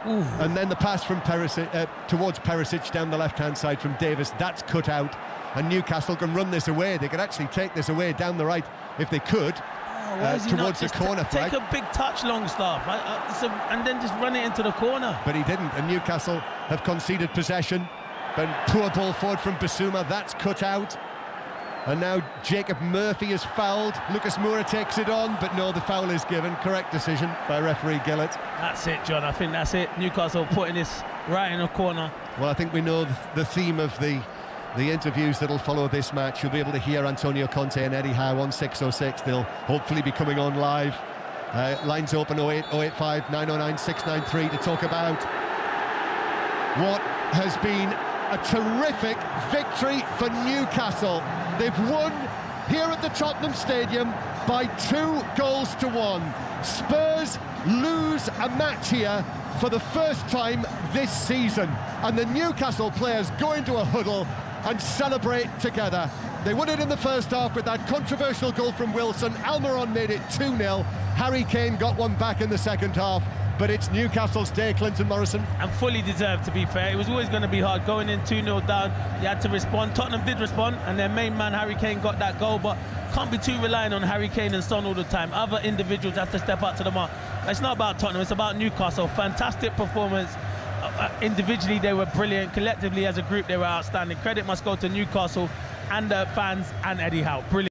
C: Ooh.
B: And then the pass from Perisic towards Perisic down the left-hand side from Davis. That's cut out, and Newcastle can run this away. They could actually take this away down the right if they could. Towards the corner flag.
C: Take a big touch, Longstaff, and then just run it into the corner.
B: But he didn't, and Newcastle have conceded possession. But poor ball forward from Bissouma, that's cut out. And now Jacob Murphy is fouled. Lucas Moura takes it on, but no, the foul is given. Correct decision by referee Gillett.
C: That's it, John. I think that's it. Newcastle putting this right in the corner.
B: Well, I think we know the theme of the interviews that'll follow this match. You'll be able to hear Antonio Conte and Eddie Howe on 606. They'll hopefully be coming on live. Lines open 08, 085 909 693 to talk about what has been a terrific victory for Newcastle. They've won here at the Tottenham Stadium by 2-1. Spurs lose a match here for the first time this season, and the Newcastle players go into a huddle and celebrate together. They won it in the first half with that controversial goal from Wilson. Almiron made it 2-0. Harry Kane got one back in the second half. But it's Newcastle's day, Clinton Morrison.
C: And fully deserved, to be fair. It was always going to be hard. Going in 2-0 down, you had to respond. Tottenham did respond, and their main man, Harry Kane, got that goal. But can't be too reliant on Harry Kane and Son all the time. Other individuals have to step up to the mark. It's not about Tottenham, it's about Newcastle. Fantastic performance. Individually, they were brilliant. Collectively, as a group, they were outstanding. Credit must go to Newcastle and the fans and Eddie Howe. Brilliant.